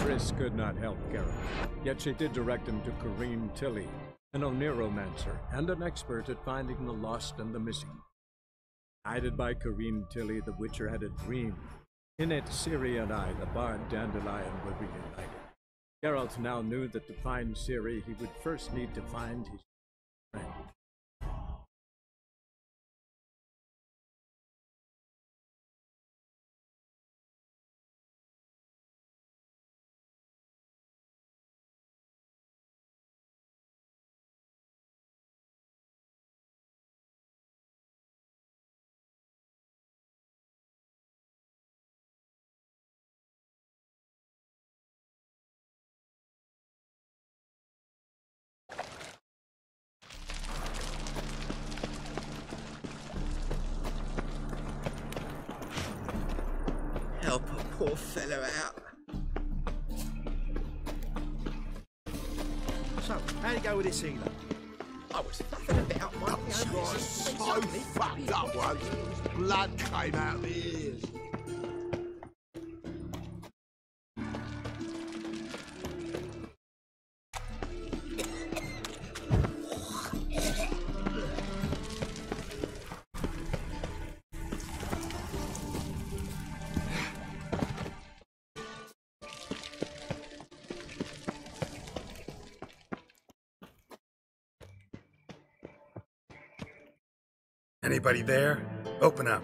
Triss could not help Geralt, yet she did direct him to Kareem Tilly, an Oniromancer and an expert at finding the lost and the missing. Guided by Kareem Tilly, the Witcher had a dream. In it, Ciri and I, the Bard Dandelion, were reunited. Geralt now knew that to find Ciri, he would first need to find his friend. Help a poor fellow out. So, how'd it go with this healer? I was faffing about my own So fucked up once. Blood came out of his ears. Anybody there? Open up.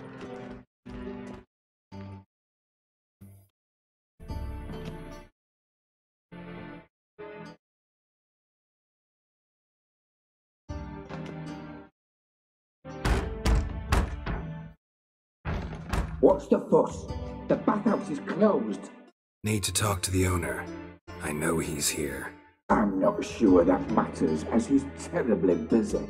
What's the fuss? The bathhouse is closed. Need to talk to the owner. I know he's here. I'm not sure that matters, as he's terribly busy.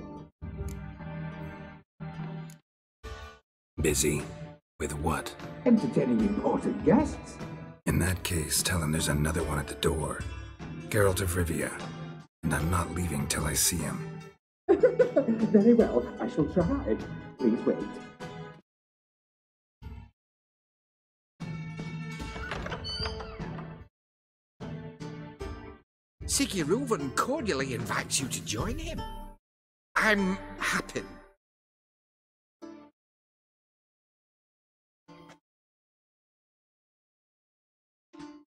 Busy? With what? Entertaining important guests. In that case, tell him there's another one at the door. Geralt of Rivia. And I'm not leaving till I see him. Very well, I shall try. Please wait. Sigurd cordially invites you to join him. I'm happy.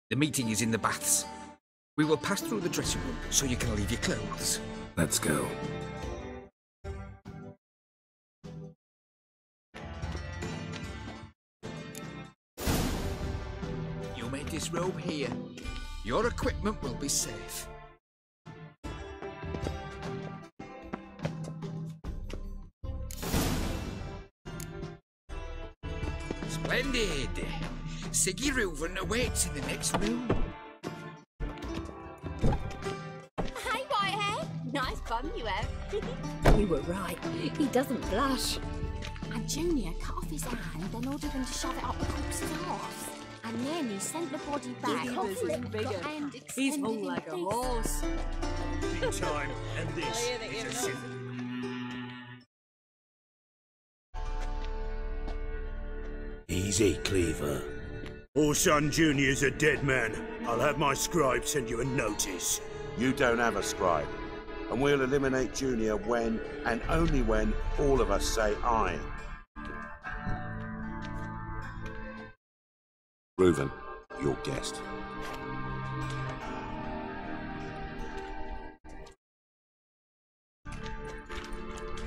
The meeting is in the baths. We will pass through the dressing room so you can leave your clothes. Let's go. You may disrobe here. Your equipment will be safe. Splendid! Sigurd awaits in the next room. Hey, Whitehead! Nice bum you have. You were right. He doesn't blush. And Junior cut off his hand, then ordered him to shove it up the corpse's arse. And then he sent the body back. He's hung like a horse. In time, and this is a sin. Easy, Cleaver. Orson Jr.'s a dead man. I'll have my scribe send you a notice. You don't have a scribe. And we'll eliminate Junior when, and only when, all of us say aye. Reuven, your guest.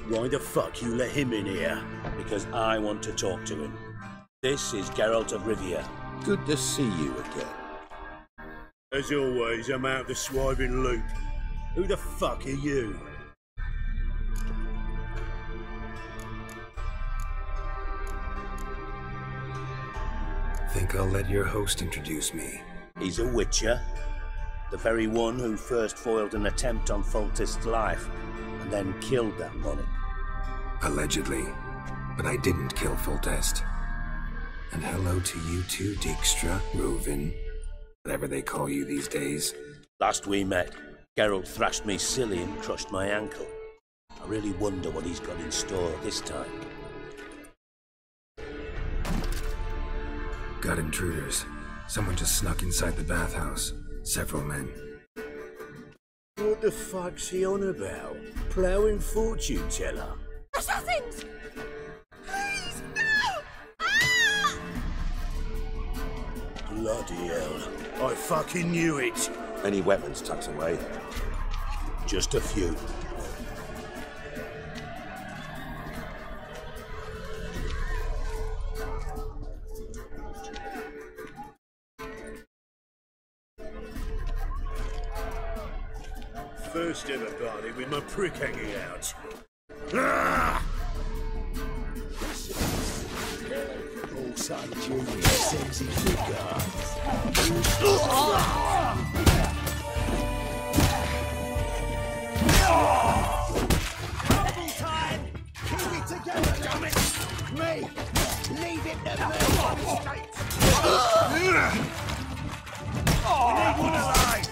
Why the fuck you let him in here? Because I want to talk to him. This is Geralt of Rivia. Good to see you again. As always, I'm out of the swiving loop. Who the fuck are you? Think I'll let your host introduce me. He's a witcher. The very one who first foiled an attempt on Foltest's life, and then killed that monarch. Allegedly. But I didn't kill Foltest. And hello to you too, Dijkstra, Reuven. Whatever they call you these days. Last we met, Geralt thrashed me silly and crushed my ankle. I really wonder what he's got in store this time. Got intruders. Someone just snuck inside the bathhouse. Several men. What the fuck's he on about? Ploughing fortune teller? Assassins! Please, no! Ah! Bloody hell. I fucking knew it. Any weapons tucked away? Just a few. First ever party with my prick hanging out. Ah! All son Junior sends his regards. Double time! Keep it together, damn it! Me! Leave it to me! We need one alive!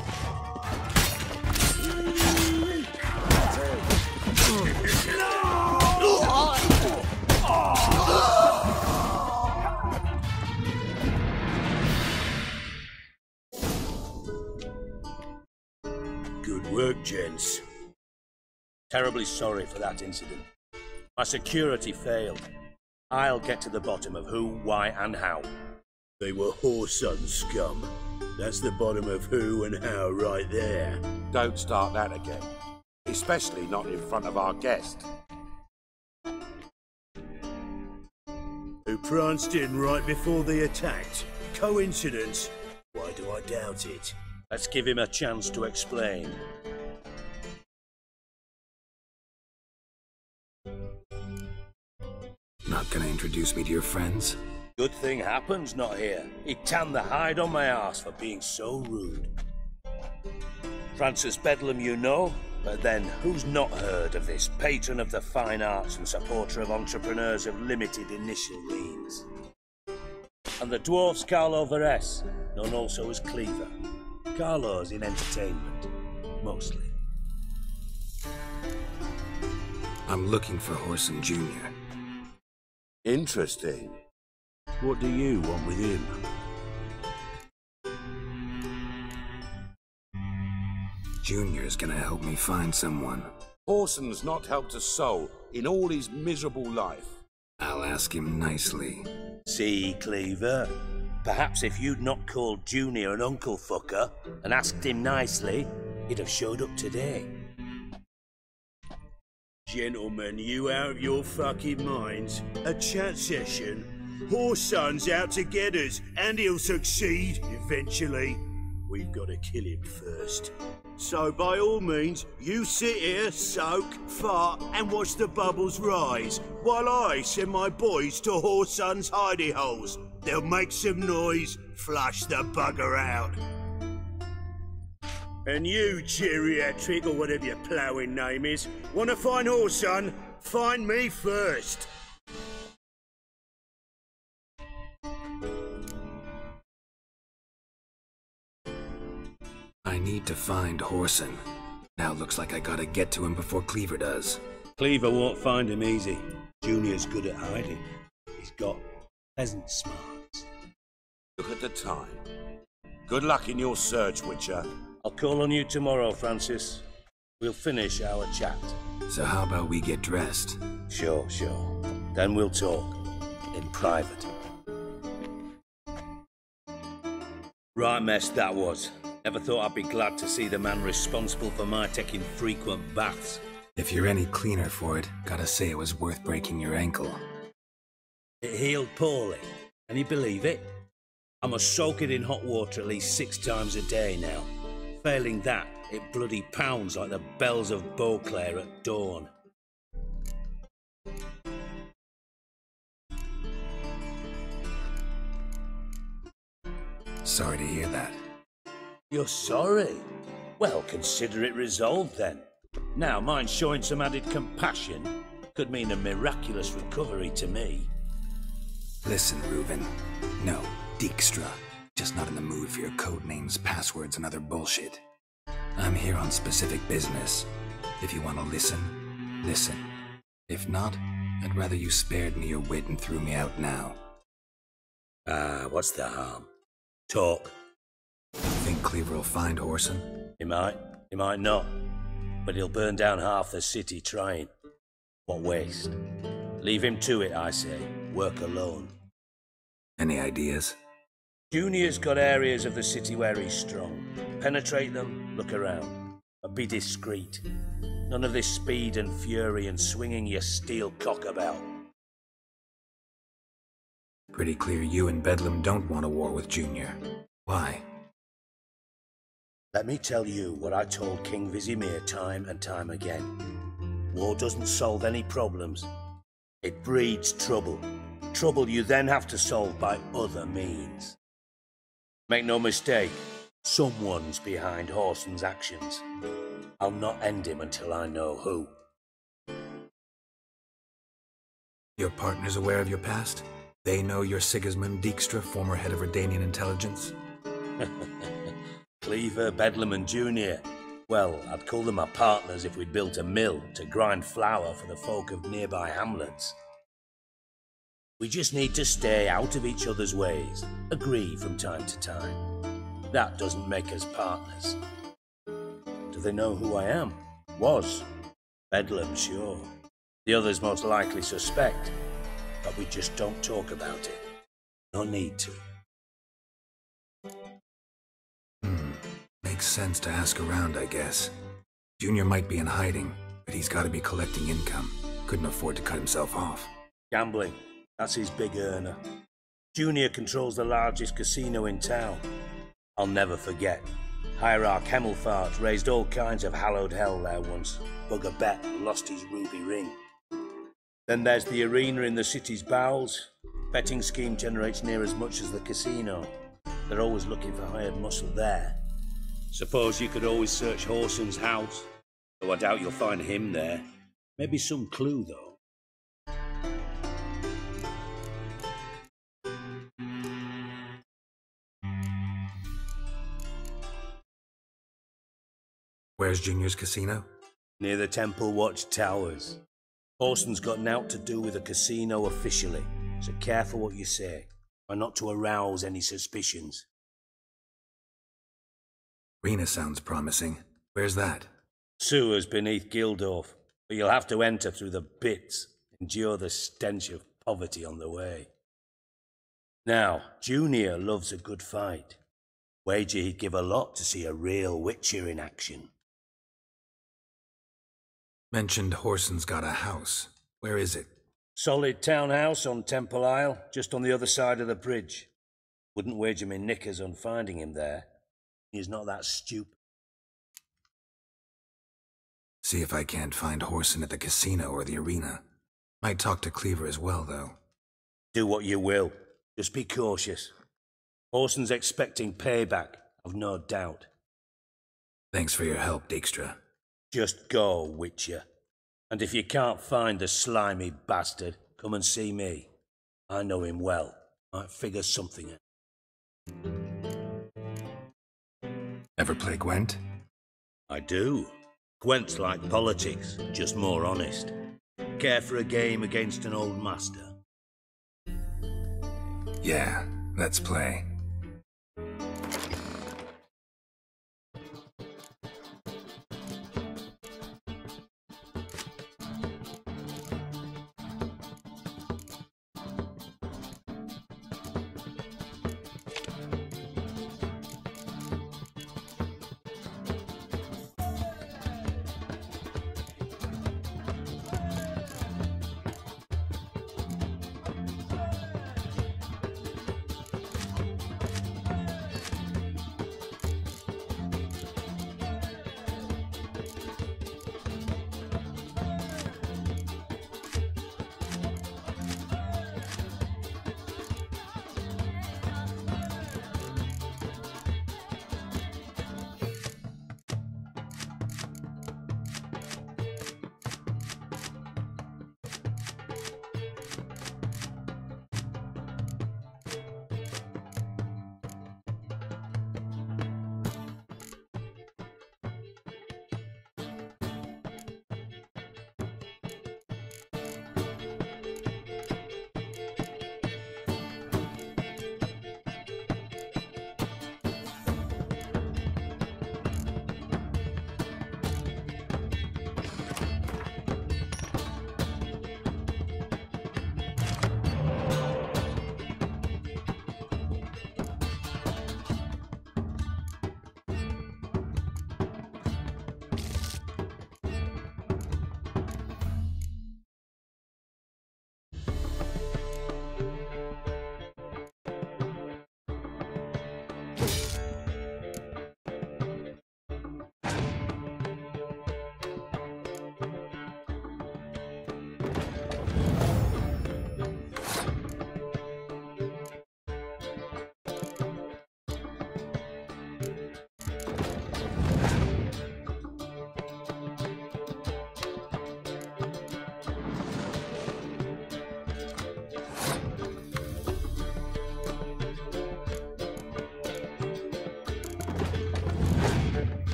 Good work, gents. Terribly sorry for that incident. My security failed. I'll get to the bottom of who, why, and how. They were whoreson scum. That's the bottom of who and how right there. Don't start that again. Especially not in front of our guest. Who pranced in right before they attacked. Coincidence? Why do I doubt it? Let's give him a chance to explain. Not gonna introduce me to your friends? Good thing Happen's not here. He tanned the hide on my arse for being so rude. Francis Bedlam you know, but then who's not heard of this patron of the fine arts and supporter of entrepreneurs of limited initial means? And the dwarf's Carlo Veres, known also as Cleaver. Carlo's in entertainment, mostly. I'm looking for Whoreson Jr. Interesting. What do you want with him? Junior's gonna help me find someone. Whoreson's not helped a soul in all his miserable life. I'll ask him nicely. See, Cleaver? Perhaps if you'd not called Junior an uncle fucker and asked him nicely, he'd have showed up today. Gentlemen, you out of your fucking minds? A chat session? Whoreson's out to get us, and he'll succeed eventually. We've got to kill him first. So by all means, you sit here, soak, fart, and watch the bubbles rise, while I send my boys to Whoreson's hidey holes. They'll make some noise, flush the bugger out. And you, geriatric, or whatever your ploughing name is, want to find Whoreson? Find me first. I need to find Whoreson. Now looks like I gotta get to him before Cleaver does. Cleaver won't find him easy. Junior's good at hiding. He's got peasant smarts. Look at the time. Good luck in your search, Witcher. I'll call on you tomorrow, Francis. We'll finish our chat. So how about we get dressed? Sure. Then we'll talk. In private. Right mess that was. Never thought I'd be glad to see the man responsible for my taking frequent baths. If you're any cleaner for it, gotta say it was worth breaking your ankle. It healed poorly. Can you believe it? I must soak it in hot water at least 6 times a day now. Failing that, it bloody pounds like the bells of Beauclair at dawn. Sorry to hear that. You're sorry? Well, consider it resolved then. Now, mind showing some added compassion could mean a miraculous recovery to me. Listen, Reuven. No, Dijkstra. Just not in the mood for your code names, passwords, and other bullshit. I'm here on specific business. If you want to listen, listen. If not, I'd rather you spared me your wit and threw me out now. What's the harm? Talk. Think Cleaver will find Whoreson? He might not. But he'll burn down half the city trying. What waste? Leave him to it, I say. Work alone. Any ideas? Junior's got areas of the city where he's strong. Penetrate them, look around. But be discreet. None of this speed and fury and swinging your steel cock about. Pretty clear you and Bedlam don't want a war with Junior. Why? Let me tell you what I told King Vizimir time and time again. War doesn't solve any problems. It breeds trouble. Trouble you then have to solve by other means. Make no mistake, someone's behind Whoreson's actions. I'll not end him until I know who. Your partner's aware of your past? They know you're Sigismund Dijkstra, former head of Redanian intelligence? Cleaver, Bedlam and Junior. Well, I'd call them my partners if we'd built a mill to grind flour for the folk of nearby hamlets. We just need to stay out of each other's ways, agree from time to time. That doesn't make us partners. Do they know who I am? Was. Bedlam, sure. The others most likely suspect, but we just don't talk about it. No need to. Makes sense to ask around, I guess. Junior might be in hiding, but he's got to be collecting income. Couldn't afford to cut himself off. Gambling. That's his big earner. Junior controls the largest casino in town. I'll never forget. Hierarch Hemmelfart raised all kinds of hallowed hell there once. Bugger bet lost his ruby ring. Then there's the arena in the city's bowels. Betting scheme generates near as much as the casino. They're always looking for hired muscle there. Suppose you could always search Whoreson's house, though I doubt you'll find him there. Maybe some clue, though. Where's Junior's casino? Near the Temple Watch Towers. Whoreson's got naught to do with the casino officially, so careful what you say. Try not to arouse any suspicions. Arena sounds promising. Where's that? Sewers beneath Gildorf, but you'll have to enter through the pits, endure the stench of poverty on the way. Now, Junior loves a good fight. Wager he'd give a lot to see a real Witcher in action. Mentioned Whoreson's got a house. Where is it? Solid townhouse on Temple Isle, just on the other side of the bridge. Wouldn't wager me knickers on finding him there. He's not that stupid. See if I can't find Whoreson at the casino or the arena. Might talk to Cleaver as well, though. Do what you will. Just be cautious. Whoreson's expecting payback, I've no doubt. Thanks for your help, Dijkstra. Just go, Witcher. And if you can't find the slimy bastard, come and see me. I know him well. Might figure something out. Ever play Gwent? I do. Gwent's like politics, just more honest. Care for a game against an old master? Yeah, let's play.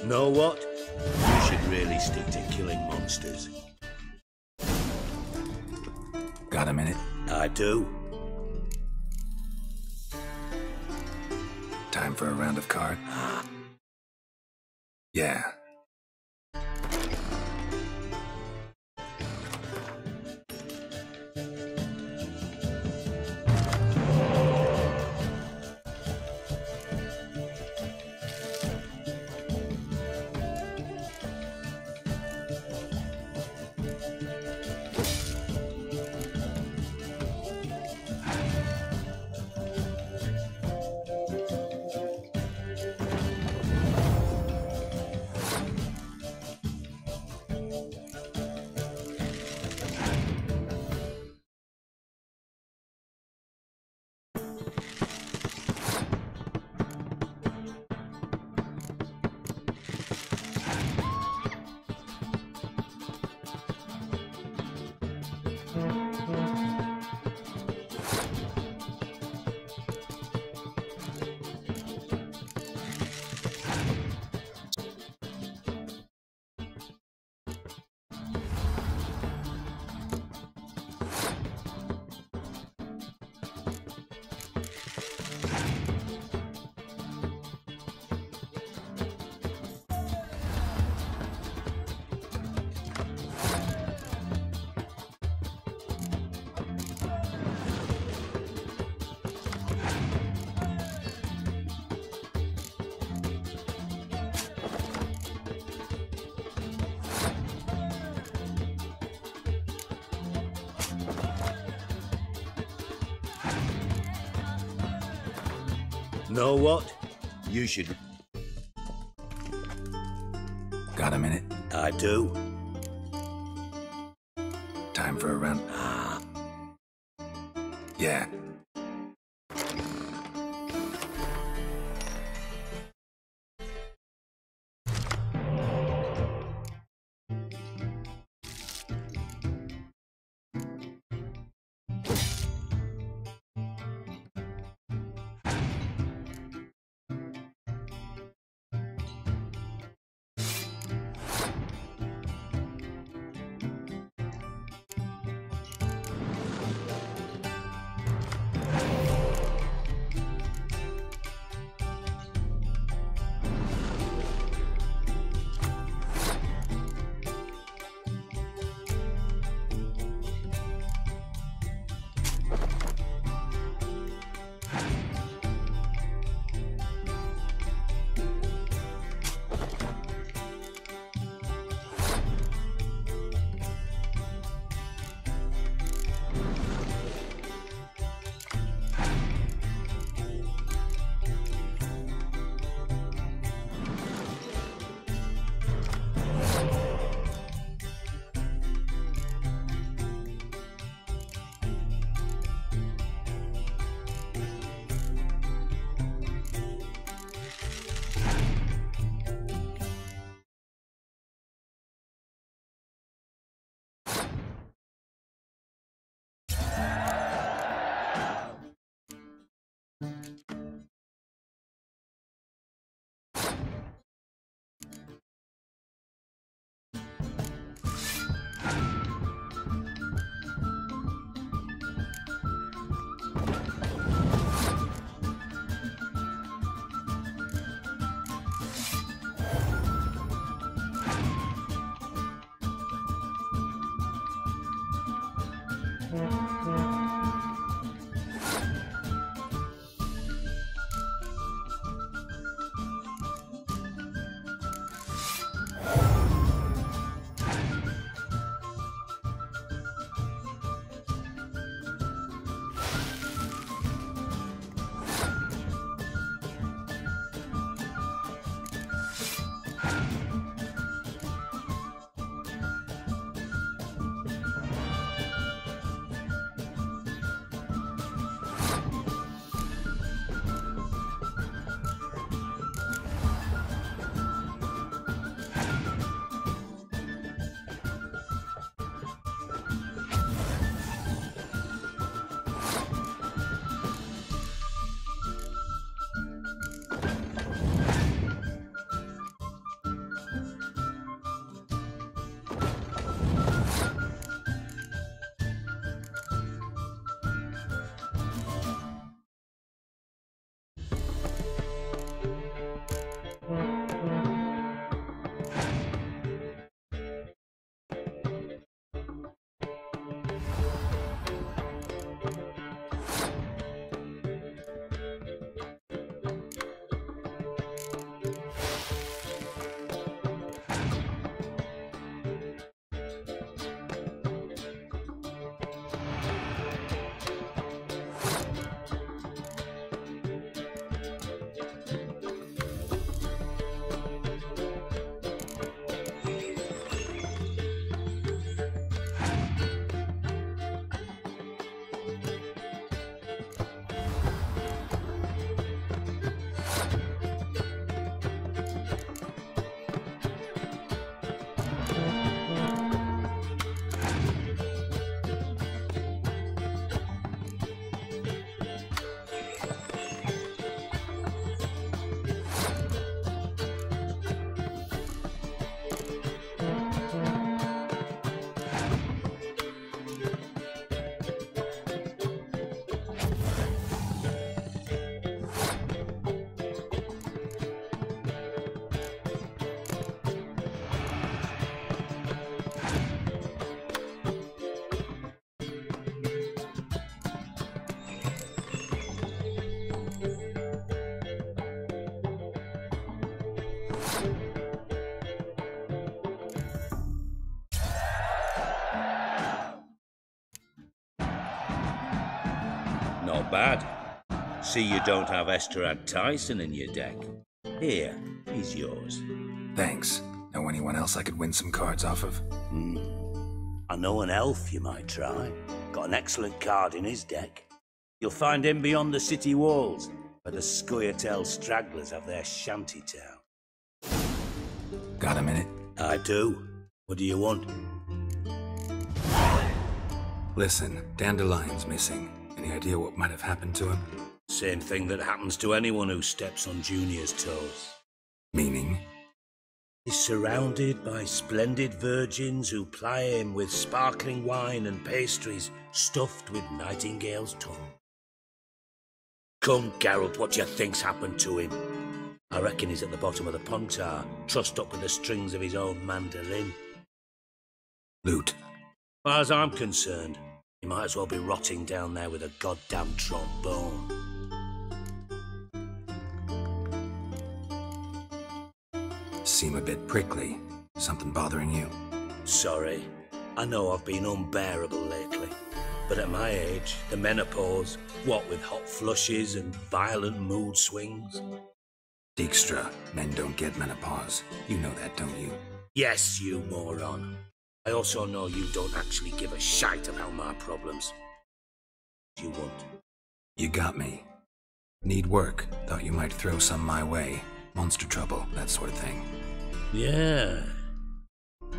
Know what? You should really stick to killing monsters. Got a minute? I do. Time for a round of cards? Yeah. Know what? You should... Got a minute? I do. Time for a round? Yeah. bad. See you don't have Esterad Tyson in your deck. Here, he's yours. Thanks. Know anyone else I could win some cards off of? I know an elf you might try. Got an excellent card in his deck. You'll find him beyond the city walls, where the Scoia'tael stragglers have their shanty town. Got a minute? I do. What do you want? Listen, Dandelion's missing. Any idea what might have happened to him? Same thing that happens to anyone who steps on Junior's toes. Meaning? He's surrounded by splendid virgins who ply him with sparkling wine and pastries stuffed with Nightingale's tongue. Come, Geralt, what do you think's happened to him? I reckon he's at the bottom of the Pontar, trussed up with the strings of his own mandolin. Loot. As far as I'm concerned, he might as well be rotting down there with a goddamn trombone. Seem a bit prickly. Something bothering you? Sorry. I know I've been unbearable lately. But at my age, the menopause, what with hot flushes and violent mood swings. Dijkstra, men don't get menopause. You know that, don't you? Yes, you moron. I also know you don't actually give a shite about my problems. You won't. You got me. Need work. Thought you might throw some my way. Monster trouble, that sort of thing. Yeah.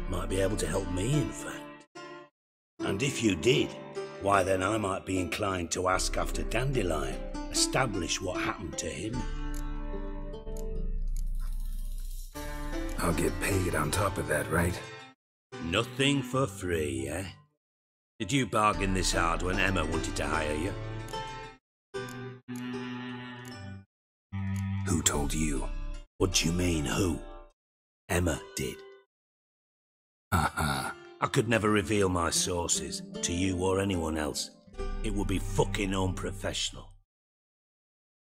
Might be able to help me, in fact. And if you did, why then I might be inclined to ask after Dandelion, establish what happened to him. I'll get paid on top of that, right? Nothing for free, eh? Did you bargain this hard when Emma wanted to hire you? Who told you? What do you mean, who? Emma did. Uh-huh. I could never reveal my sources, to you or anyone else. It would be fucking unprofessional.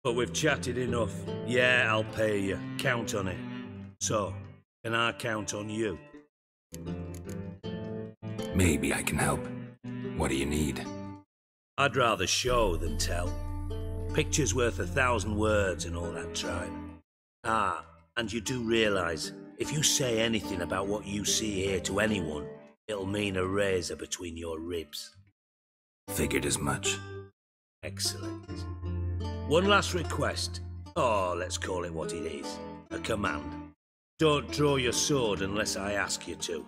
But we've chatted enough. Yeah, I'll pay you. Count on it. So, can I count on you? Maybe I can help. What do you need? I'd rather show than tell. Picture's worth 1,000 words and all that tribe. Ah, and you do realise, if you say anything about what you see here to anyone, it'll mean a razor between your ribs. Figured as much. Excellent. One last request. Oh, let's call it what it is. A command. Don't draw your sword unless I ask you to.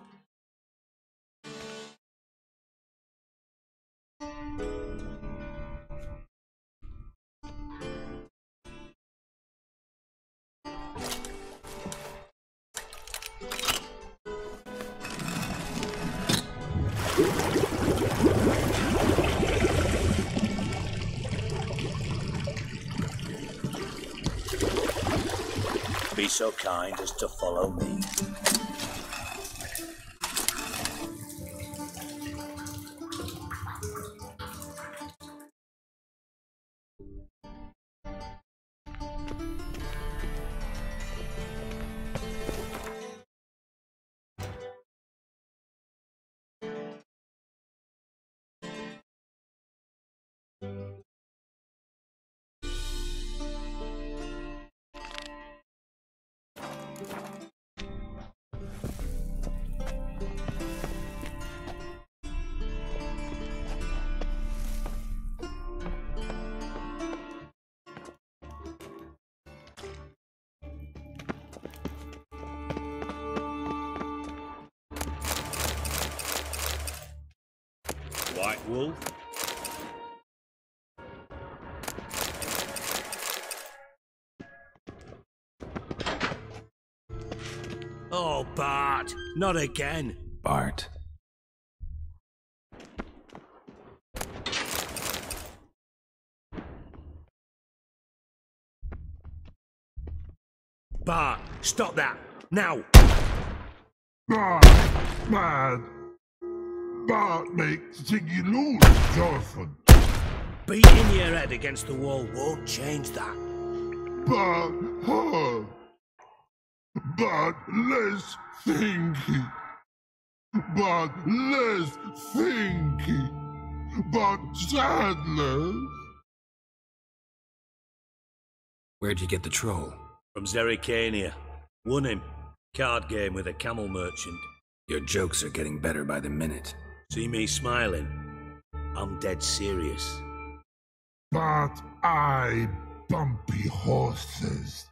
Be so kind as to follow me. White Wolf? Oh, Bart! Not again! Bart. Bart, stop that! Now! Bart, bad. Bart makes Ziggy lose often. Beating your head against the wall won't change that. Bart hard. Bart less thinky. Bart less thinky. Bart sadness. Where'd you get the troll? From Zerrikania. Won him. Card game with a camel merchant. Your jokes are getting better by the minute. See me smiling? I'm dead serious. But I bumpy horses.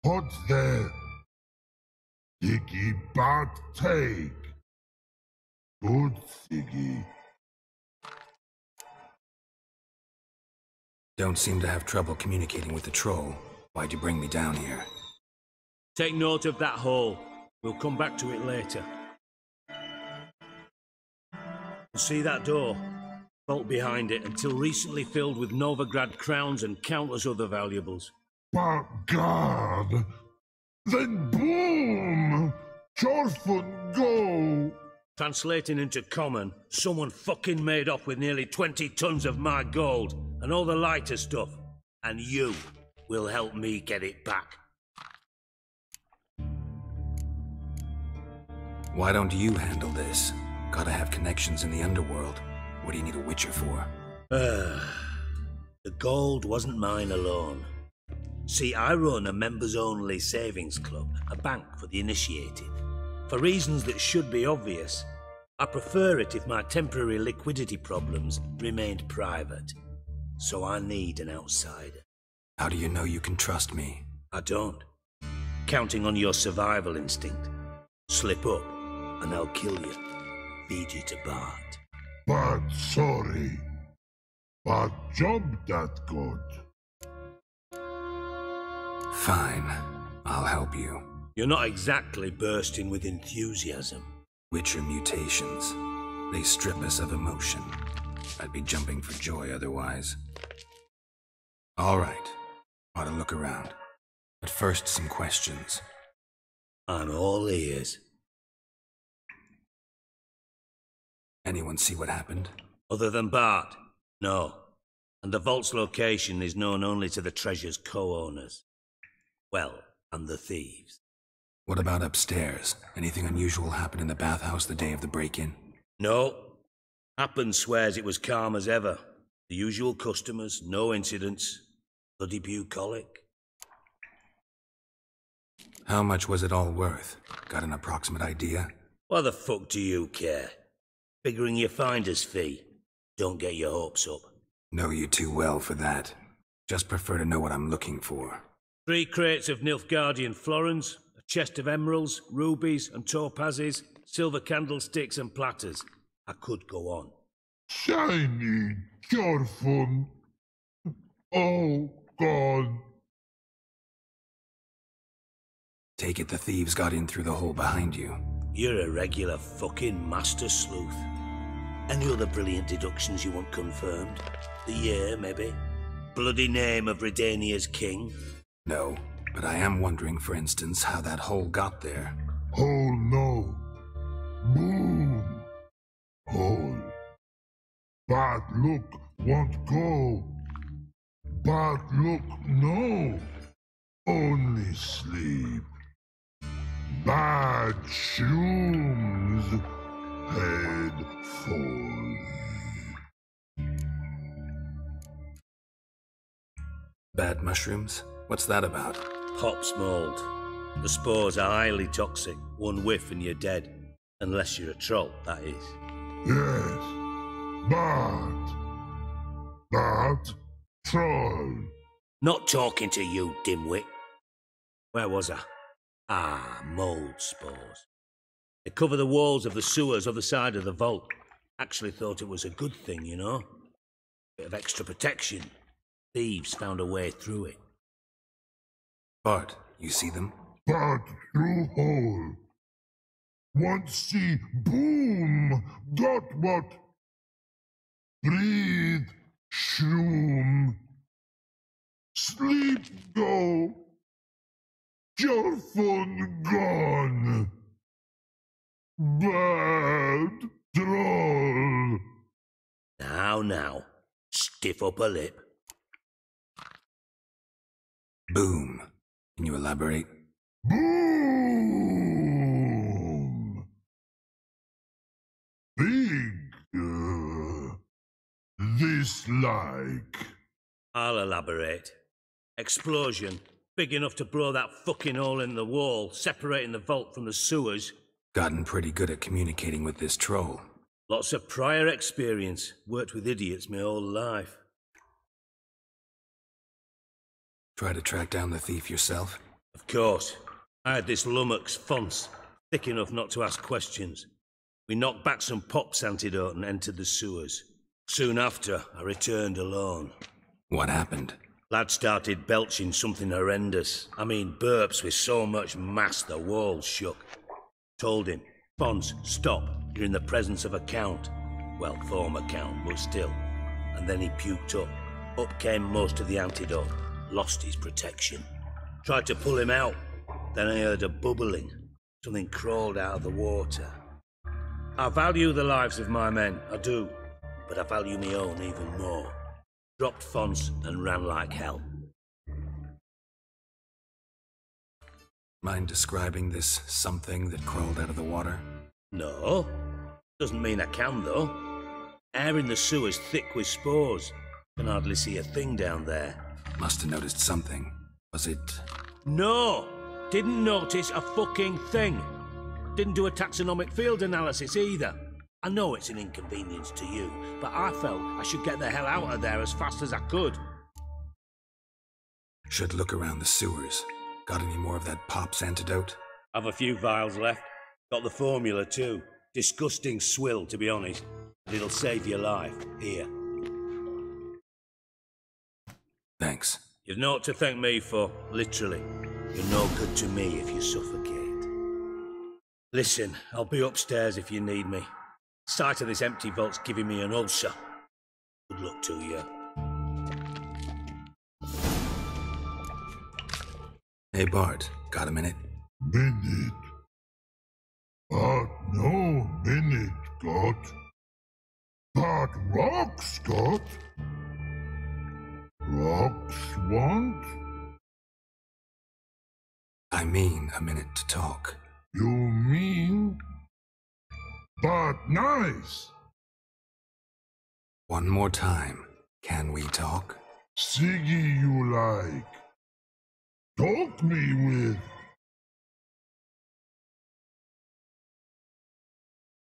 What's there? Diggy but take. Good Siggy. Don't seem to have trouble communicating with the troll. Why'd you bring me down here? Take note of that hole. We'll come back to it later. See that door? Vault behind it, until recently filled with Novigrad crowns and countless other valuables. But God! Then boom! Chorfun go! Translating into common, someone fucking made off with nearly 20 tons of my gold and all the lighter stuff. And you will help me get it back. Why don't you handle this? Gotta have connections in the underworld. What do you need a witcher for? The gold wasn't mine alone. See, I run a members-only savings club, a bank for the initiated. For reasons that should be obvious, I prefer it if my temporary liquidity problems remained private. So I need an outsider. How do you know you can trust me? I don't. Counting on your survival instinct. Slip up, and I'll kill you. Feed you to Bart. But sorry. But job that good. Fine. I'll help you. You're not exactly bursting with enthusiasm. Witcher mutations. They strip us of emotion. I'd be jumping for joy otherwise. All right. Ought to look around. But first, some questions. I'm all ears. Anyone see what happened? Other than Bart? No. And the vault's location is known only to the treasure's co-owners. Well, and the thieves. What about upstairs? Anything unusual happen in the bathhouse the day of the break-in? No. Happen swears it was calm as ever. The usual customers, no incidents. Bloody bucolic. How much was it all worth? Got an approximate idea? Why the fuck do you care? Figuring your finder's fee. Don't get your hopes up. Know you too well for that. Just prefer to know what I'm looking for. 3 crates of Nilfgaardian florins, a chest of emeralds, rubies and topazes, silver candlesticks and platters. I could go on. Shiny, Chorfun. Oh, God. Take it the thieves got in through the hole behind you. You're a regular fucking master sleuth. Any other brilliant deductions you want confirmed? The year, maybe? Bloody name of Redania's king? No, but I am wondering, for instance, how that hole got there. Hole no. Boom. Hole. Bad look won't go. Bad look no. Only sleep. Bad shoes. Head falls. Bad mushrooms? What's that about? Hops mold. The spores are highly toxic. One whiff and you're dead. Unless you're a troll, that is. Yes. Bad troll. Not talking to you, dimwit. Where was I? Ah, mold spores. They cover the walls of the sewers other side of the vault. Actually thought it was a good thing, you know? Bit of extra protection. Thieves found a way through it. Bart, you see them? Bad through hole. Want see boom. Got what? Breathe. Shroom. Sleep go. Chorfun gone. Bad troll. Now. Stiff upper lip. Boom. Can you elaborate? Boom. Big. This like. I'll elaborate. Explosion. Big enough to blow that fucking hole in the wall, separating the vault from the sewers. Gotten pretty good at communicating with this troll. Lots of prior experience. Worked with idiots my whole life. Try to track down the thief yourself? Of course. I had this lummox, Fons, thick enough not to ask questions. We knocked back some pops antidote and entered the sewers. Soon after, I returned alone. What happened? Lad started belching something horrendous. I mean, burps with so much mass the walls shook. Told him, Fons, stop. You're in the presence of a count. Well, former count, but still. And then he puked up. Up came most of the antidote. Lost his protection. Tried to pull him out. Then I heard a bubbling. Something crawled out of the water. I value the lives of my men, I do. But I value my own even more. Dropped Fons and ran like hell. Mind describing this something that crawled out of the water? No. Doesn't mean I can, though. Air in the sewer's thick with spores. Can hardly see a thing down there. Must have noticed something. Was it... No! Didn't notice a fucking thing. Didn't do a taxonomic field analysis either. I know it's an inconvenience to you, but I felt I should get the hell out of there as fast as I could. Should look around the sewers. Got any more of that Pop's antidote? I've a few vials left. Got the formula too. Disgusting swill, to be honest. But it'll save your life. Here. Thanks. You've naught to thank me for, literally. You're no good to me if you suffocate. Listen, I'll be upstairs if you need me. Sight of this empty vault's giving me an ulcer. Good luck to you. Hey Bart, got a minute? Minute. But no minute got. But rocks got. Rocks want? I mean a minute to talk. You mean? But nice. One more time. Can we talk? Siggy you like. Talk me with.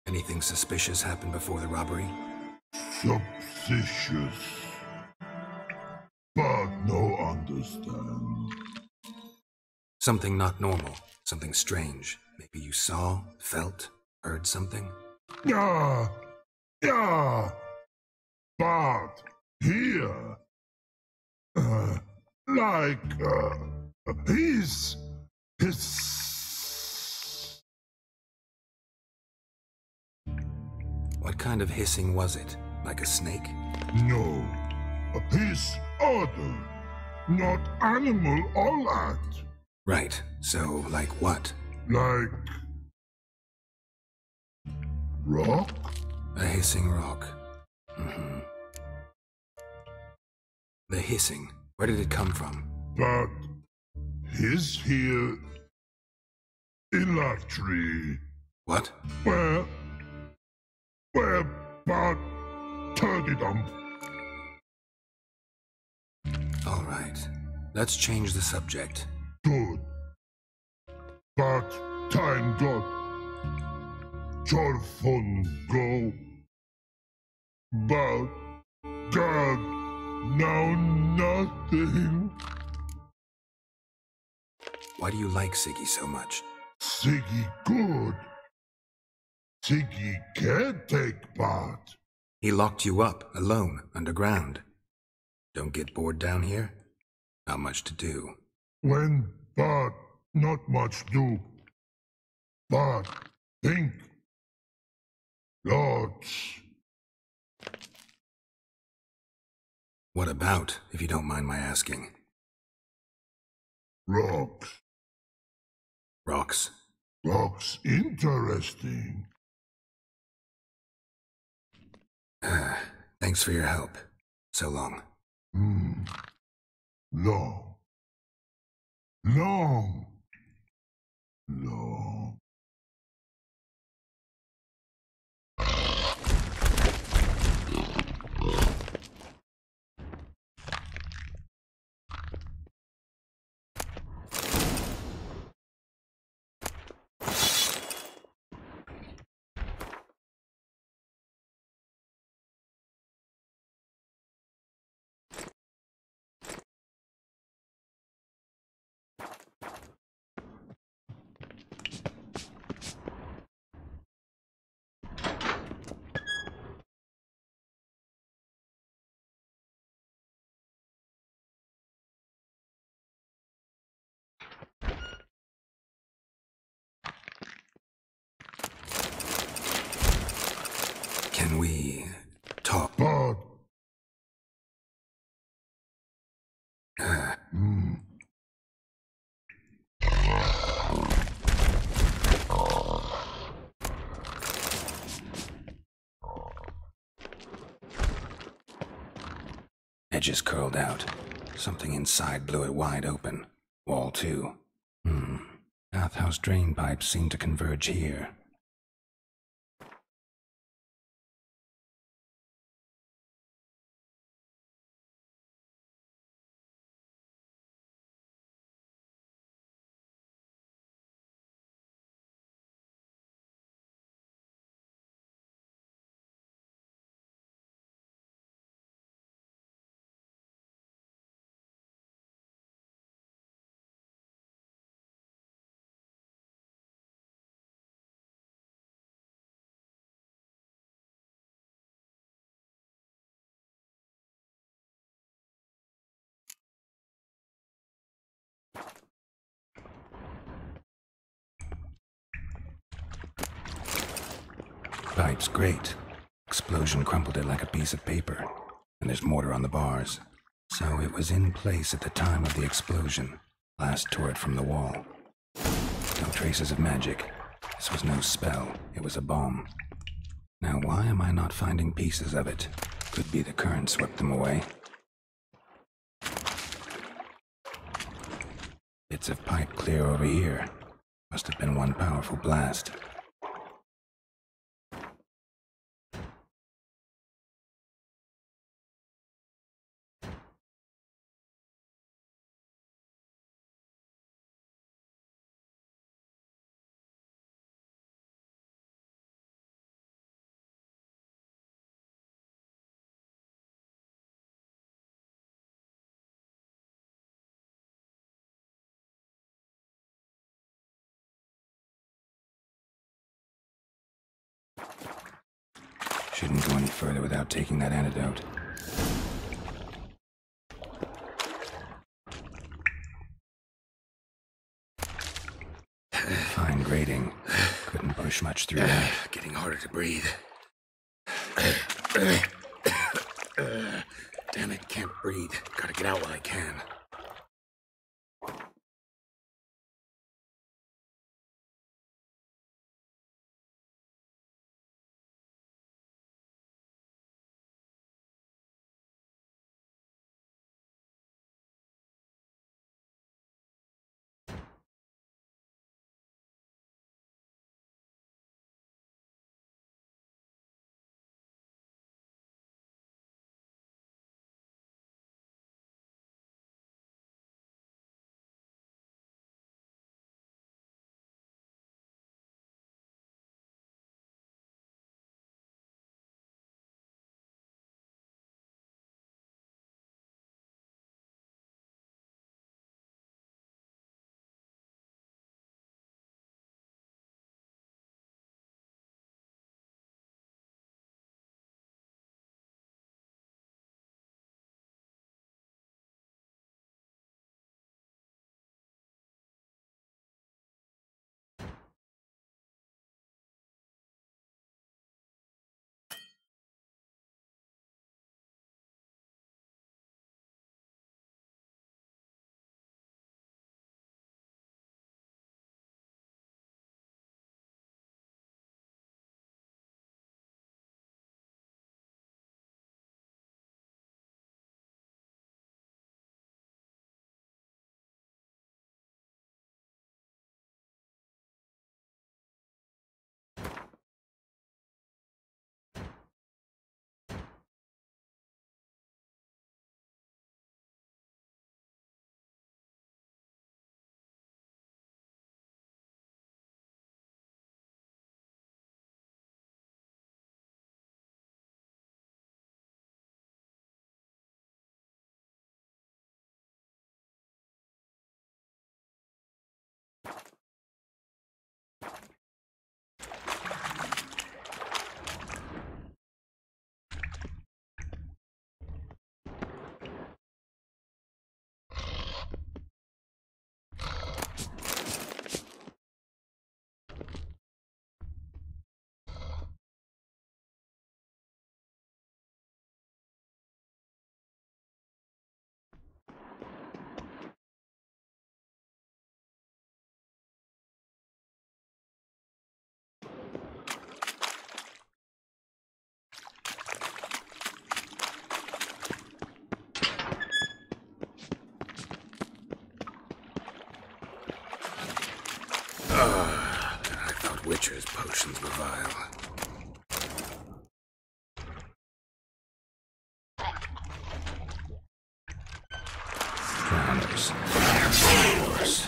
Anything suspicious happened before the robbery? Suspicious. But no understand. Something not normal. Something strange. Maybe you saw, felt, heard something? Yeah. But here. His. What kind of hissing was it? Like a snake? No. His other. Not animal all that. Right. So, like what? Like. Rock? A hissing rock. The hissing. Where did it come from? But. His here. In that tree. What? Where, but. Turkey dump. All right. Let's change the subject. Good. But time got. Your fun go. But God, now nothing. Why do you like Siggy so much? Siggy good. Siggy can't take part. He locked you up, alone, underground. Don't get bored down here? Not much to do. When but not much do. But think. Lots. What about, if you don't mind my asking? Rocks. Rocks? Rocks interesting. Thanks for your help. So long. Long. Long. Long. edges curled out. Something inside blew it wide open. Wall 2. Bathhouse drain pipes seem to converge here. Pipe's great. Explosion crumpled it like a piece of paper. And there's mortar on the bars. So it was in place at the time of the explosion. Last turret from the wall. No traces of magic. This was no spell. It was a bomb. Now why am I not finding pieces of it? Could be the current swept them away. Bits of pipe clear over here. Must have been one powerful blast. Shouldn't go any further without taking that antidote. Fine grating. Couldn't push much through that. Getting harder to breathe. Damn it, can't breathe. Gotta get out while I can. I thought Witcher's potions were vile. Drowners. Of course.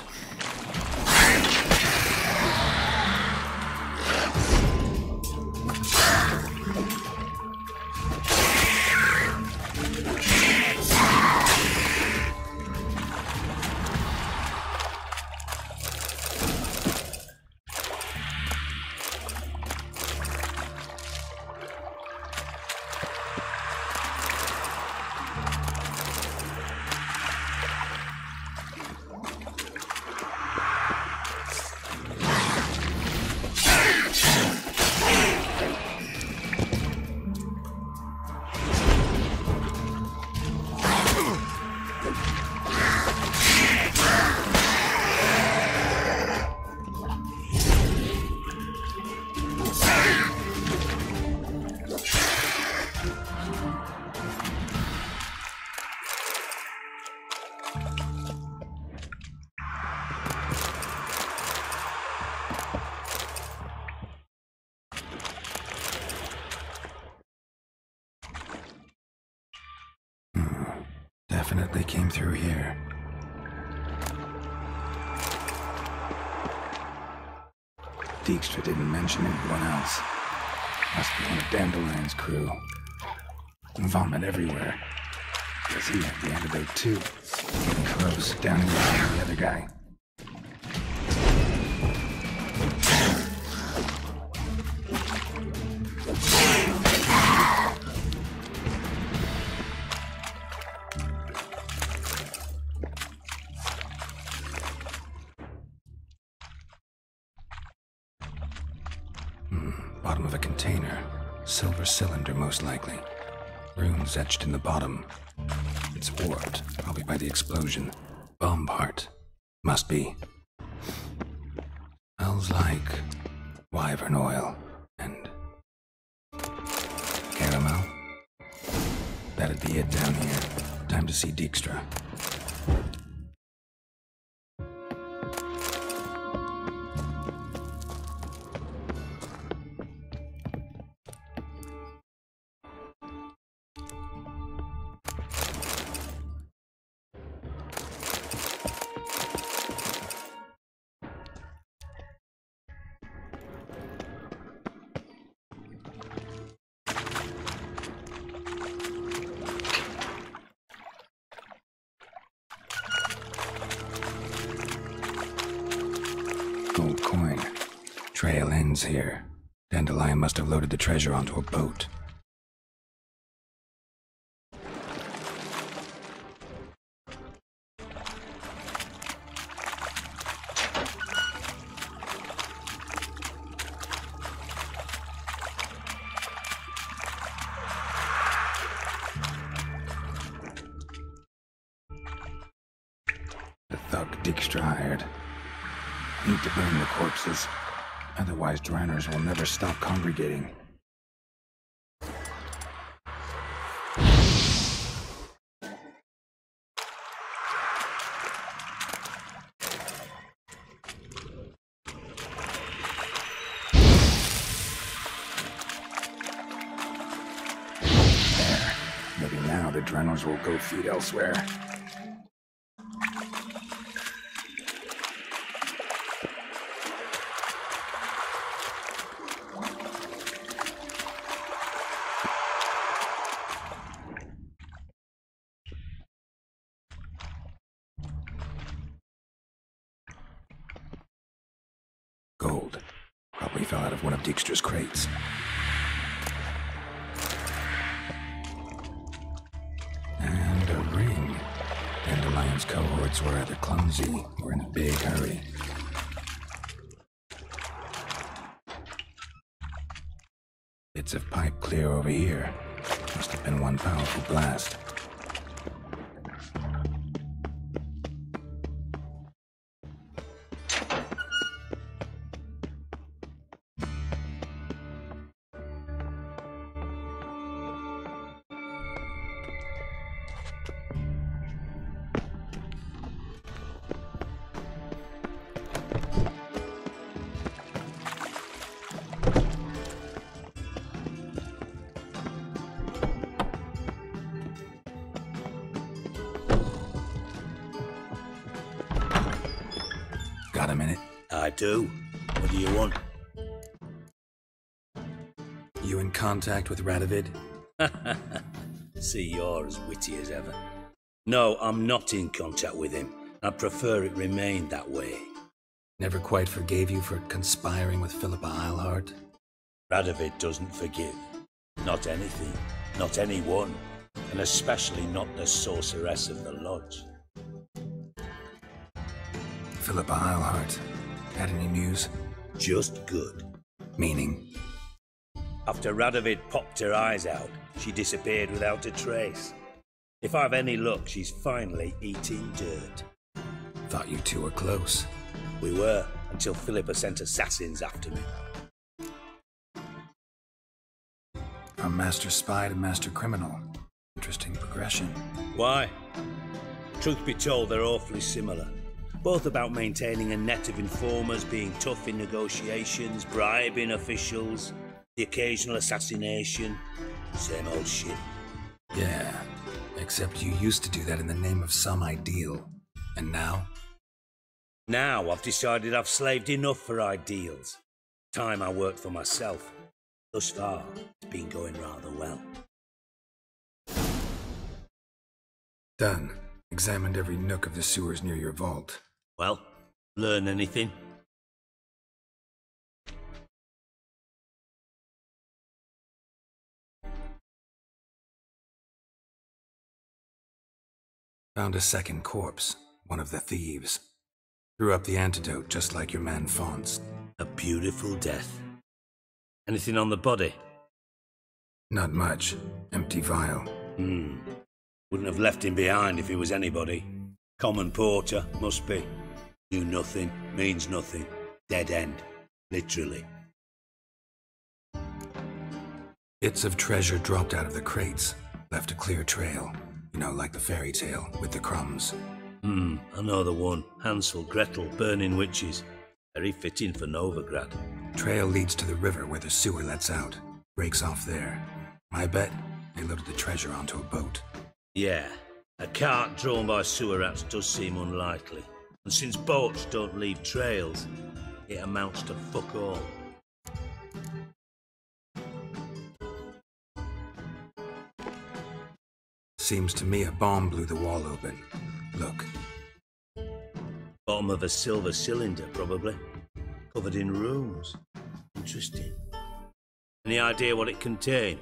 Definitely came through here. Dijkstra didn't mention anyone else. Must be one of Dandelion's crew. Vomit everywhere. Guess he had the antidote too. Getting close, down in the other guy. Bottom of a container. Silver cylinder, most likely. Runes etched in the bottom. It's warped, probably by the explosion. Bomb part. Must be. Smells like wyvern oil and caramel. That'd be it down here. Time to see Dijkstra. Gold coin. Trail ends here. Dandelion must have loaded the treasure onto a boat. The thug Dijkstra hired. Need to burn the corpses. Otherwise, drowners will never stop congregating. There. Maybe now the drowners will go feed elsewhere. Gold. Probably fell out of one of Dijkstra's crates. And a ring. Dandelion's cohorts were either clumsy or in a big hurry. Bits of pipe clear over here. Must have been one powerful blast. minute? I do. What do you want? You in contact with Radovid? See, you're as witty as ever. No, I'm not in contact with him. I'd prefer it remained that way. Never quite forgave you for conspiring with Philippa Eilhart? Radovid doesn't forgive. Not anything. Not anyone. And especially not the sorceress of the lodge. Philippa Eilhart. Had any news? Just good. Meaning? After Radovid popped her eyes out, she disappeared without a trace. If I've any luck, she's finally eating dirt. Thought you two were close. We were, until Philippa sent assassins after me. From master spy to master criminal. Interesting progression. Why? Truth be told, they're awfully similar. Both about maintaining a net of informers, being tough in negotiations, bribing officials, the occasional assassination. Same old shit. Yeah, except you used to do that in the name of some ideal. And now? Now I've decided I've slaved enough for ideals. Time I worked for myself. Thus far, it's been going rather well. Done. Examined every nook of the sewers near your vault. Well, learn anything? Found a second corpse, one of the thieves. Threw up the antidote just like your man Fonz. A beautiful death. Anything on the body? Not much. Empty vial. Wouldn't have left him behind if he was anybody. Common porter, must be. Knew nothing, means nothing. Dead end. Literally. Bits of treasure dropped out of the crates. Left a clear trail. You know, like the fairy tale, with the crumbs. I know the one. Hansel, Gretel, burning witches. Very fitting for Novigrad. Trail leads to the river where the sewer lets out. Breaks off there. I bet they loaded the treasure onto a boat. Yeah. A cart drawn by sewer rats does seem unlikely. And since boats don't leave trails, it amounts to fuck all. Seems to me a bomb blew the wall open. Look. Bottom of a silver cylinder, probably. Covered in runes. Interesting. Any idea what it contained?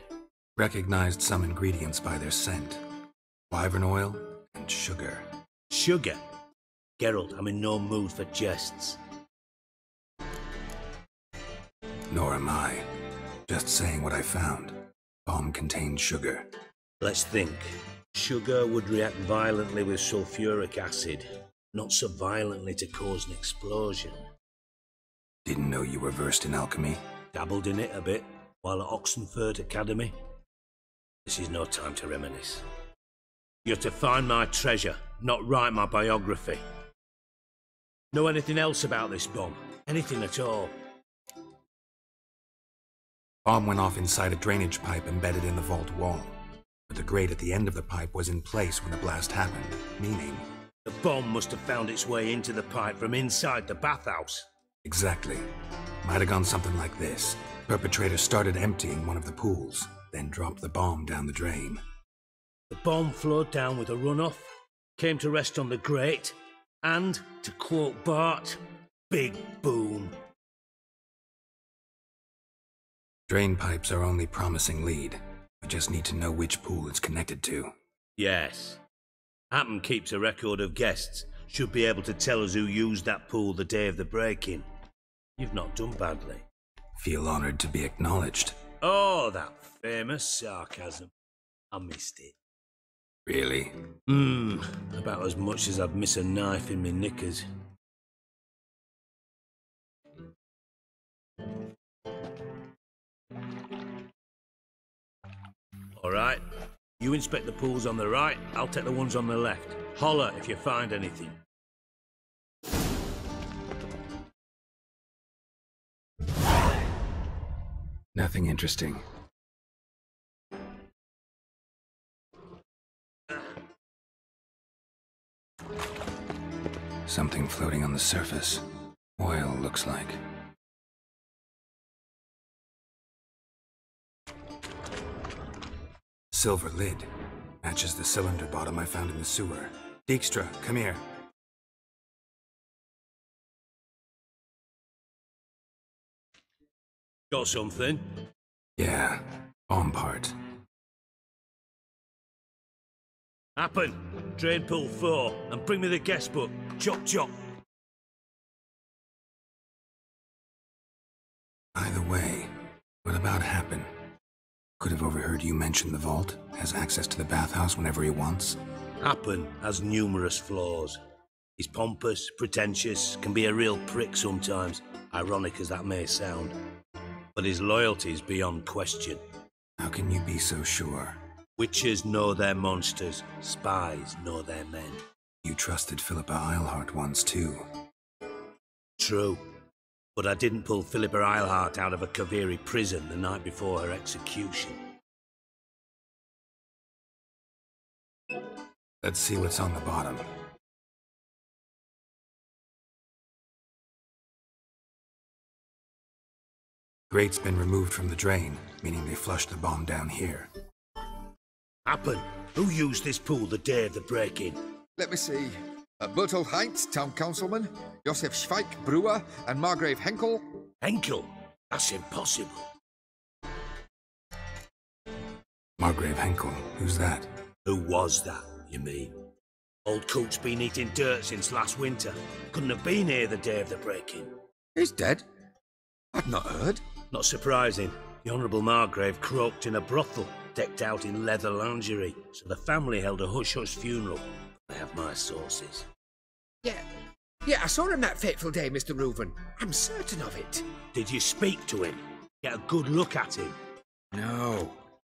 Recognized some ingredients by their scent. Wyvern oil and sugar. Sugar? Geralt, I'm in no mood for jests. Nor am I. Just saying what I found. Bomb contained sugar. Let's think. Sugar would react violently with sulfuric acid. Not so violently to cause an explosion. Didn't know you were versed in alchemy. Dabbled in it a bit, while at Oxenford Academy. This is no time to reminisce. You're to find my treasure, not write my biography. Know anything else about this bomb? Anything at all? Bomb went off inside a drainage pipe embedded in the vault wall. But the grate at the end of the pipe was in place when the blast happened, meaning... The bomb must have found its way into the pipe from inside the bathhouse. Exactly. Might have gone something like this. Perpetrator started emptying one of the pools, then dropped the bomb down the drain. The bomb flowed down with a runoff, came to rest on the grate, and, to quote Bart, big boom. Drain pipes are only promising lead. I just need to know which pool it's connected to. Yes. Happen keeps a record of guests. Should be able to tell us who used that pool the day of the break-in. You've not done badly. Feel honored to be acknowledged. Oh, that famous sarcasm. I missed it. Really? About as much as I'd miss a knife in my knickers. Alright, you inspect the pools on the right, I'll take the ones on the left. Holler if you find anything. Nothing interesting. Something floating on the surface. Oil, looks like. Silver lid. Matches the cylinder bottom I found in the sewer. Dijkstra, come here. Got something? Yeah, bomb part. Happen. Drain pull 4, and bring me the guest book. Chop chop. By the way, what about Happen? Could have overheard you mention the vault, has access to the bathhouse whenever he wants. Happen has numerous flaws. He's pompous, pretentious, can be a real prick sometimes, ironic as that may sound. But his loyalty is beyond question. How can you be so sure? Witches know their monsters, spies know their men. You trusted Philippa Eilhart once too. True. But I didn't pull Philippa Eilhart out of a Kaviri prison the night before her execution. Let's see what's on the bottom. Grate's been removed from the drain, meaning they flushed the bomb down here. Happen. Who used this pool the day of the break-in? Let me see. Bertel Heinz, town councilman, Josef Schweik, brewer, and Margrave Henkel. Henkel? That's impossible. Margrave Henkel? Who's that? Who was that, you mean? Old Coot's been eating dirt since last winter. Couldn't have been here the day of the break-in. He's dead? I'd not heard. Not surprising. The Honourable Margrave croaked in a brothel, decked out in leather lingerie, so the family held a hush-hush funeral. I have my sources. Yeah, I saw him that fateful day, Mr. Reuven. I'm certain of it. Did you speak to him? Get a good look at him? No.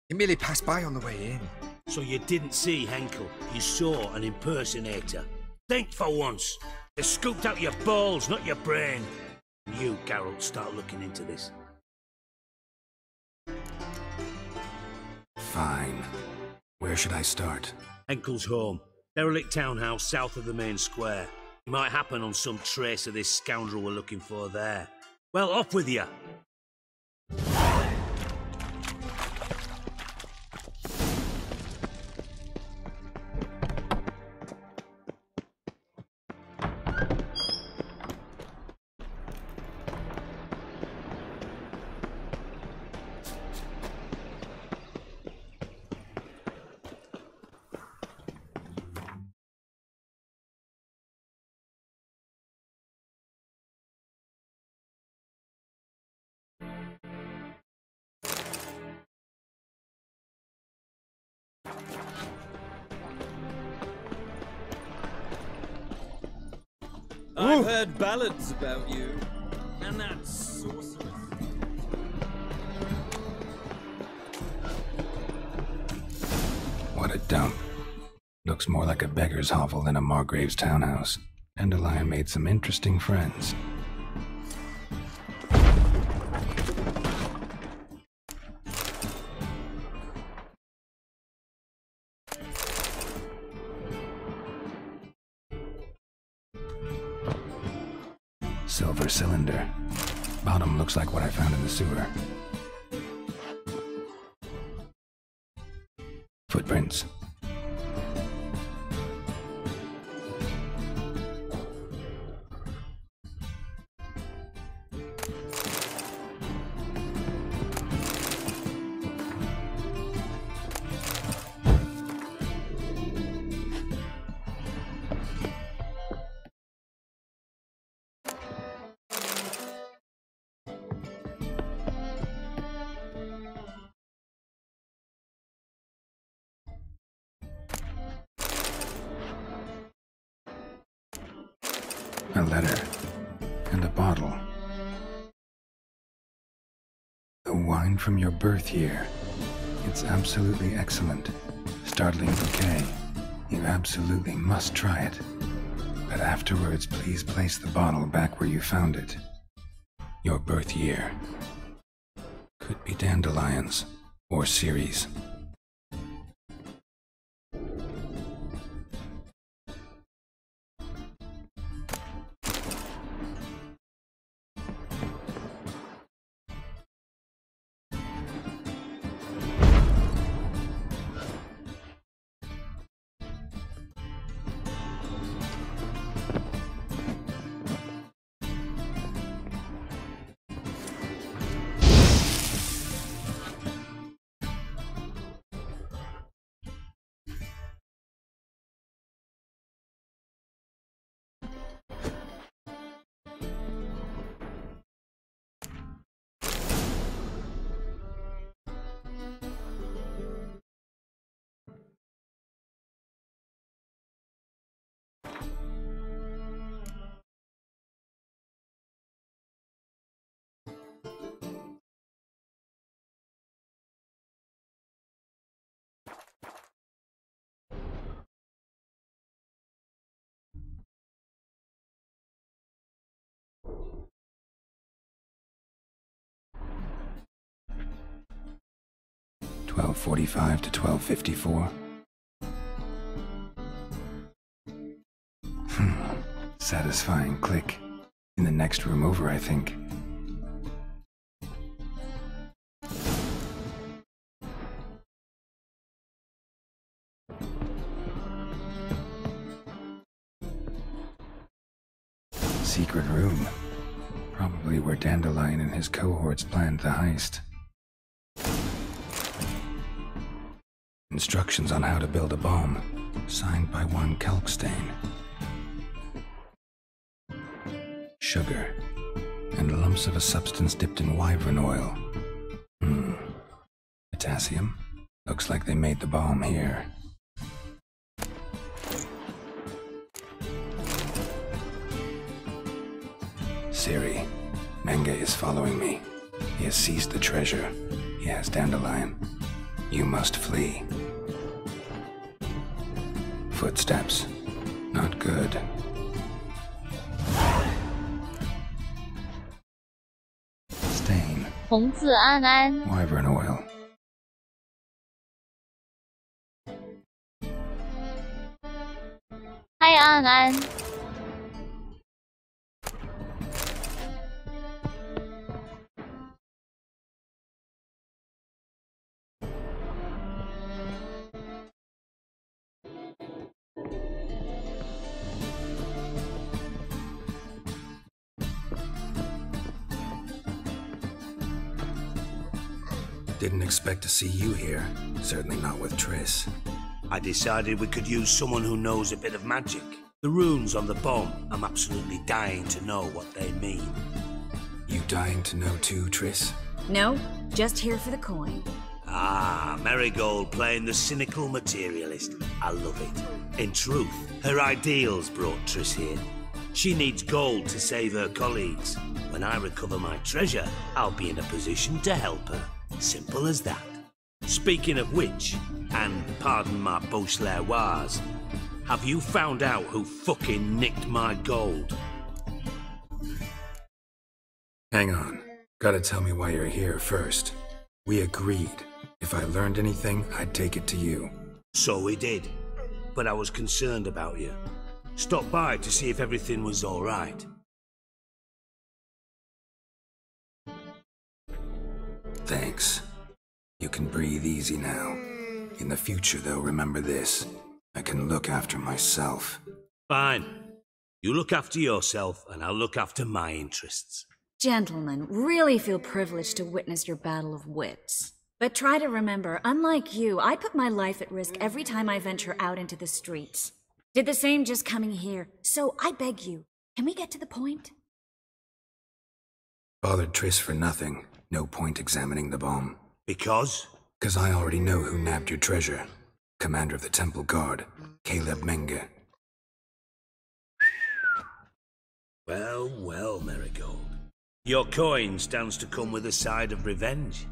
He merely passed by on the way in. So you didn't see Henkel, you saw an impersonator. Think for once. They scooped out your balls, not your brain. And you, Geralt, start looking into this. Fine. Where should I start? Henkel's home. Derelict townhouse south of the main square. You might happen on some trace of this scoundrel we're looking for there. Well, off with you! I've heard ballads about you, and that sorceress. What a dump. Looks more like a beggar's hovel than a Margrave's townhouse. Dandelion made some interesting friends. Silver cylinder. Bottom looks like what I found in the sewer. Footprints. A letter. And a bottle. The wine from your birth year. It's absolutely excellent. Startling bouquet. You absolutely must try it. But afterwards, please place the bottle back where you found it. Your birth year. Could be dandelions. Or Ceres. 1245 to 1254. Satisfying click. In the next room over, I think. Secret room. Probably where Dandelion and his cohorts planned the heist. Instructions on how to build a bomb, signed by one Kalkstain. Sugar, and lumps of a substance dipped in wyvern oil. Potassium? Looks like they made the bomb here. Siri, Menge is following me. He has seized the treasure. He has Dandelion. You must flee. Footsteps. Not good. Stain. 红字安安 Wyvern oil. Hi 安安 Didn't expect to see you here. Certainly not with Triss. I decided we could use someone who knows a bit of magic. The runes on the bomb, I'm absolutely dying to know what they mean. You dying to know too, Triss? No, just here for the coin. Ah, Marigold playing the cynical materialist. I love it. In truth, her ideals brought Triss here. She needs gold to save her colleagues. When I recover my treasure, I'll be in a position to help her. Simple as that. Speaking of which, and pardon my Beauclervoise, have you found out who fucking nicked my gold? Hang on. Gotta tell me why you're here first. We agreed. If I learned anything, I'd take it to you. So we did. But I was concerned about you. Stopped by to see if everything was alright. Thanks. You can breathe easy now. In the future, though, remember this. I can look after myself. Fine. You look after yourself, and I'll look after my interests. Gentlemen, really feel privileged to witness your battle of wits. But try to remember, unlike you, I put my life at risk every time I venture out into the streets. Did the same just coming here. So I beg you, can we get to the point? Bothered Triss for nothing. No point examining the bomb. Because? 'Cause I already know who nabbed your treasure. Commander of the Temple Guard, Caleb Menge. Well, well, Marigold. Your coin stands to come with a side of revenge.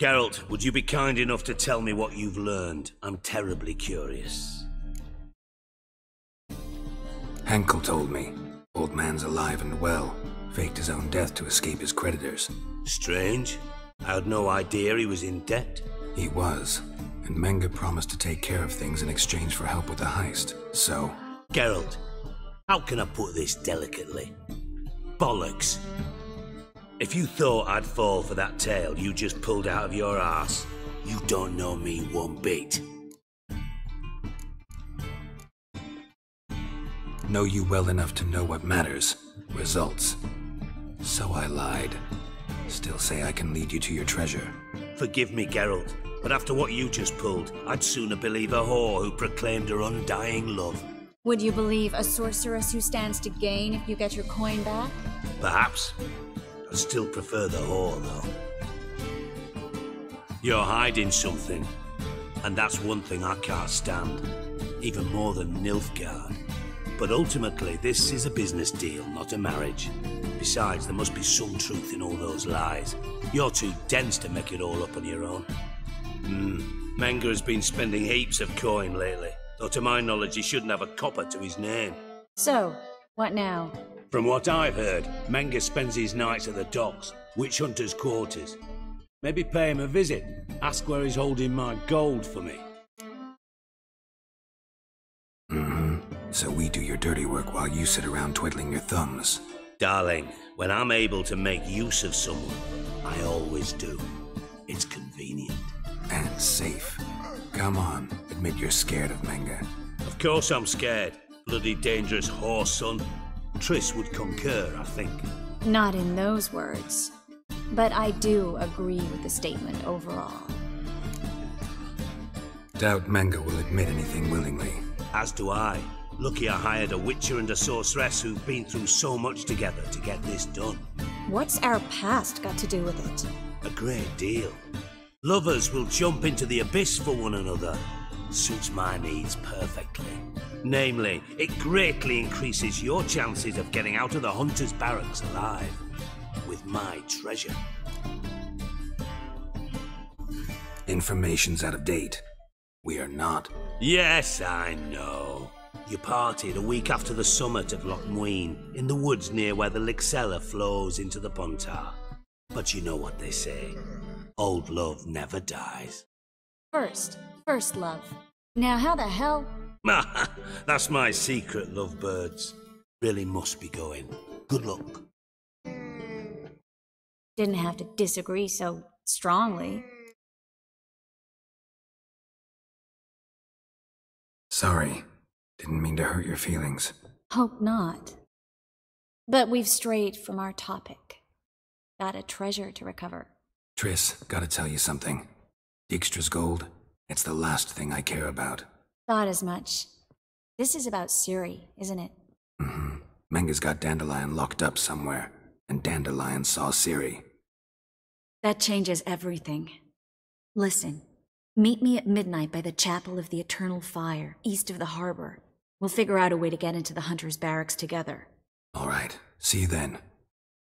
Geralt, would you be kind enough to tell me what you've learned? I'm terribly curious. Henkel told me. Old man's alive and well. Faked his own death to escape his creditors. Strange. I had no idea he was in debt. He was. And Menge promised to take care of things in exchange for help with the heist. So... Geralt, how can I put this delicately? Bollocks. If you thought I'd fall for that tale you just pulled out of your arse, you don't know me one bit. Know you well enough to know what matters. Results. So I lied. Still say I can lead you to your treasure. Forgive me, Geralt, but after what you just pulled, I'd sooner believe a whore who proclaimed her undying love. Would you believe a sorceress who stands to gain if you get your coin back? Perhaps. I'd still prefer the whore, though. You're hiding something, and that's one thing I can't stand. Even more than Nilfgaard. But ultimately, this is a business deal, not a marriage. Besides, there must be some truth in all those lies. You're too dense to make it all up on your own. Menge has been spending heaps of coin lately, though to my knowledge he shouldn't have a copper to his name. So, what now? From what I've heard, Menge spends his nights at the docks, witch hunters' quarters. Maybe pay him a visit. Ask where he's holding my gold for me. So we do your dirty work while you sit around twiddling your thumbs. Darling, when I'm able to make use of someone, I always do. It's convenient. And safe. Come on, admit you're scared of Manga. Of course I'm scared. Bloody dangerous horse, son. Triss would concur, I think. Not in those words. But I do agree with the statement overall. Doubt Manga will admit anything willingly. As do I. Lucky I hired a witcher and a sorceress who've been through so much together to get this done. What's our past got to do with it? A great deal. Lovers will jump into the abyss for one another. Suits my needs perfectly. Namely, it greatly increases your chances of getting out of the hunter's barracks alive. With my treasure. Information's out of date. We are not. Yes, I know. You parted a week after the summit of Loch Muin, in the woods near where the Lixella flows into the Puntar. But you know what they say. Old love never dies. First love. Now how the hell? That's my secret, lovebirds. Really must be going. Good luck. Didn't have to disagree so strongly. Sorry. Didn't mean to hurt your feelings. Hope not. But we've strayed from our topic. Got a treasure to recover. Triss, gotta tell you something. Dijkstra's gold, it's the last thing I care about. Thought as much. This is about Ciri, isn't it? Manga's got Dandelion locked up somewhere, and Dandelion saw Ciri. That changes everything. Listen, meet me at midnight by the Chapel of the Eternal Fire, east of the harbor. We'll figure out a way to get into the Hunter's barracks together. All right, see you then.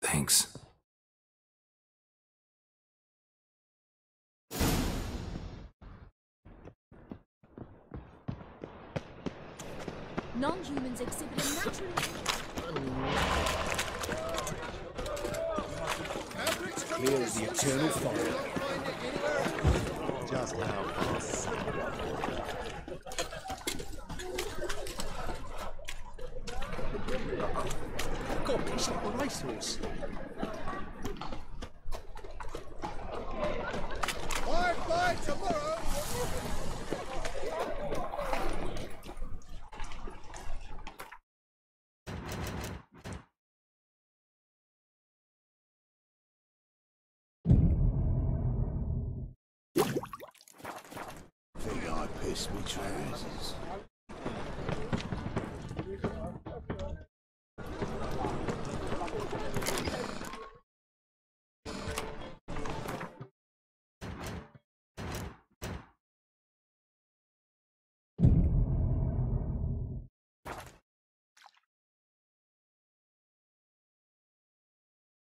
Thanks. Non-humans exhibiting natural... Clear as the Eternal Fire. Just how fast. God, piece up a racehorse. Bye tomorrow. Think I pissed me trousers.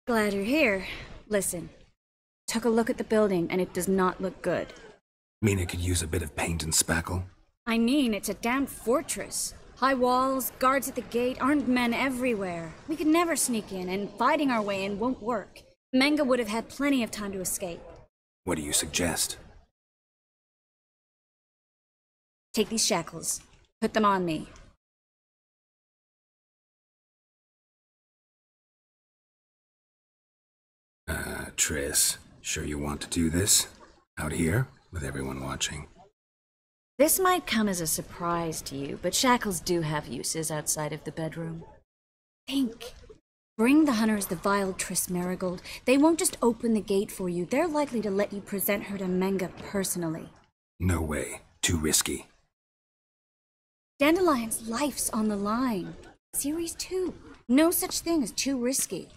Glad you're here. Listen, took a look at the building and it does not look good. Mean it could use a bit of paint and spackle? I mean, it's a damn fortress. High walls, guards at the gate, armed men everywhere. We could never sneak in, and fighting our way in won't work. Manga would have had plenty of time to escape. What do you suggest? Take these shackles. Put them on me. Triss, sure you want to do this? Out here, with everyone watching? This might come as a surprise to you, but shackles do have uses outside of the bedroom. Think. Bring the hunters the vile Triss Marigold. They won't just open the gate for you. They're likely to let you present her to Manga personally. No way. Too risky. Dandelion's life's on the line. Series 2. No such thing as too risky.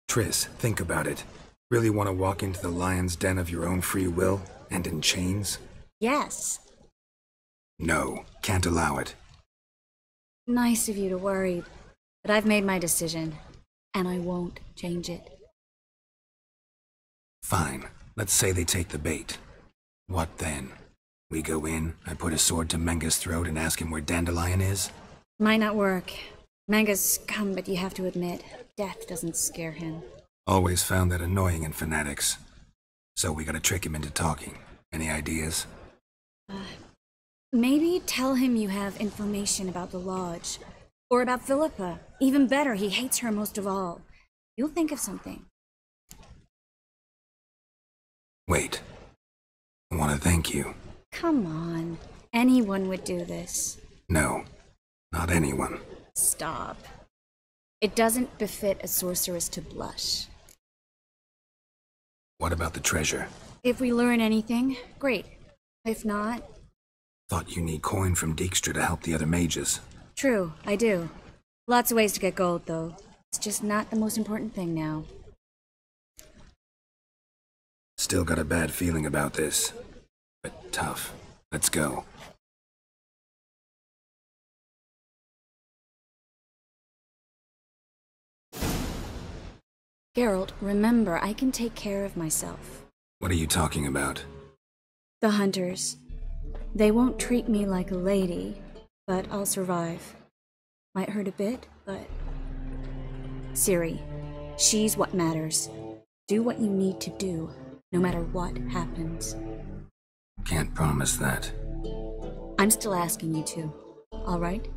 Triss, think about it. Really want to walk into the lion's den of your own free will, and in chains? Yes. No, can't allow it. Nice of you to worry, but I've made my decision, and I won't change it. Fine. Let's say they take the bait. What then? We go in, I put a sword to Menga's throat and ask him where Dandelion is? Might not work. Manga's scum, but you have to admit, death doesn't scare him. Always found that annoying in fanatics. So we gotta trick him into talking. Any ideas? Maybe tell him you have information about the Lodge. Or about Philippa. Even better, he hates her most of all. You'll think of something. Wait. I want to thank you. Come on. Anyone would do this. No. Not anyone. Stop. It doesn't befit a sorceress to blush. What about the treasure? If we learn anything, great. If not... Thought you need coin from Dijkstra to help the other mages. True, I do. Lots of ways to get gold, though. It's just not the most important thing now. Still got a bad feeling about this. But tough. Let's go. Geralt, remember, I can take care of myself. What are you talking about? The hunters. They won't treat me like a lady, but I'll survive. Might hurt a bit, but... Ciri, she's what matters. Do what you need to do, no matter what happens. Can't promise that. I'm still asking you to, alright?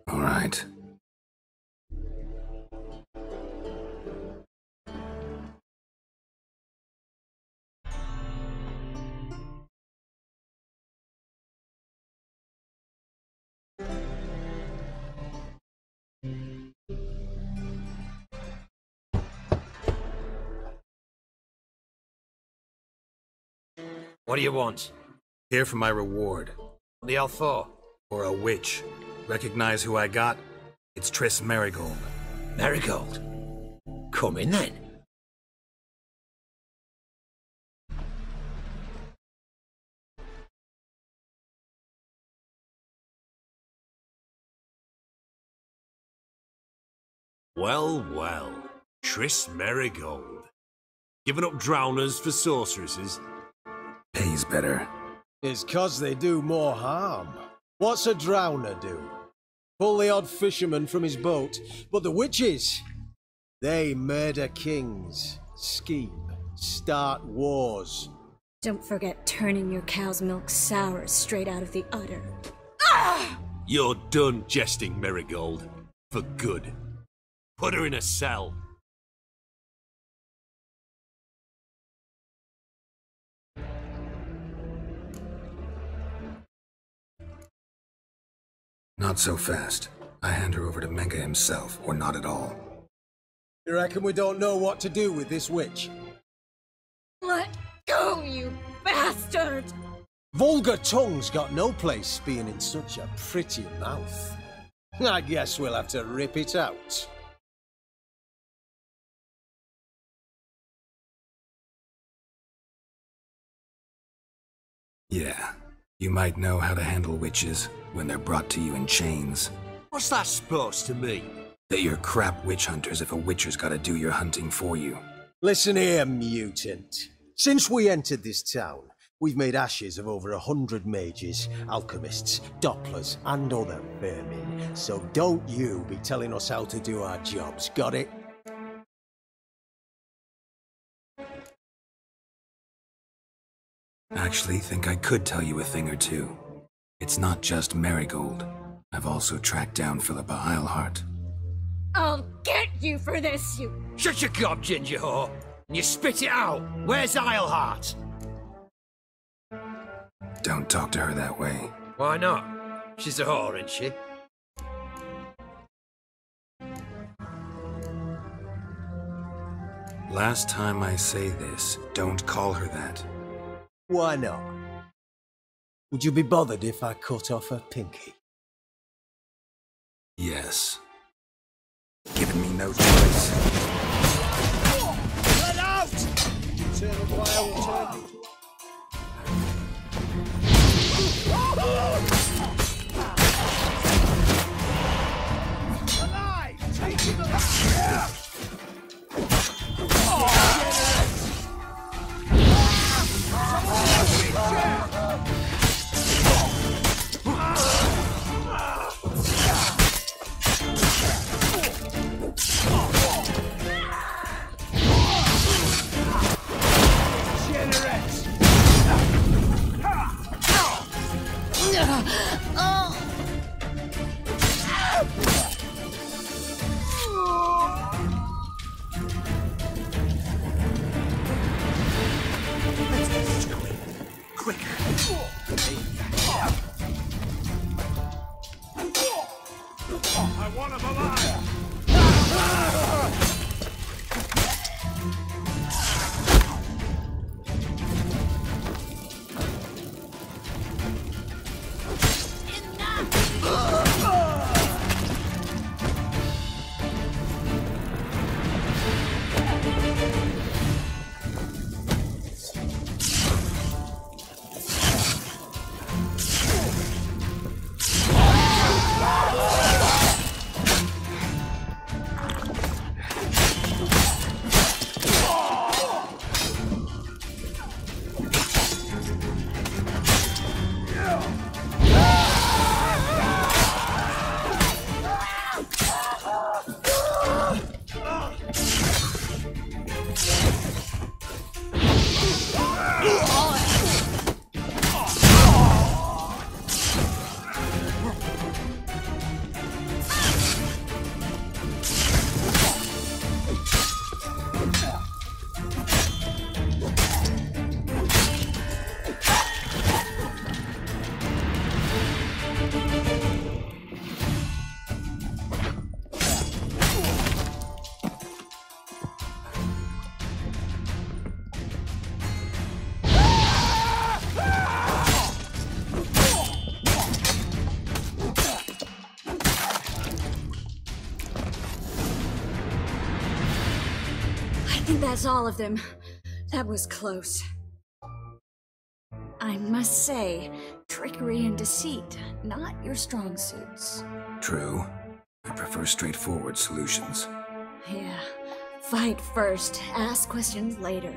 Alright. What do you want? Here for my reward. What the hell for? For a witch. Recognize who I got? It's Triss Merigold. Merigold? Come in then. Well, well. Triss Merigold. Giving up drowners for sorceresses? Pays better. It's 'cause they do more harm. What's a drowner do? Pull the odd fisherman from his boat. But the witches, they murder kings, scheme, start wars. Don't forget turning your cow's milk sour straight out of the udder. You're done jesting, Merigold. For good. Put her in a cell. Not so fast. I hand her over to Menga himself, or not at all. You reckon we don't know what to do with this witch? Let go, you bastard! Vulgar tongue's got no place being in such a pretty mouth. I guess we'll have to rip it out. Yeah. You might know how to handle witches when they're brought to you in chains. What's that supposed to mean? That you're crap witch hunters if a witcher's gotta do your hunting for you. Listen here, mutant. Since we entered this town, we've made ashes of over 100 mages, alchemists, dopplers, and other vermin. So don't you be telling us how to do our jobs, got it? Actually, think I could tell you a thing or two. It's not just Merigold. I've also tracked down Philippa Eilhart. I'll get you for this, you... Shut your gob, ginger whore! And you spit it out! Where's Eilhart? Don't talk to her that way. Why not? She's a whore, isn't she? Last time I say this, don't call her that. Why not? Would you be bothered if I cut off her pinky? Yes. Giving me no choice. Let out! Eternal fire will turn you. Alive! Taking the... I want him alive! That's all of them. That was close. I must say, trickery and deceit, not your strong suits. True. I prefer straightforward solutions. Yeah. Fight first, ask questions later.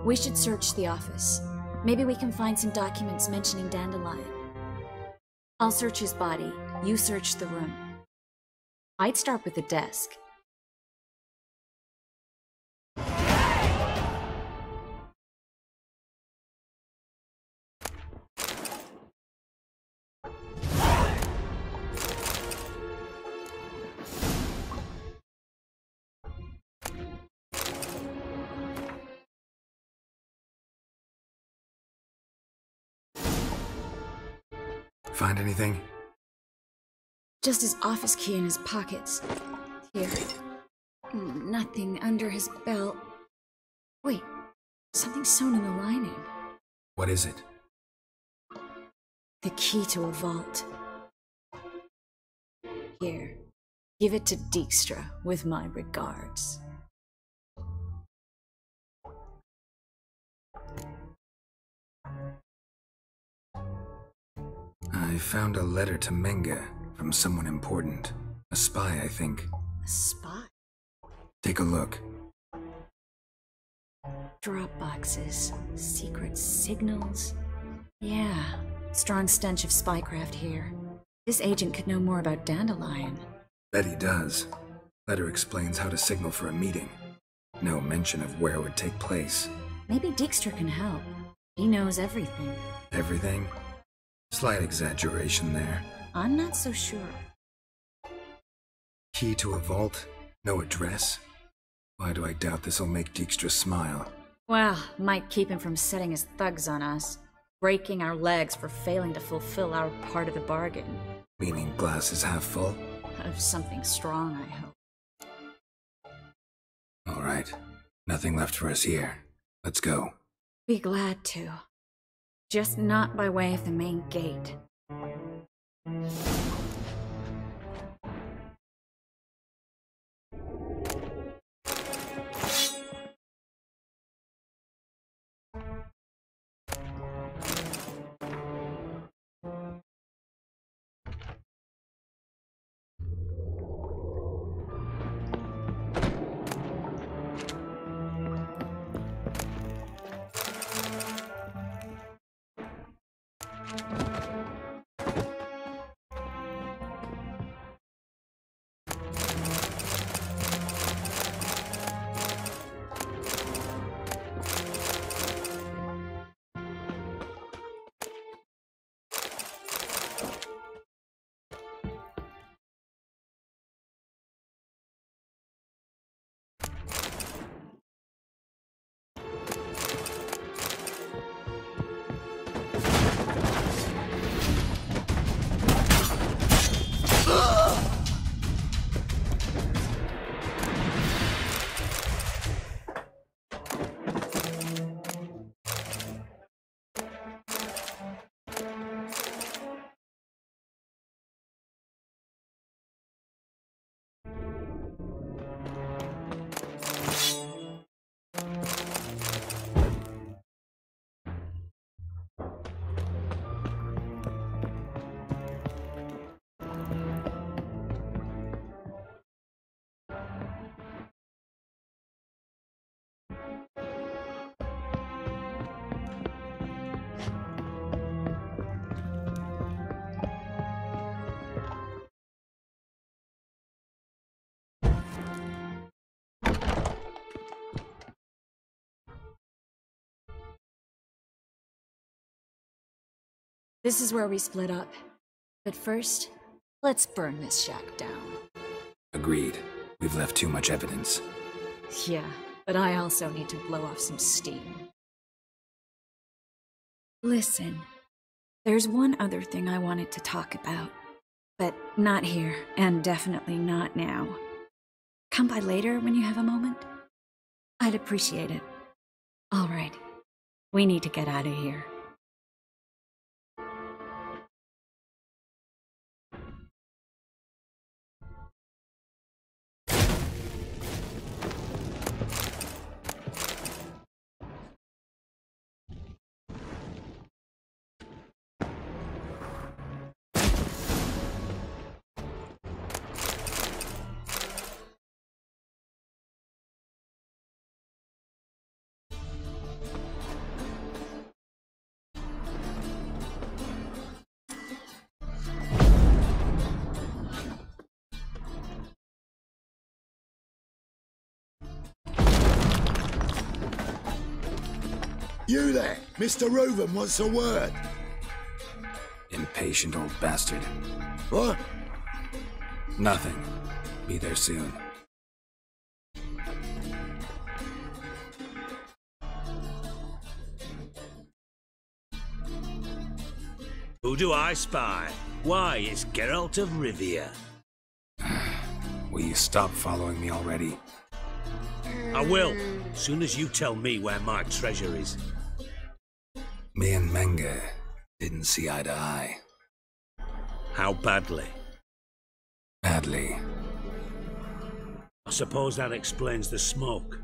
We should search the office. Maybe we can find some documents mentioning Dandelion. I'll search his body, you search the room. I'd start with the desk. Find anything? Just his office key in his pockets. Here. Nothing under his belt. Wait, something sewn in the lining. What is it? The key to a vault. Here. Give it to Dijkstra with my regards. I found a letter to Menga from someone important. A spy, I think. A spy? Take a look. Drop boxes, secret signals. Yeah, strong stench of spycraft here. This agent could know more about Dandelion. Bet he does. Letter explains how to signal for a meeting. No mention of where it would take place. Maybe Dijkstra can help. He knows everything. Everything? Slight exaggeration there. I'm not so sure. Key to a vault? No address? Why do I doubt this'll make Dijkstra smile? Well, might keep him from setting his thugs on us. Breaking our legs for failing to fulfill our part of the bargain. Meaning glass is half full? Of something strong, I hope. All right. Nothing left for us here. Let's go. Be glad to. Just not by way of the main gate. This is where we split up. But first, let's burn this shack down. Agreed. We've left too much evidence. Yeah, but I also need to blow off some steam. Listen, there's one other thing I wanted to talk about. But not here, and definitely not now. Come by later when you have a moment? I'd appreciate it. All right. We need to get out of here. You there! Mr. Reuven wants a word. Impatient old bastard. What? Nothing. Be there soon. Who do I spy? Why, it's Geralt of Rivia. Will you stop following me already? I will, as soon as you tell me where my treasure is. Me and Menge didn't see eye to eye. How badly? Badly. I suppose that explains the smoke.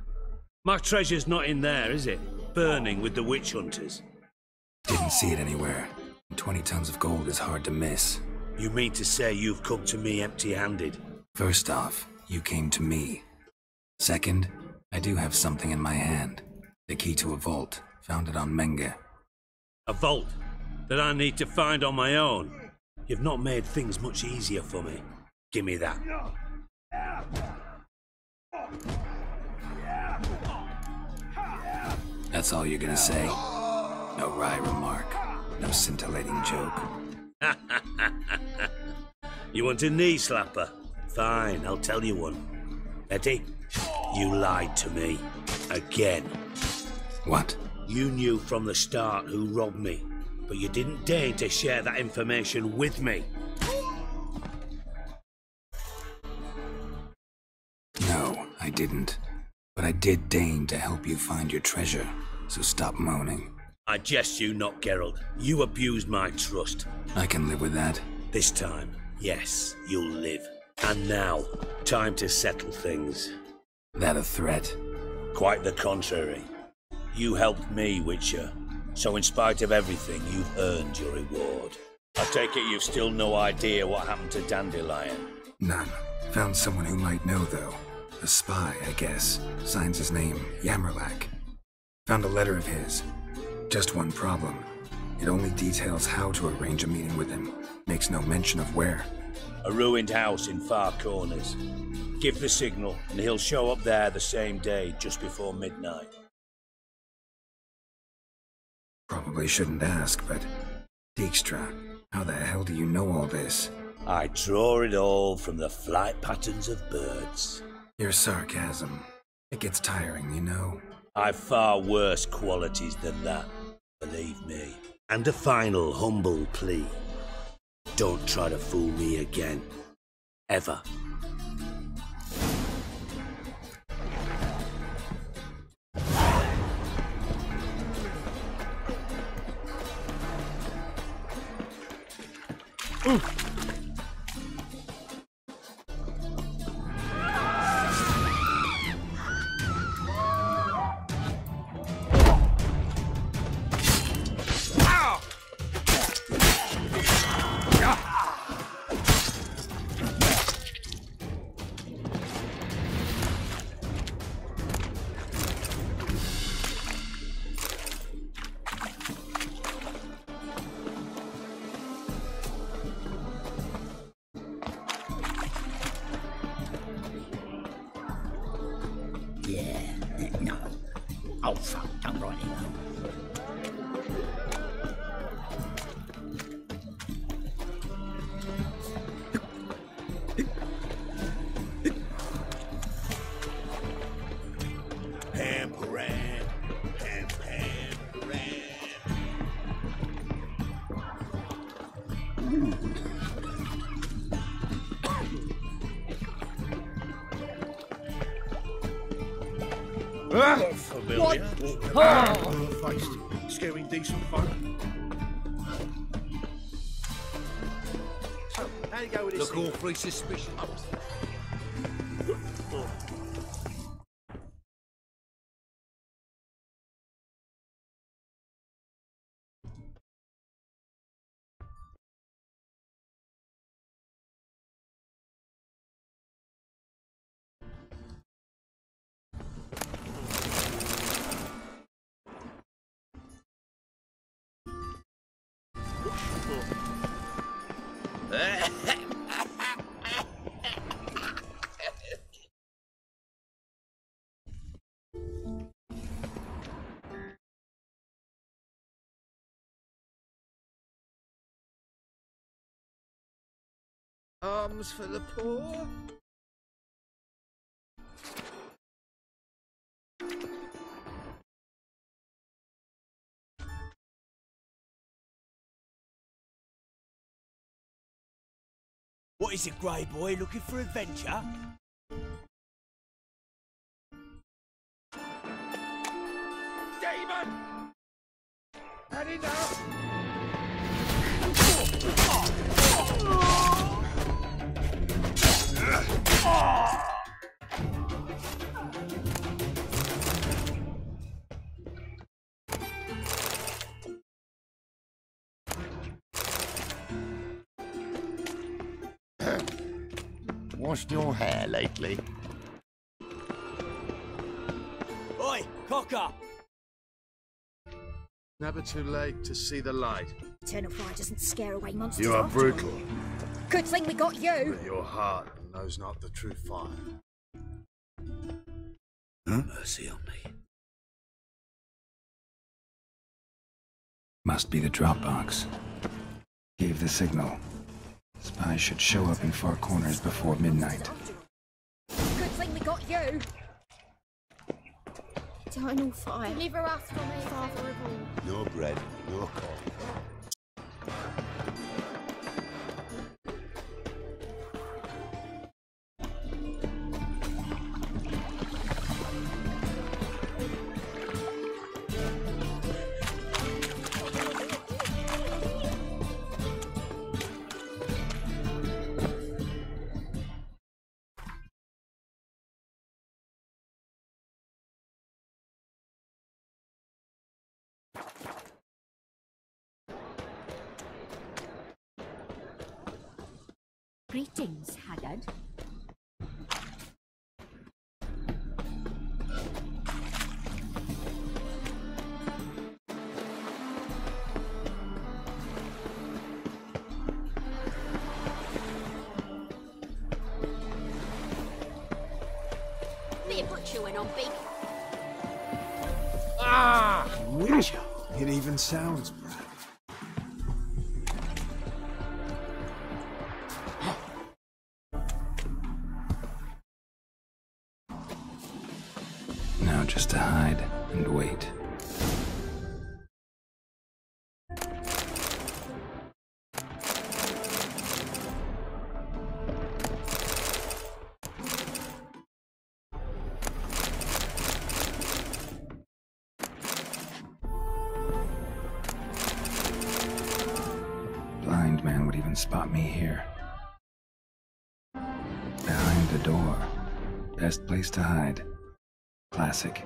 My treasure's not in there, is it? Burning with the witch hunters. Didn't see it anywhere. 20 tons of gold is hard to miss. You mean to say you've come to me empty-handed? First off, you came to me. Second, I do have something in my hand. The key to a vault. Found it on Menge. A vault that I need to find on my own. You've not made things much easier for me. Give me that. That's all you're gonna say? No wry remark. No scintillating joke. You want a knee slapper? Fine, I'll tell you one. Ready? You lied to me. Again. What? You knew from the start who robbed me, but you didn't deign to share that information with me. No, I didn't. But I did deign to help you find your treasure, so stop moaning. I jest you not, Geralt. You abused my trust. I can live with that. This time, yes, you'll live. And now, time to settle things. That a threat? Quite the contrary. You helped me, Witcher. So in spite of everything, you've earned your reward. I take it you've still no idea what happened to Dandelion? None. Found someone who might know, though. A spy, I guess. Signs his name, Yamerlak. Found a letter of his. Just one problem. It only details how to arrange a meeting with him. Makes no mention of where. A ruined house in Far Corners. Give the signal, and he'll show up there the same day, just before midnight. Probably shouldn't ask, but... Dijkstra, how the hell do you know all this? I draw it all from the flight patterns of birds. Your sarcasm. It gets tiring, you know. I've far worse qualities than that, believe me. And a final humble plea. Don't try to fool me again. Ever. Oh, fuck, don't write it down. Familiar. What? Faced, scaring decent fun. So, how do you go with this? Look awfully suspicious. Arms for the poor. What is it, Grey Boy? Looking for adventure? Demon! Had enough! Washed your hair lately? Oi, cocker! Never too late to see the light. Eternal fire doesn't scare away monsters. You are after all. brutal, Good thing we got you. but your heart knows not the true fire. Mercy on me. Must be the drop box. Gave the signal. Spies should show up in far corners before midnight. Good thing we got you. Eternal fire. Deliver us from it, Father of all. No bread, no coffee. Greetings, Haggard. Me and Butcher went on big. Ah! Witcher! It even sounds brave. Now just to hide and wait. Blind man would even spot me here. Behind the door. Best place to hide. Classic.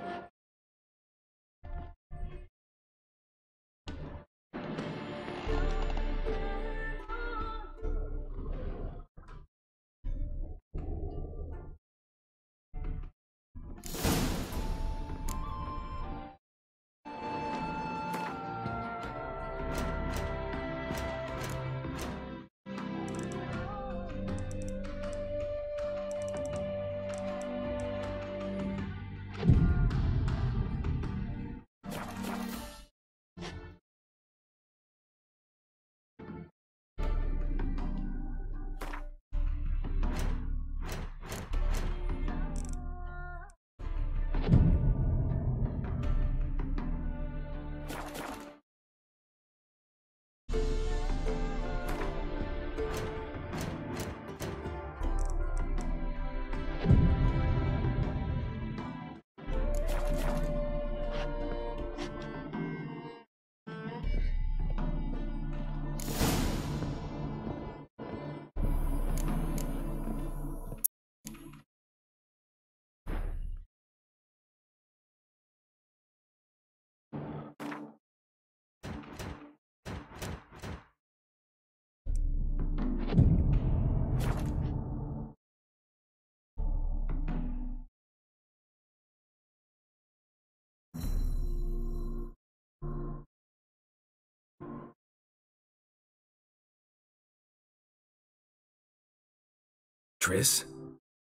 Triss?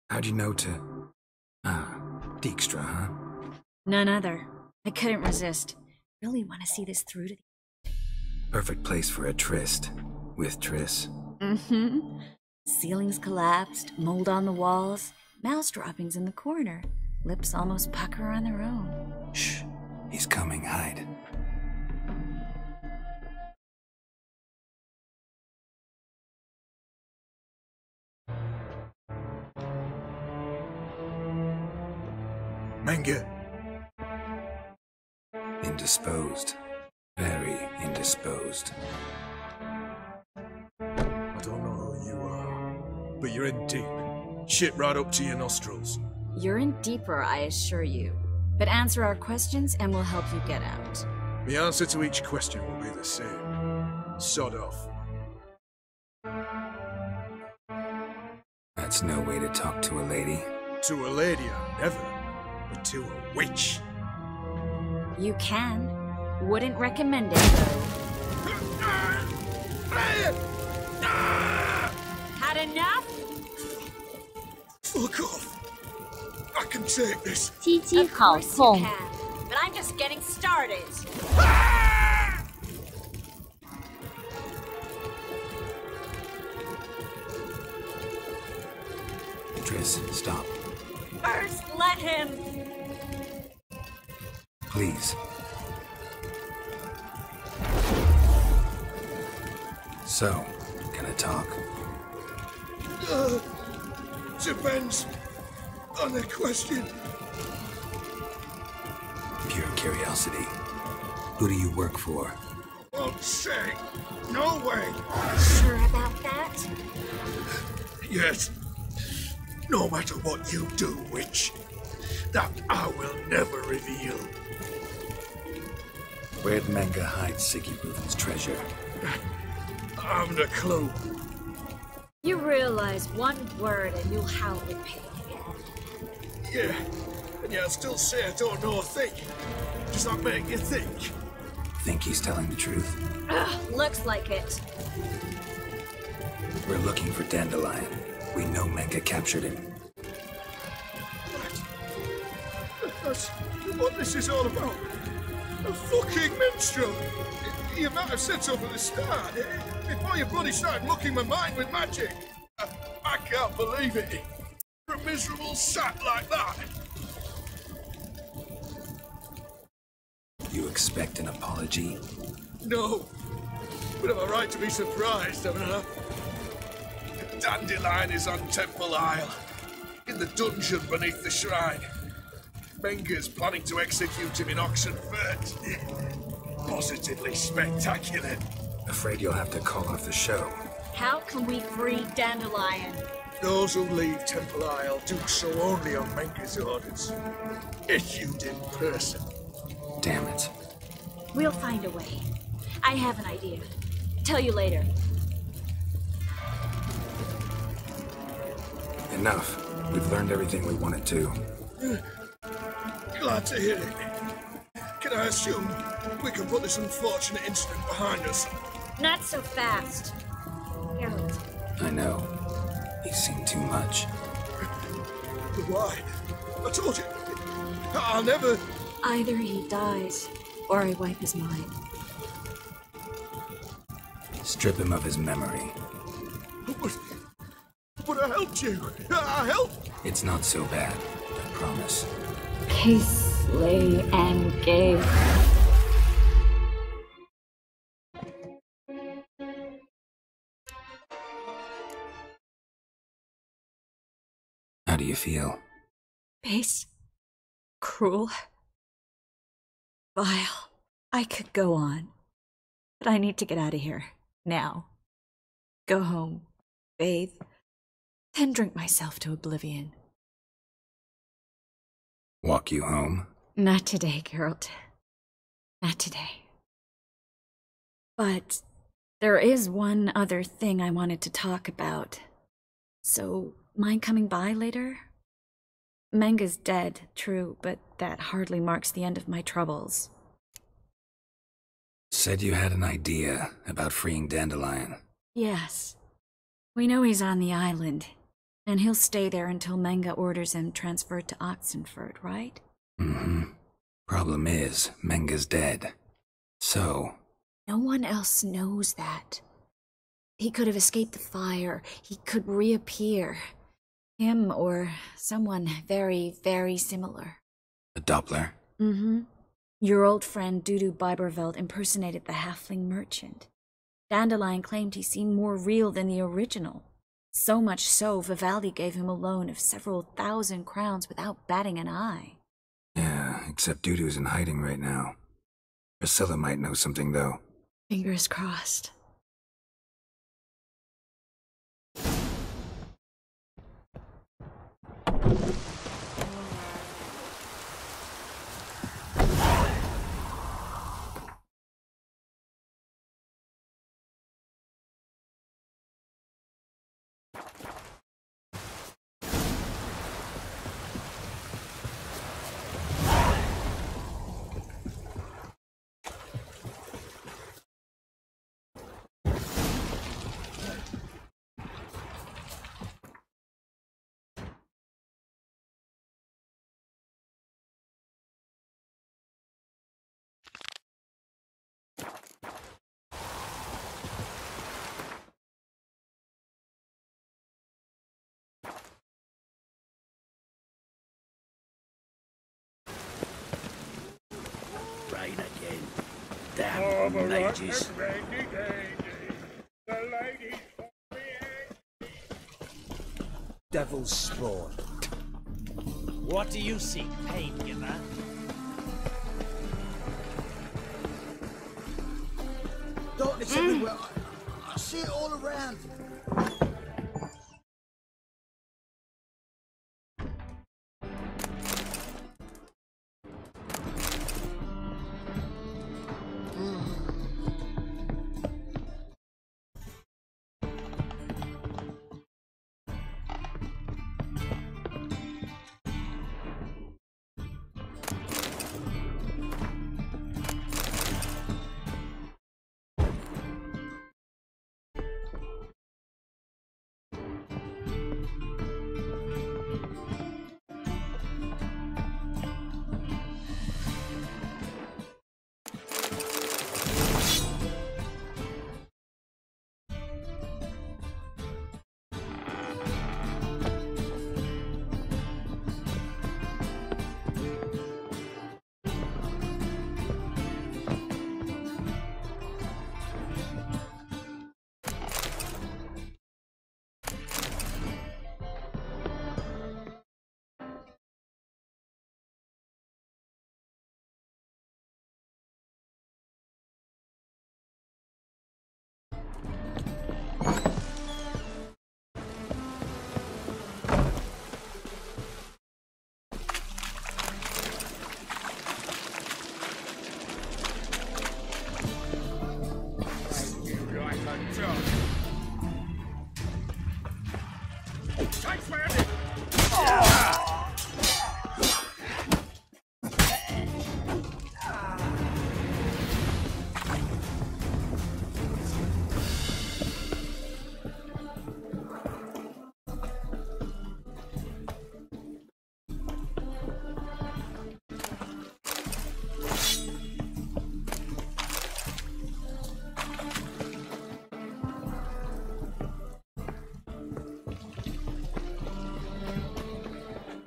How'd you know to... Dijkstra, huh? None other. I couldn't resist. Really want to see this through to the... Perfect place for a tryst. With Triss. Mm-hmm. Ceilings collapsed, mold on the walls, mouse droppings in the corner. Lips almost pucker on their own. Shh. He's coming. Hide. Menge. Indisposed. Very indisposed. I don't know who you are, but you're in deep. Shit right up to your nostrils. You're in deeper, I assure you. But answer our questions and we'll help you get out. The answer to each question will be the same. Sod off. That's no way to talk to a lady. To a lady, I never. But to a witch. You can. Wouldn't recommend it, though. Had enough? Fuck off. I can take this. 鸡鸡好痛。 But I'm just getting started. Triss, stop. First, let him. Please. So, gonna talk? Depends on the question. Pure curiosity. Who do you work for? Won't say. No way. Sure about that? Yes. No matter what you do, witch, that I will never reveal. Where'd Menge hide Siggybruthen's treasure? I haven't a clue. You realize one word and you'll howl with pain. Yeah, and yet I still say I don't know a thing. Does that make you think? Think he's telling the truth? Ugh, looks like it. We're looking for Dandelion. We know Menge captured him. That's what this is all about. A fucking minstrel. You might have said so from the start. Before you bloody started mucking my mind with magic. I can't believe it. For a miserable sap like that. You expect an apology? No. But am I right to be surprised, haven't I? Dandelion is on Temple Isle. In the dungeon beneath the shrine. Menge's planning to execute him in Oxenfurt. Positively spectacular. Afraid you'll have to call off the show. How can we free Dandelion? Those who leave Temple Isle do so only on Menge's orders. Issued in person. Damn it. We'll find a way. I have an idea. Tell you later. Enough. We've learned everything we wanted to. Glad to hear it. Can I assume we can put this unfortunate incident behind us? Not so fast. Geralt. I know. He's seen too much. But why? I told you. I'll never... Either he dies, or I wipe his mind. Strip him of his memory. But I helped you. I helped. It's not so bad. I promise. Kiss, lay, and gave. How do you feel? Base. Cruel. Vile. I could go on. But I need to get out of here. Now. Go home. Bathe. Then drink myself to oblivion. Walk you home? Not today, Geralt. Not today. But there is one other thing I wanted to talk about. So, mind coming by later? Menge's dead, true, but that hardly marks the end of my troubles. Said you had an idea about freeing Dandelion. Yes. We know he's on the island. And he'll stay there until Manga orders him transferred to Oxenford, right? Mm-hmm. Problem is, Menga's dead. So... No one else knows that. He could have escaped the fire. He could reappear. Him or someone very, very similar. The Doppler? Mm-hmm. Your old friend Dudu Biberveld impersonated the halfling merchant. Dandelion claimed he seemed more real than the original. So much so, Vivaldi gave him a loan of several 1,000 crowns without batting an eye. Yeah, except Dudu's in hiding right now. Priscilla might know something, though. Fingers crossed. Rain again. Damn mages. Devil's spawn. What do you seek, pain giver? Darkness everywhere. I see it all around.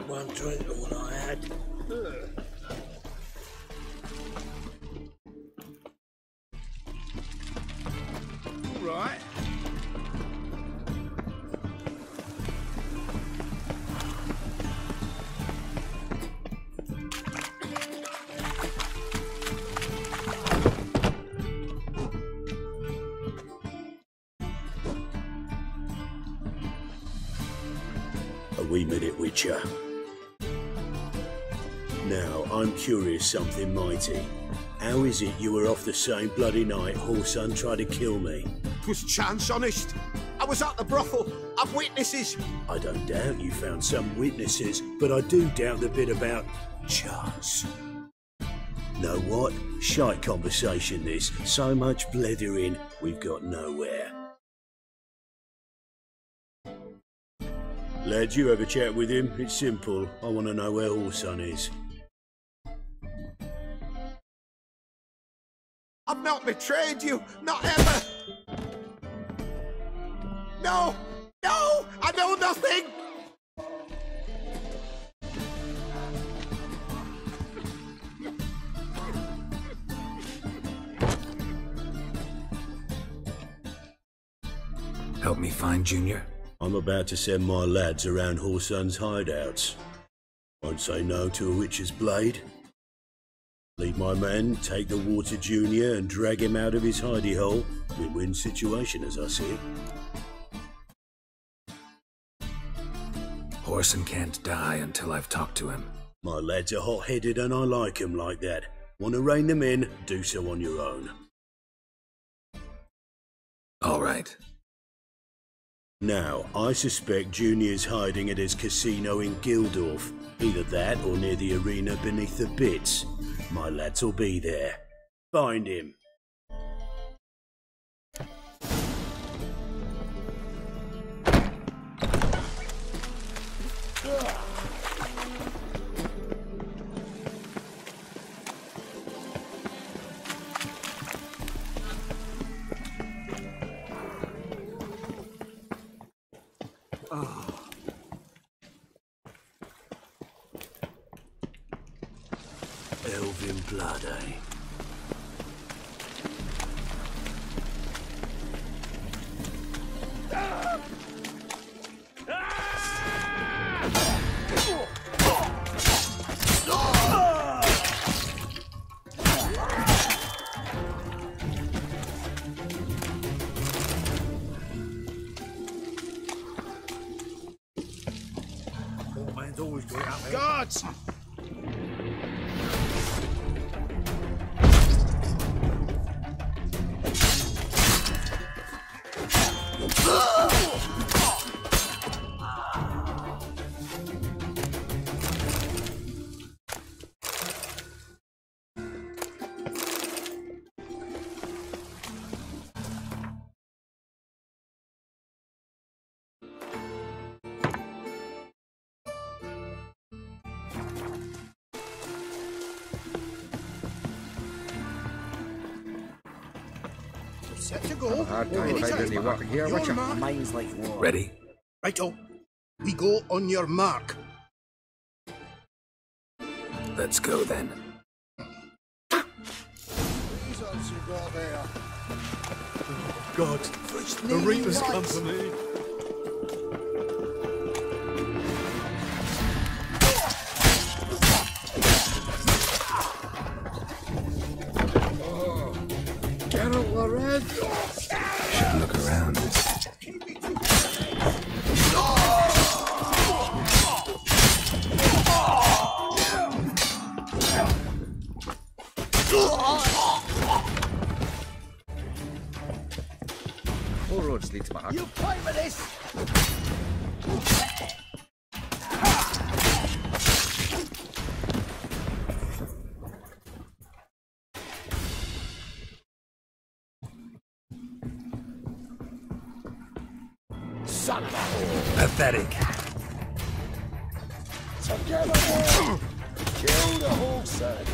One drink, all I had. Right. A wee minute, Witcher. Now, I'm curious something mighty. How is it you were off the same bloody night Whoreson tried to kill me? 'Twas chance, honest. I was at the brothel. I've witnesses. I don't doubt you found some witnesses, but I do doubt the bit about chance. Know what? Shite conversation this. So much blethering, we've got nowhere. Lads, you have a chat with him. It's simple. I want to know where Orson is. I've not betrayed you, not ever! No! No! I know nothing! Help me find Junior? I'm about to send my lads around Horson's hideouts. Won't say no to a witch's blade. Lead my men, take the water Junior and drag him out of his hidey hole. Win-win situation as I see it. Horson can't die until I've talked to him. My lads are hot-headed and I like 'em like that. Want to rein them in? Do so on your own. All right. Now, I suspect Junior's hiding at his casino in Gildorf. Either that or near the arena beneath the bits. My lads will be there. Find him. Elven blood, eh? Old man's always good out there. Guards! Set to go. Mine's like war. Ready? Righto. We go on your mark. Let's go then. God, the Reaper's company. Geralt Lored. Should look around. All roads lead to my house. You play with this! Son of a whore. Pathetic. Together, war! Kill the Horson!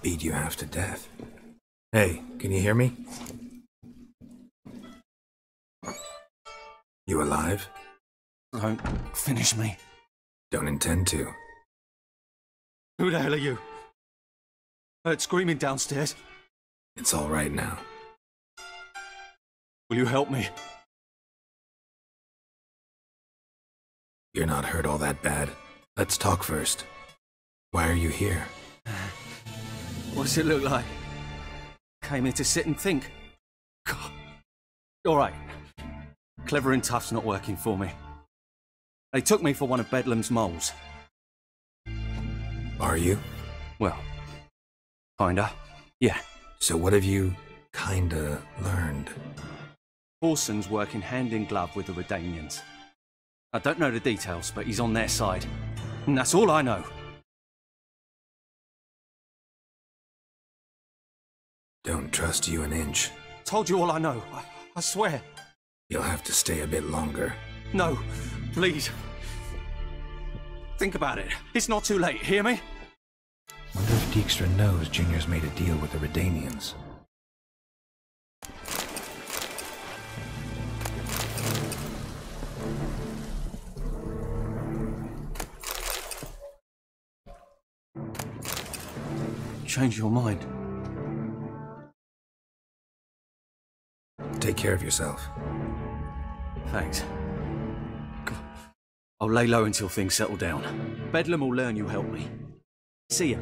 Beat you half to death. Hey, can you hear me? You alive? Don't finish me. Don't intend to. Who the hell are you? Heard screaming downstairs. It's all right now. Will you help me? You're not hurt all that bad. Let's talk first. Why are you here? What's it look like? Came here to sit and think. God. All right. Clever and tough's not working for me. They took me for one of Bedlam's moles. Are you? Well, kinda. Yeah. So what have you kinda learned? Corson's working hand in glove with the Redanians. I don't know the details, but he's on their side. And that's all I know. Don't trust you an inch. Told you all I know. I swear. You'll have to stay a bit longer. No, please. Think about it. It's not too late, hear me? Wonder if Dijkstra knows Junior's made a deal with the Redanians. Change your mind. Take care of yourself. Thanks. I'll lay low until things settle down. Bedlam will learn you helped me. See ya.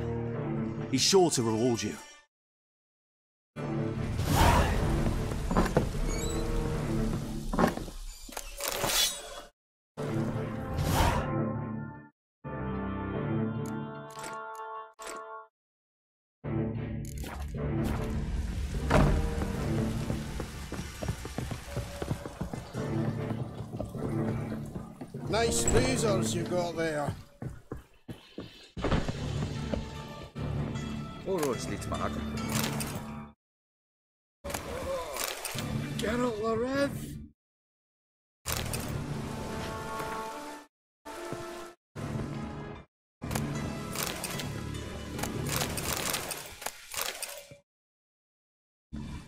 He's sure to reward you. Nice razors you got there. All roads lead to my Adam. Geralt the Rev.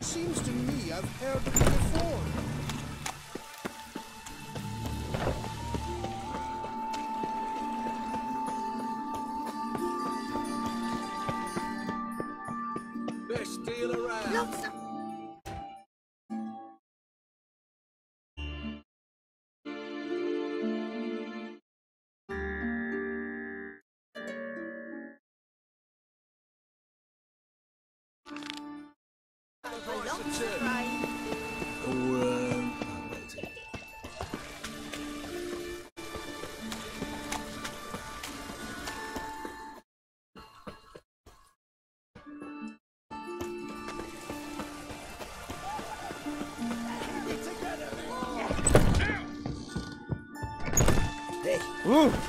Seems to me I've heard of you before. Best deal around.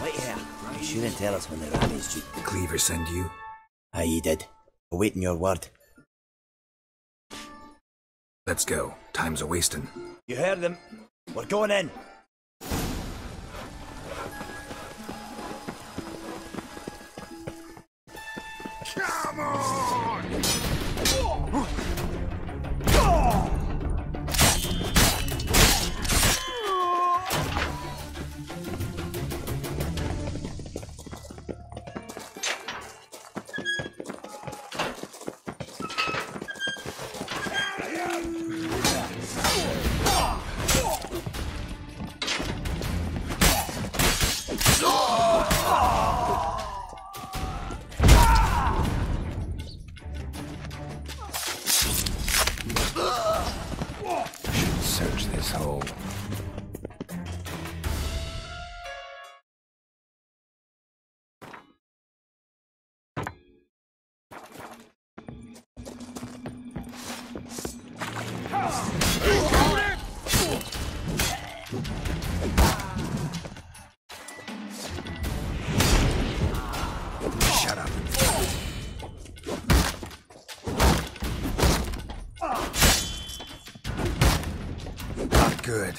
Wait here. You shouldn't tell us when the rabbits due. Did Cleaver send you? Aye, he did. Awaiting your word. Let's go. Time's a-wasting. You heard them. We're going in. Come on! Search this hole. Shut up. Not good.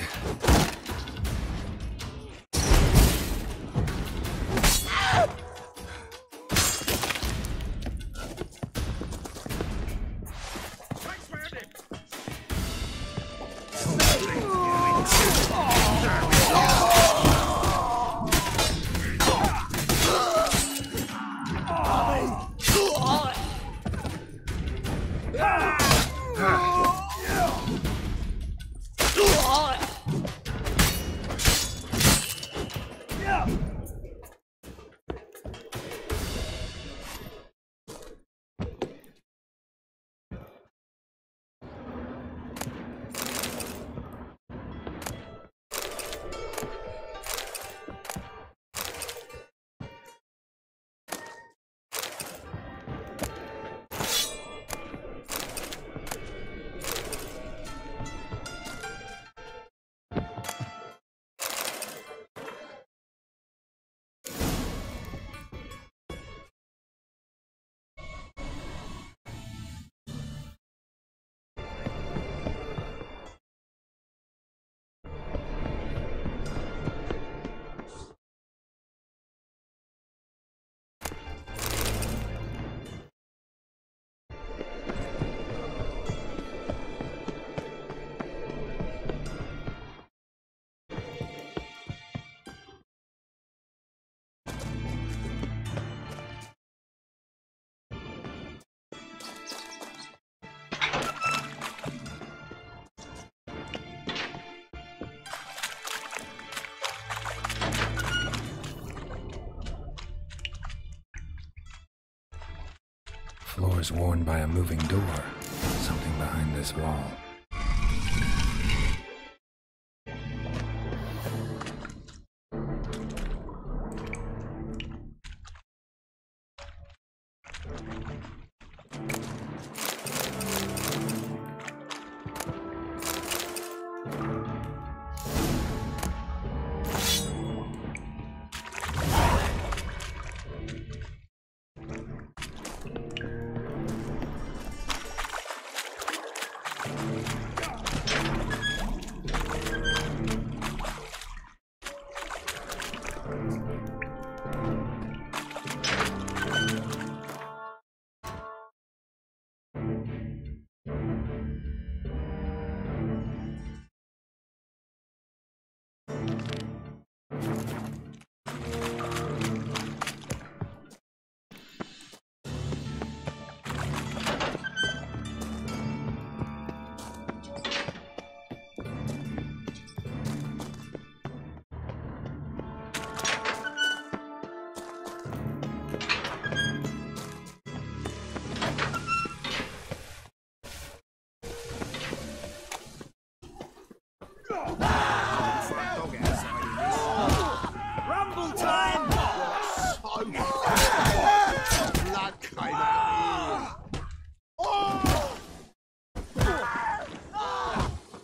floor's worn by a moving door. Something behind this wall.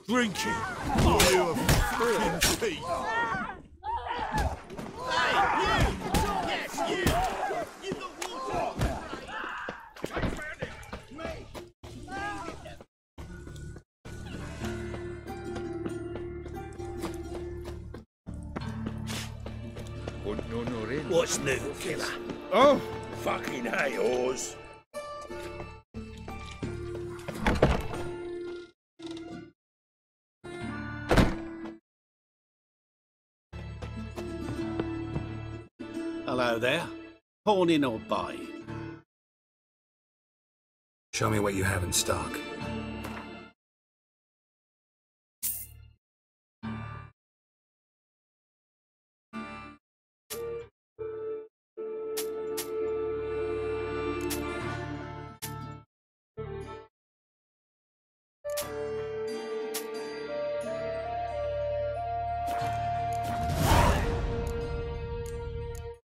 Drink it, or you fucking feet. Hey, you! Yes, you! You got water! I found it! Me! What's new, killer? Oh? Fucking hey, whores. Hello there. Pawn in or buy? Show me what you have in stock.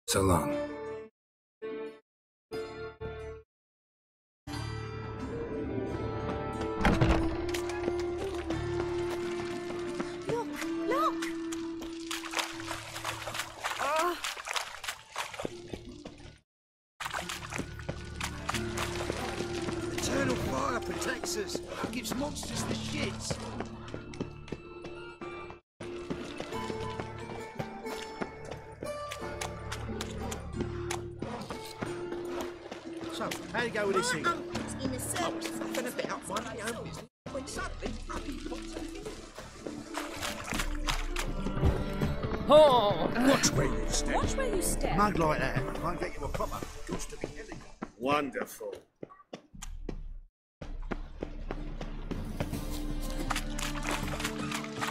So long. Look! Eternal fire protects us. Gives monsters the shits. So, how you go with this thing? In the I was fucking a bit up my own business when suddenly Oh! Watch where you step. Watch where you step. mug like that might get you a proper ghost of the helicopter. Wonderful.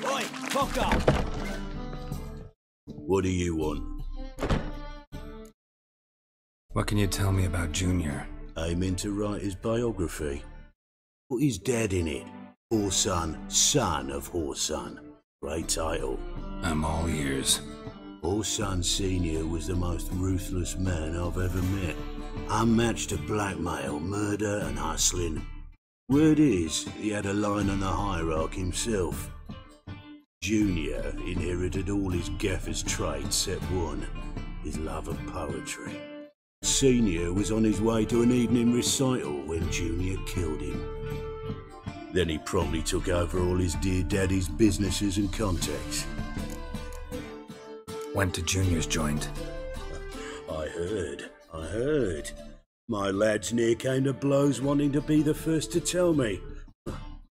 Oi, fuck up! What do you want? What can you tell me about Junior? Aiming to write his biography. Put his dad in it. Horson, son of Horson. Great title. I'm all ears. Horson Sr. was the most ruthless man I've ever met. Unmatched at blackmail, murder and hustling. Word is, he had a line on the hierarchy himself. Junior inherited all his gaffer's traits except one, his love of poetry. Senior was on his way to an evening recital when Junior killed him. Then he promptly took over all his dear daddy's businesses and contacts. Went to Junior's joint. I heard. My lads near came to blows wanting to be the first to tell me.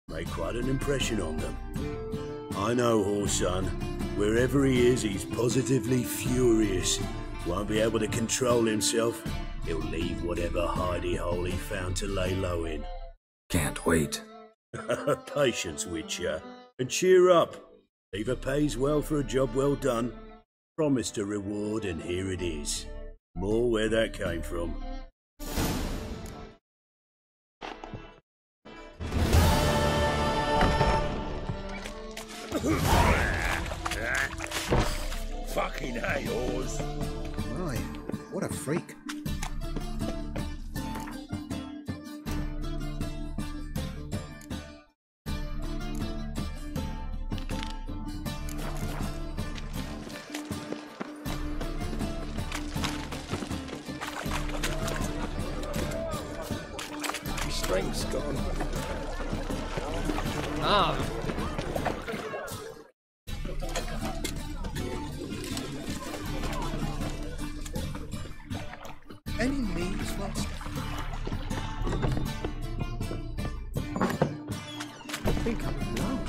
Made quite an impression on them. I know Horson. Wherever he is, he's positively furious. Won't be able to control himself. He'll leave whatever hidey hole he found to lay low in. Can't wait. Patience with ya. And cheer up. Either pays well for a job well done. Promised a reward and here it is. More where that came from. Fucking hey, Oz. My, what a freak. My strength's gone. Ah. Any means lost? I think I'm alone.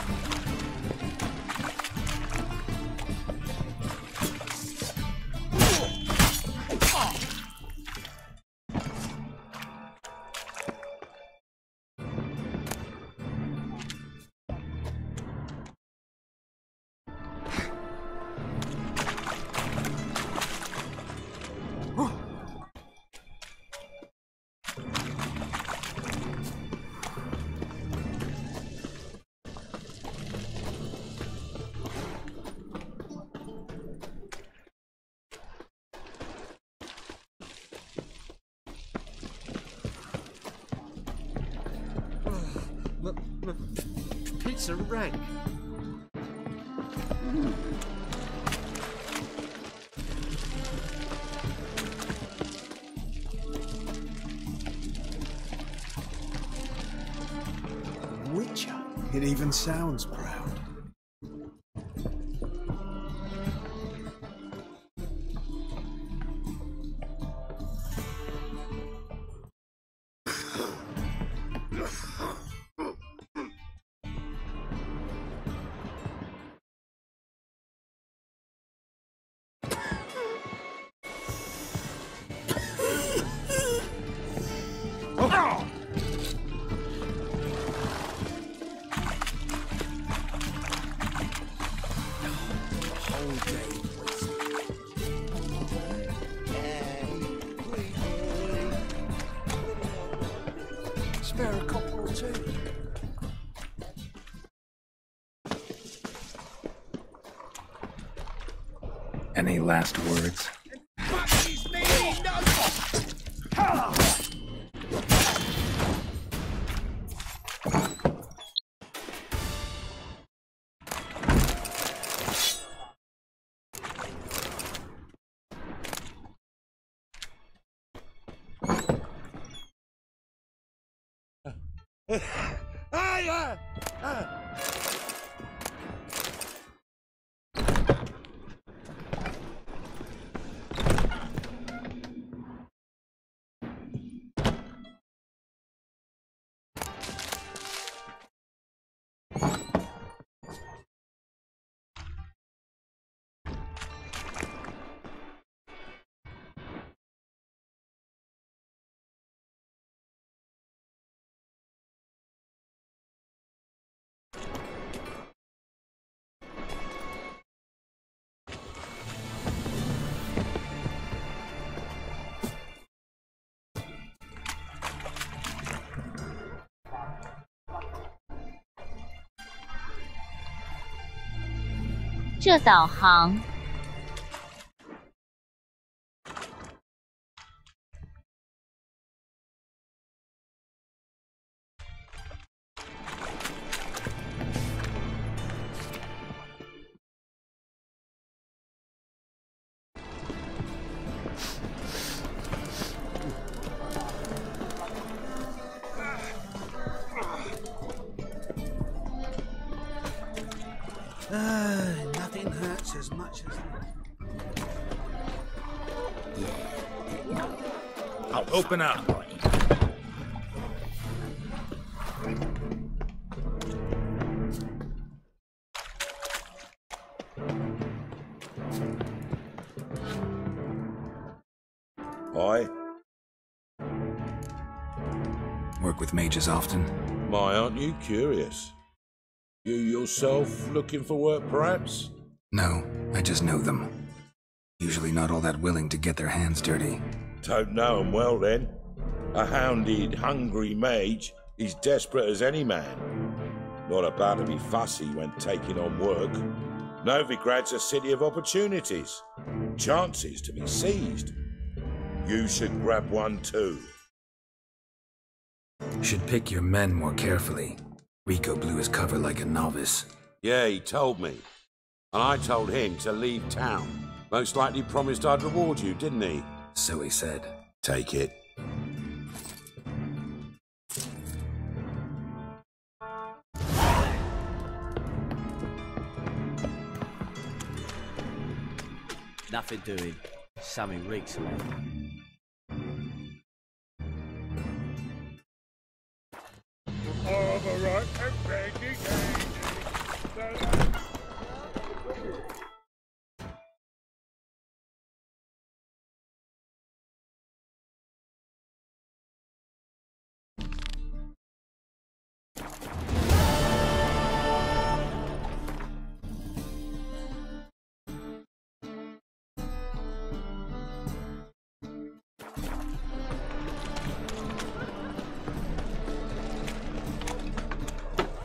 Pizza rank. Witcher. It even sounds proud. Spare a couple or two. Any last words?这导航。Nothing hurts as much as... I'll open up. Aye. Work with mages often? My, aren't you curious? You yourself looking for work, perhaps? No, I just know them. Usually not all that willing to get their hands dirty. Don't know 'em well, then. A hounded, hungry mage is desperate as any man. not about to be fussy when taking on work. Novigrad's a city of opportunities, chances to be seized. You should grab one too. Should pick your men more carefully. Rico blew his cover like a novice. Yeah, he told me. And I told him to leave town. Most likely promised I'd reward you, didn't he? So he said. Take it. Nothing doing. Something reeks of it.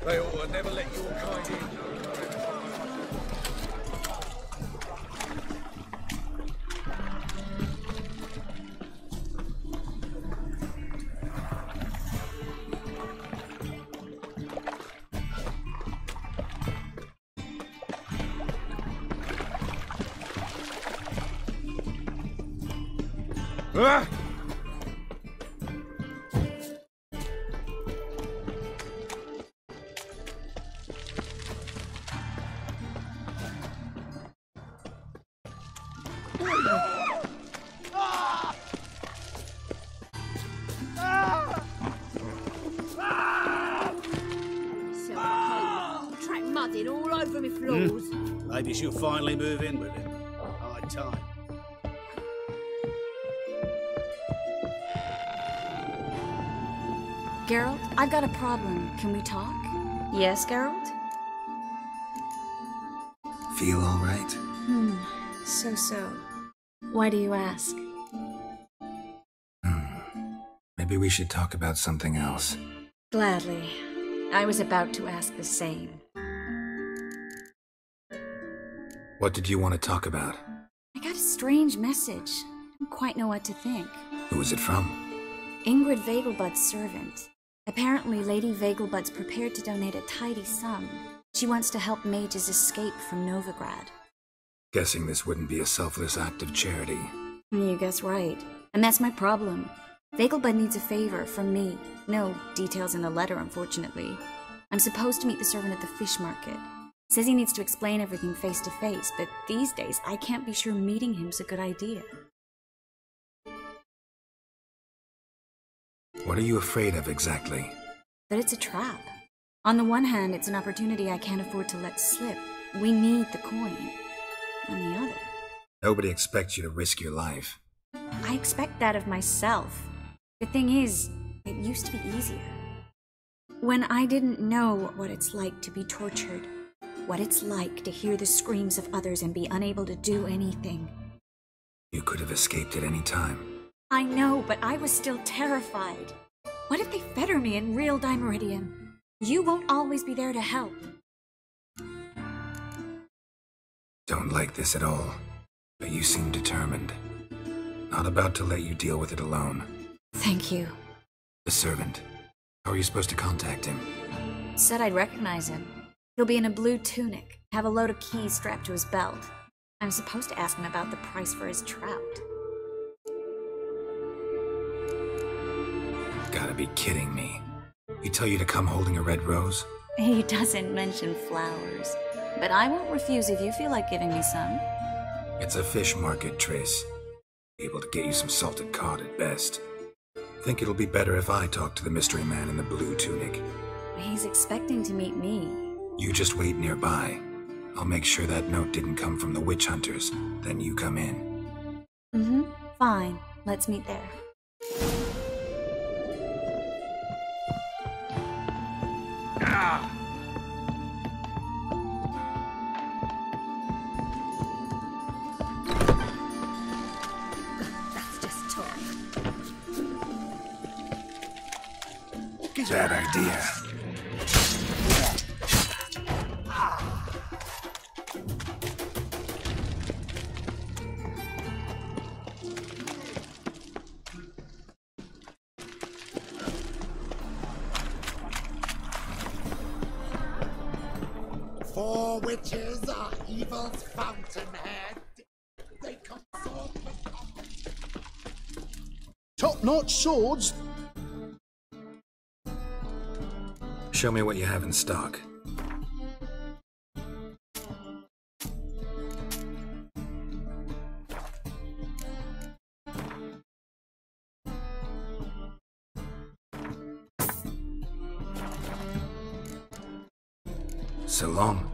They ought to never let your kind in. Ah! All over my floors. Maybe she'll finally move in with it. High time. Geralt, I've got a problem. Can we talk? Yes, Geralt? Feel all right? So. Why do you ask? Maybe we should talk about something else. Gladly. I was about to ask the same. What did you want to talk about? I got a strange message. I don't quite know what to think. Who was it from? Ingrid Vegelbud's servant. Apparently, Lady Vegelbud's prepared to donate a tidy sum. She wants to help mages escape from Novigrad. Guessing this wouldn't be a selfless act of charity. You guess right. And that's my problem. Vegelbud needs a favor from me. No details in the letter, unfortunately. I'm supposed to meet the servant at the fish market. Says he needs to explain everything face to face, but these days I can't be sure meeting him's a good idea. What are you afraid of exactly? That it's a trap. On the one hand, it's an opportunity I can't afford to let slip. We need the coin. On the other... Nobody expects you to risk your life. I expect that of myself. The thing is, it used to be easier. When I didn't know what it's like to be tortured, what it's like to hear the screams of others and be unable to do anything. You could have escaped at any time. I know, but I was still terrified. What if they fetter me in real Dimeridium? You won't always be there to help. Don't like this at all, but you seem determined. Not about to let you deal with it alone. Thank you. The servant. How are you supposed to contact him? Said I'd recognize him. He'll be in a blue tunic, have a load of keys strapped to his belt. I'm supposed to ask him about the price for his trout. Gotta be kidding me. He tell you to come holding a red rose? He doesn't mention flowers, but I won't refuse if you feel like giving me some. It's a fish market, Trace. Able to get you some salted cod at best. Think it'll be better if I talk to the mystery man in the blue tunic. He's expecting to meet me. You just wait nearby. I'll make sure that note didn't come from the witch hunters. Then you come in. Fine. Let's meet there. That's just talk. Bad idea. 4 witches are evil's fountainhead. They consort with top-notch swords. Show me what you have in stock. So long.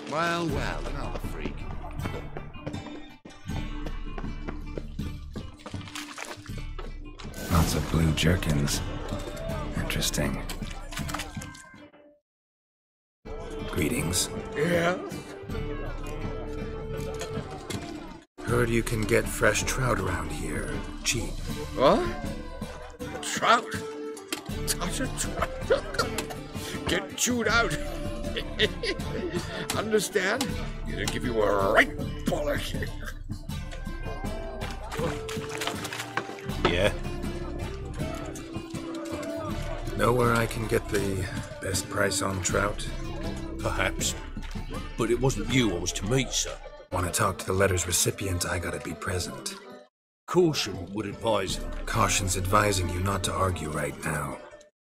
Well, another freak. Lots of blue jerkins. Interesting. Greetings. Yeah? Heard you can get fresh trout around here. Cheap. What? Trout? Touch a trout? Get chewed out. Understand? It'll give you a right polish. Yeah? Know where I can get the best price on trout? Perhaps. But it wasn't you I was to meet, sir. Want to talk to the letter's recipient, I gotta be present. Caution would advise. Caution's advising you not to argue right now.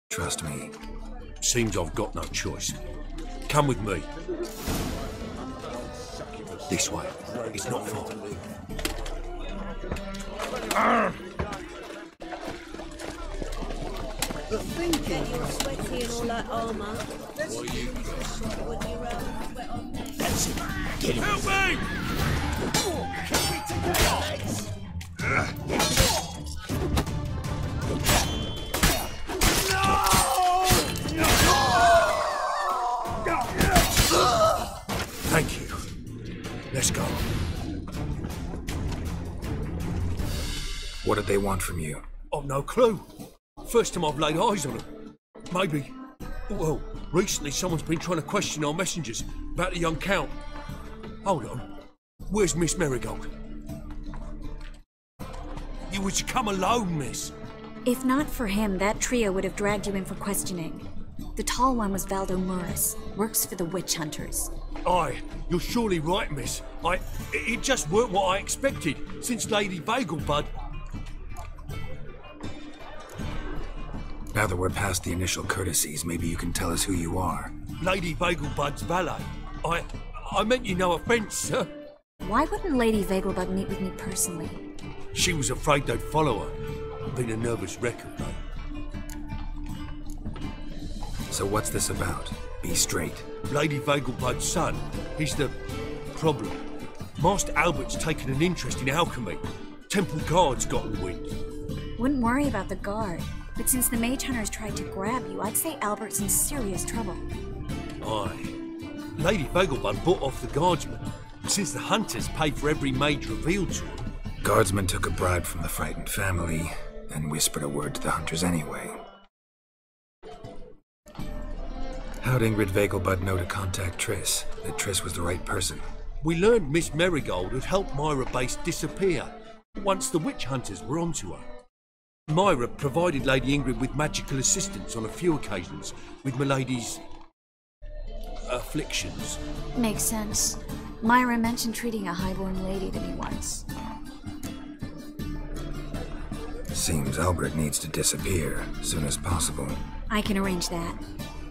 Trust me. Seems I've got no choice. Come with me. This way. It's not far. The thinking you're sweaty and all that armour. That's it. Get him. Help me! Thank you. Let's go. What did they want from you? I've no clue. First time I've laid eyes on them. Maybe. Well, recently someone's been trying to question our messengers about the young Count. Hold on. Where's Miss Marigold? You were to come alone, miss. If not for him, that trio would have dragged you in for questioning. The tall one was Valdo Murris, works for the witch hunters. Aye, you're surely right, miss. It just weren't what I expected, since Lady Vagelbud. Now that we're past the initial courtesies, maybe you can tell us who you are. Lady Vagelbud's valet. I meant you no offence, sir. Why wouldn't Lady Vagelbud meet with me personally? She was afraid they'd follow her. Been a nervous wreck of late. So what's this about? Be straight. Lady Vagelbud's son. He's the problem. Master Albert's taken an interest in alchemy. Temple Guard's gotten wind. Wouldn't worry about the guard. But since the mage hunters tried to grab you, I'd say Albert's in serious trouble. Aye. Lady Vagelbud bought off the guardsman, since the hunters paid for every mage revealed to them. Guardsman took a bribe from the frightened family, and whispered a word to the hunters anyway. How'd Ingrid Vagelbud know to contact Triss? That Triss was the right person? We learned Miss Marigold had helped Myra Base disappear, once the witch hunters were onto her. Myra provided Lady Ingrid with magical assistance on a few occasions with Milady's afflictions. Makes sense. Myra mentioned treating a highborn lady to me once. Seems Albert needs to disappear as soon as possible. I can arrange that.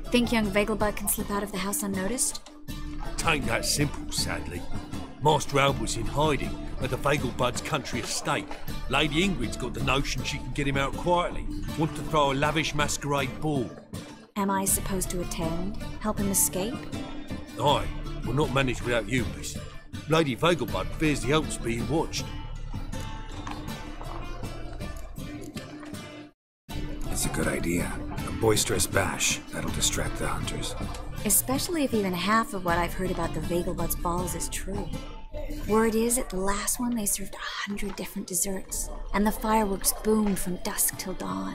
Think young Vagelbud can slip out of the house unnoticed? Tain't that simple, sadly. Master Albert's in hiding at the Vagelbud's country estate. Lady Ingrid's got the notion she can get him out quietly. Want to throw a lavish masquerade ball. Am I supposed to attend? Help him escape? Aye, we'll not manage without you, miss. Lady Vagelbud fears the Alps being watched. It's a good idea. A boisterous bash. That'll distract the hunters. Especially if even half of what I've heard about the Vagelbud's balls is true. Word is, at the last one they served 100 different desserts, and the fireworks boomed from dusk till dawn.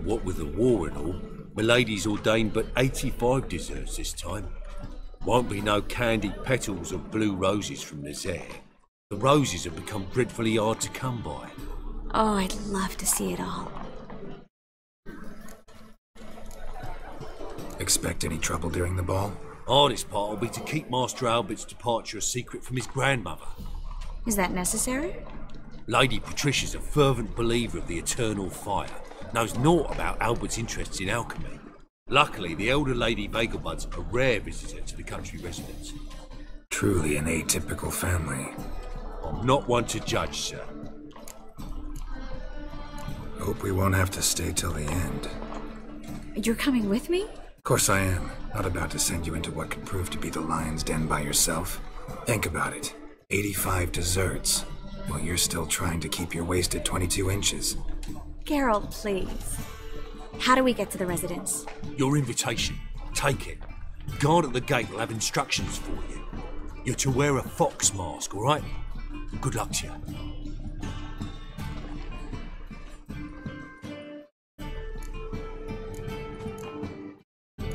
What with the war and all, Milady's ordained but 85 desserts this time. Won't be no candied petals or blue roses from the Zare. The roses have become dreadfully hard to come by. Oh, I'd love to see it all. expect any trouble during the ball? Hardest part will be to keep Master Albert's departure a secret from his grandmother. Is that necessary? Lady Patricia's a fervent believer of the eternal fire, knows naught about Albert's interests in alchemy. Luckily, the elder Lady Bagelbud's a rare visitor to the country residence. Truly an atypical family. I'm not one to judge, sir. Hope we won't have to stay till the end. You're coming with me? Of course I am. Not about to send you into what could prove to be the lion's den by yourself. Think about it. 85 desserts, while you're still trying to keep your waist at 22 inches. Geralt, please. How do we get to the residence? Your invitation. Take it. Guard at the gate will have instructions for you. You're to wear a fox mask, all right? Good luck to you.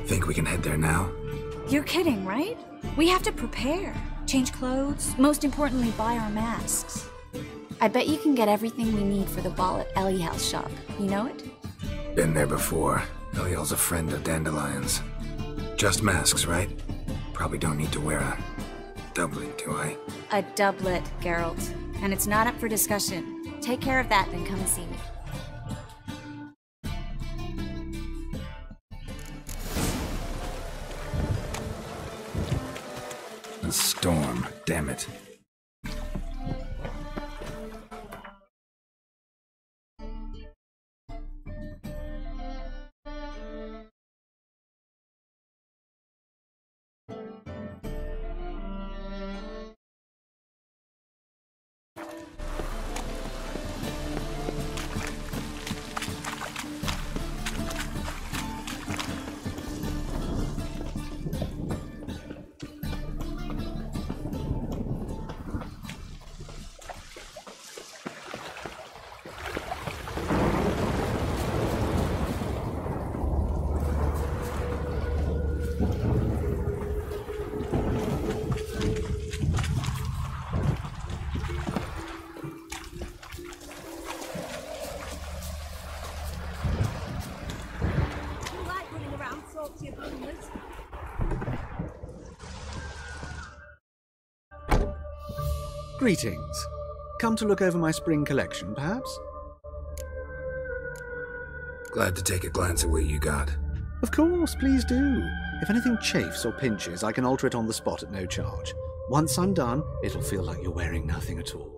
Think we can head there now? You're kidding, right? We have to prepare. Change clothes. Most importantly, buy our masks. I bet you can get everything we need for the ball at Eliel's shop. You know it? Been there before. Eliel's a friend of Dandelion's. Just masks, right? Probably don't need to wear a doublet, do I? A doublet, Geralt. And it's not up for discussion. Take care of that, then come and see me. A storm, damn it. Greetings. Come to look over my spring collection, perhaps? Glad to take a glance at what you got. Of course, please do. If anything chafes or pinches, I can alter it on the spot at no charge. Once I'm done, it'll feel like you're wearing nothing at all.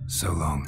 So long.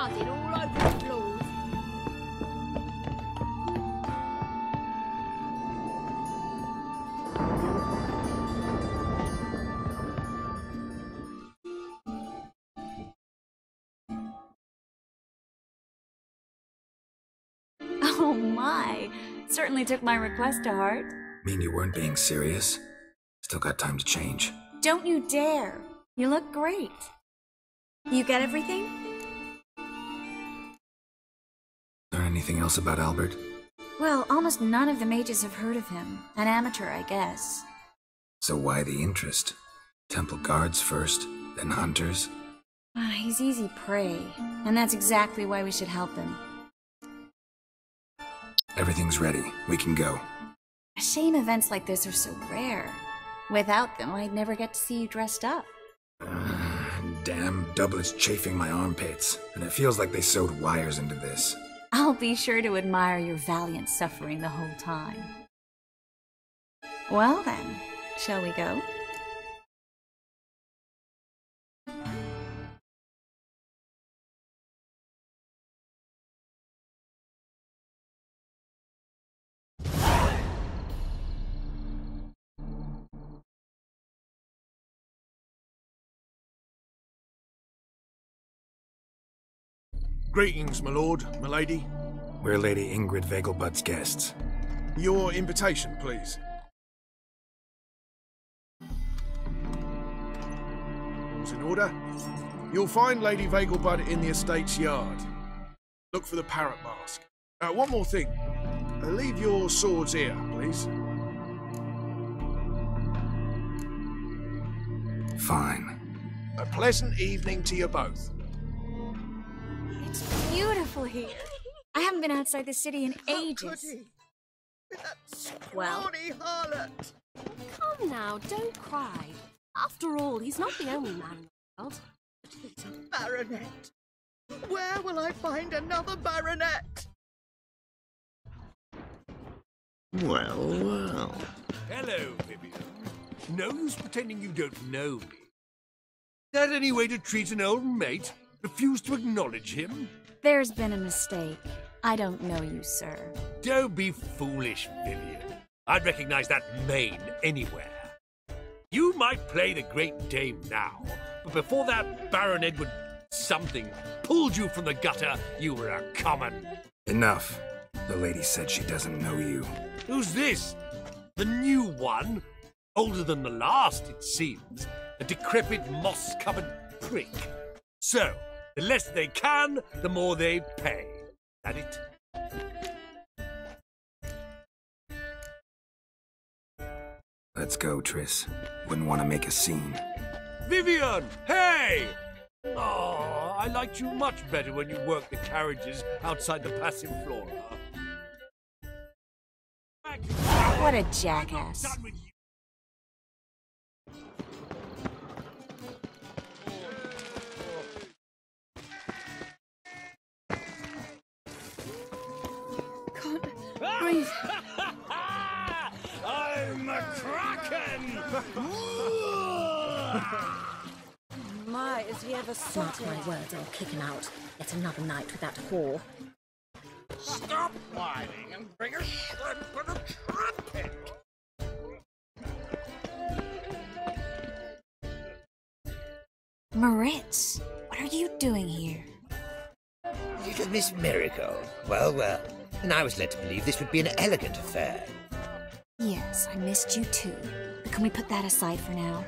buzzing all over the floors. Oh my! Certainly took my request to heart. Mean you weren't being serious? Still got time to change. Don't you dare! You look great. You get everything? Learn anything else about Albert? Well, almost none of the mages have heard of him. An amateur, I guess. So why the interest? Temple guards first, then hunters? He's easy prey, and that's exactly why we should help him. Everything's ready. We can go. A shame events like this are so rare. Without them, I'd never get to see you dressed up. Damn doublet's chafing my armpits, and it feels like they sewed wires into this. I'll be sure to admire your valiant suffering the whole time. Well then, shall we go? Greetings, my lord, my lady. We're Lady Ingrid Vegelbud's guests. Your invitation, please. All's in order. You'll find Lady Vegelbud in the estate's yard. Look for the parrot mask. One more thing. Leave your swords here, please. Fine. A pleasant evening to you both. It's beautiful here. I haven't been outside the city in ages. Well, harlot. Come now, don't cry. After all, he's not the only man in the world. He's a baronet. Where will I find another baronet? Well, well. Hello, Vivian. No use pretending you don't know me. Is that any way to treat an old mate? Refuse to acknowledge him? There's been a mistake. I don't know you, sir. Don't be foolish, Vivian. I'd recognize that mane anywhere. You might play the Great Dame now, but before that Baron Edward something pulled you from the gutter, you were a common. Enough. The lady said she doesn't know you. Who's this? The new one? Older than the last, it seems. A decrepit, moss-covered prick. So, the less they can, the more they pay. That it? Let's go, Triss. Wouldn't want to make a scene. Vivian! Hey! Oh, I liked you much better when you worked the carriages outside the Passiflora. What a jackass. Breathe. I'm a kraken! My, is he ever Mark my words, I'll kick him out. Yet another night with that whore. Stop whining and bring a shrimp and a trumpet! Moritz, what are you doing here? Little Miss Marigold. Well, well. And I was led to believe this would be an elegant affair. Yes, I missed you too. But can we put that aside for now?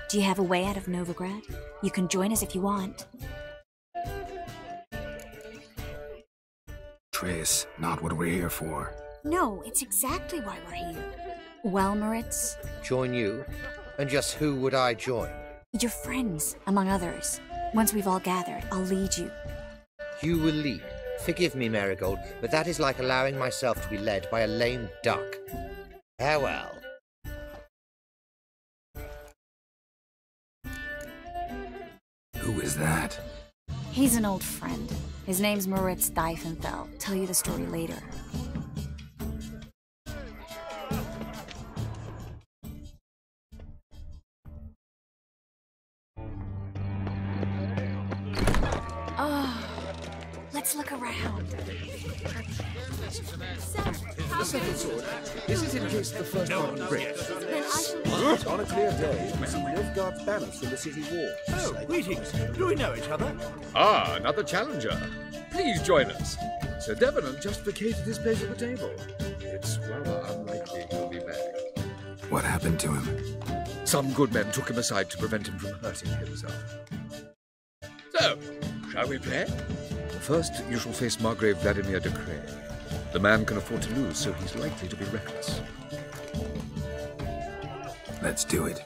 Do you have a way out of Novigrad? You can join us if you want. Triss, not what we're here for. No, it's exactly why we're here. Well, Moritz? Join you? And just who would I join? Your friends, among others. Once we've all gathered, I'll lead you. You will lead. Forgive me, Marigold, but that is like allowing myself to be led by a lame duck. Farewell. Who is that? He's an old friend. His name's Moritz Diefenfeld. Tell you the story later. Let's look around. The second sword. Is it in case the first one breaks? Then I shall... What? On a clear day, we see Nilfgaard's banners from the city walls. Oh, greetings. Do we know each other? Ah, another challenger. Please join us. Sir Devenant just vacated his place at the table. It's rather unlikely he'll be back. What happened to him? Some good men took him aside to prevent him from hurting himself. So, shall we play? First, you shall face Margrave Vladimir de Cray. The man can afford to lose, so he's likely to be reckless. Let's do it.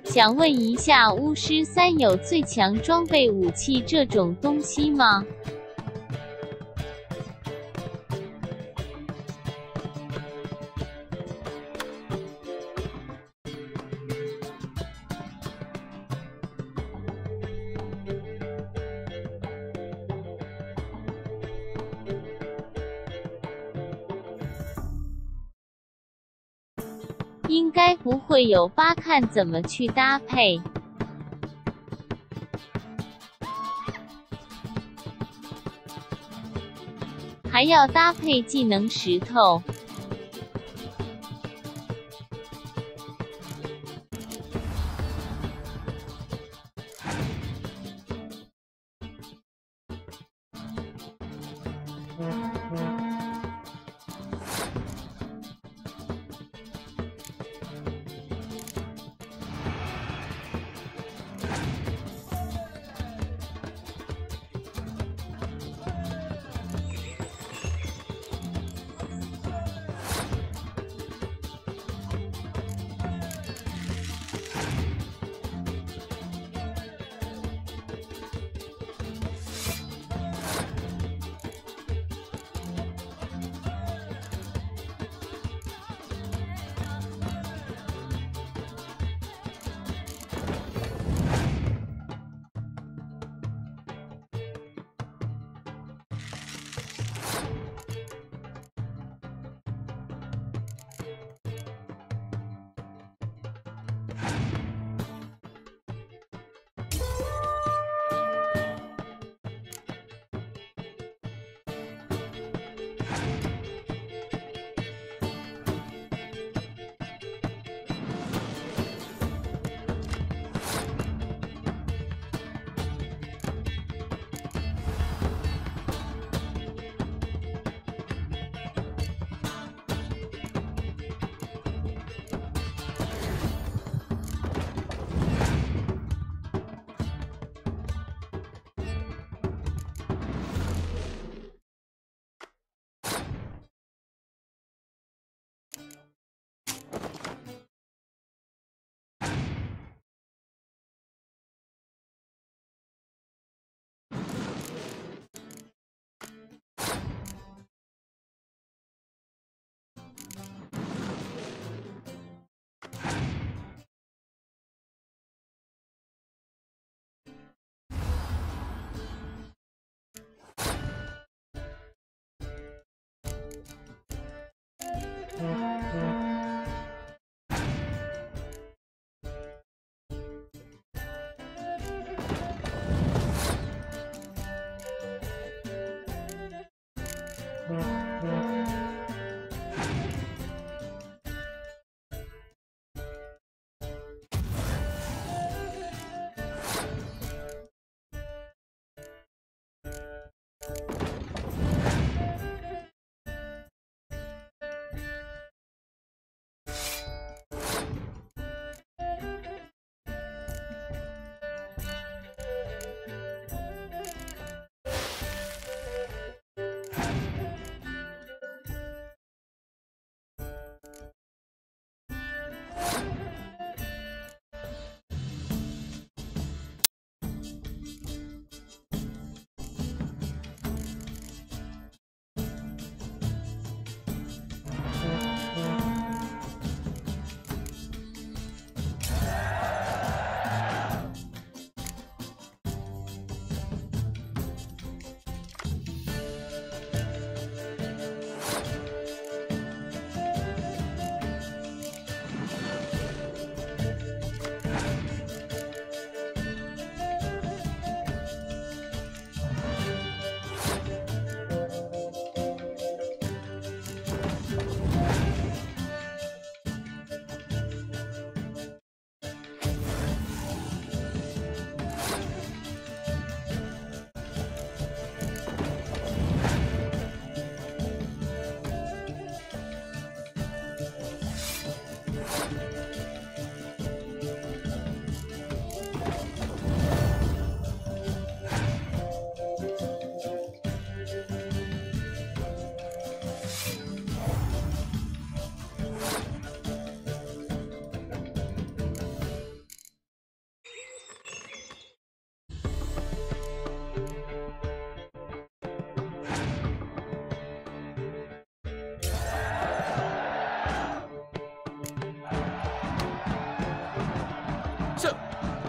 想问一下，巫师3有最强装备武器这种东西吗？应该不会有吧，看怎么去搭配。还要搭配技能石头。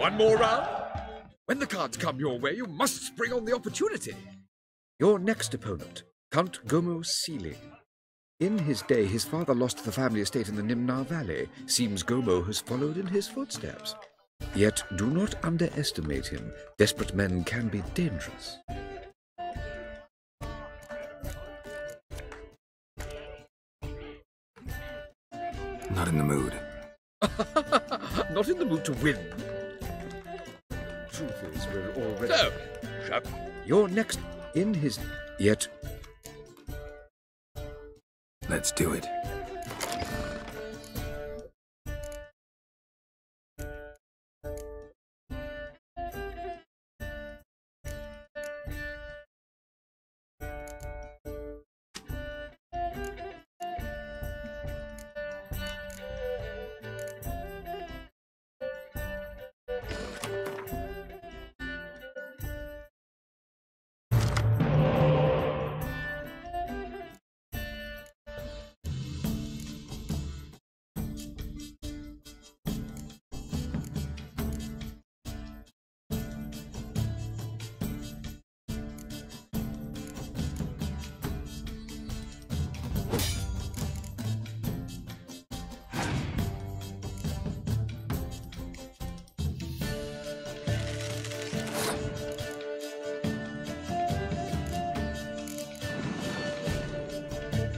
One more round? When the cards come your way, you must spring on the opportunity. Your next opponent, Count Gomo Sealing. In his day, his father lost the family estate in the Nimnar Valley. Seems Gomo has followed in his footsteps. Yet do not underestimate him. Desperate men can be dangerous. Not in the mood. Not in the mood to win. Truth is, we're already... So, shut. You're next in his... Yet... Let's do it.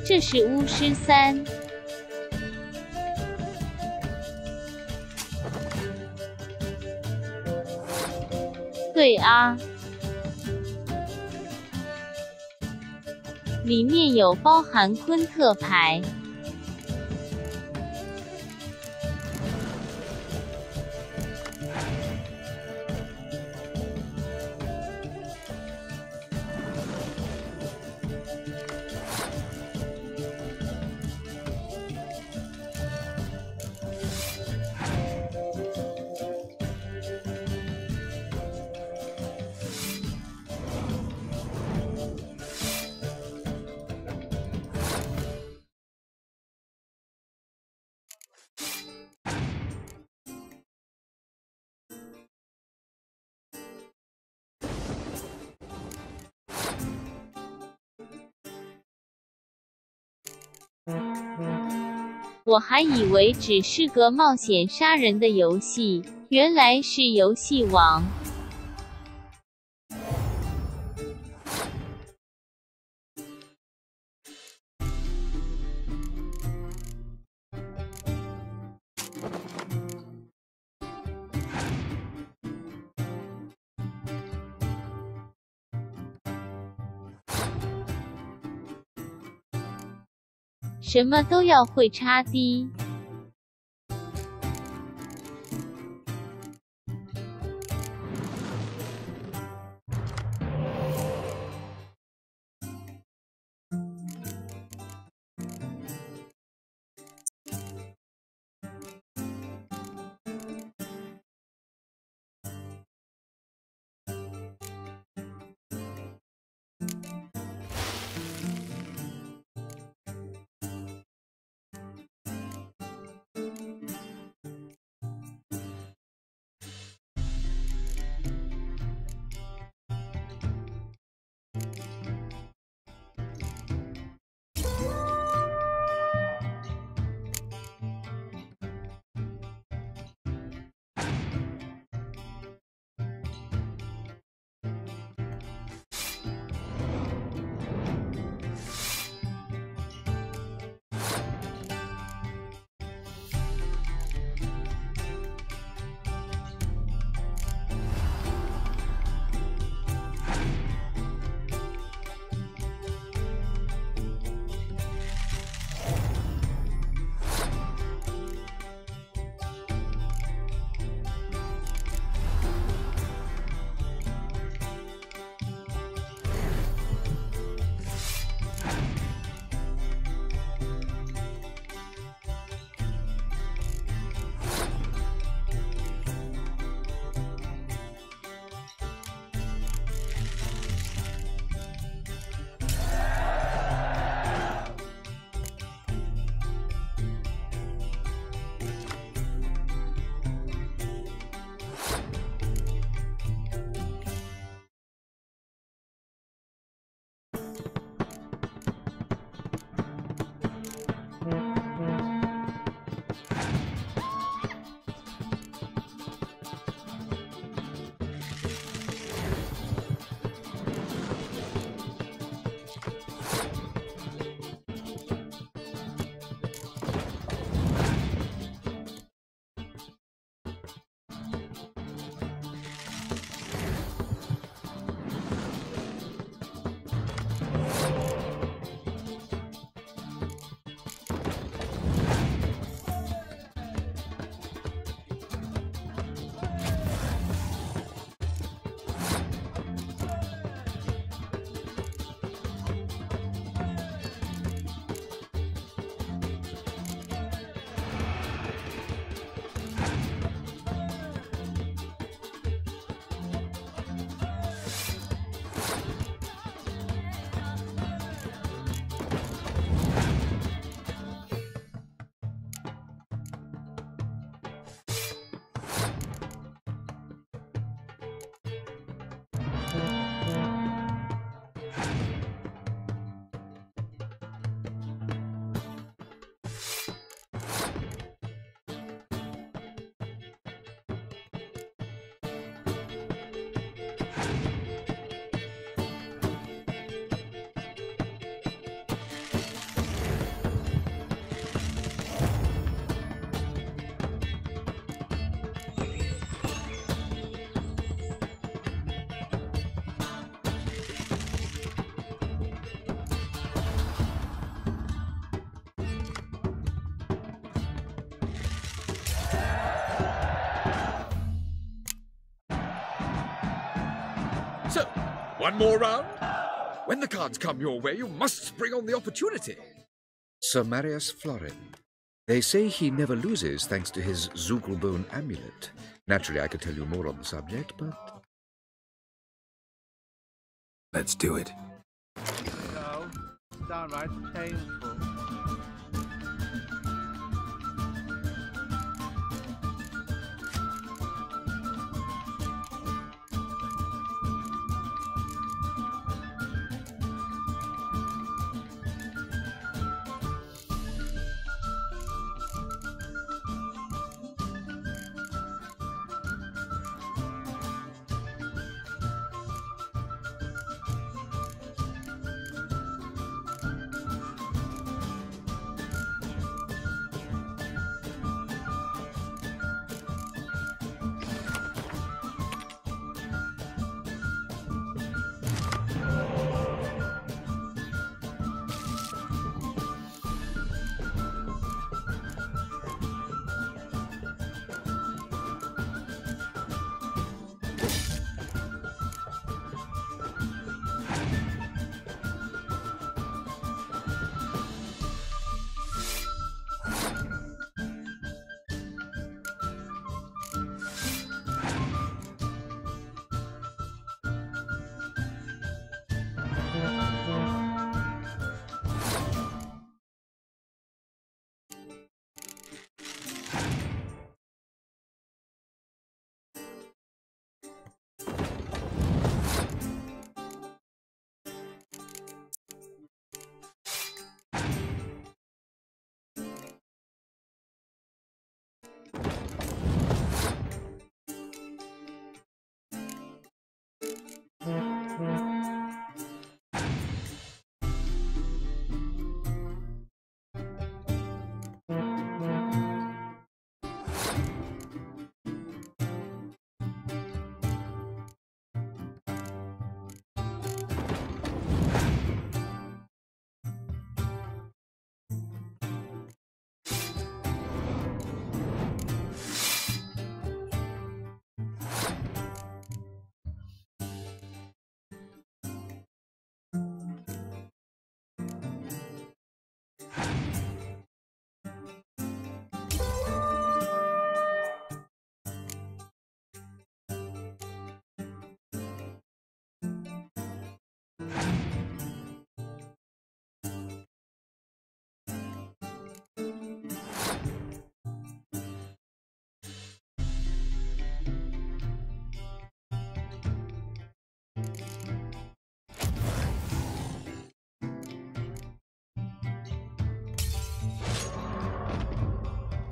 这是巫师3。对啊，里面有包含昆特牌。我还以为只是个冒险杀人的游戏，原来是游戏王。什么都要会插低。One more round? When the cards come your way, you must spring on the opportunity. Sir Marius Florin. They say he never loses thanks to his Zugelbone amulet. Naturally, I could tell you more on the subject, but... Let's do it. No, it's downright painful.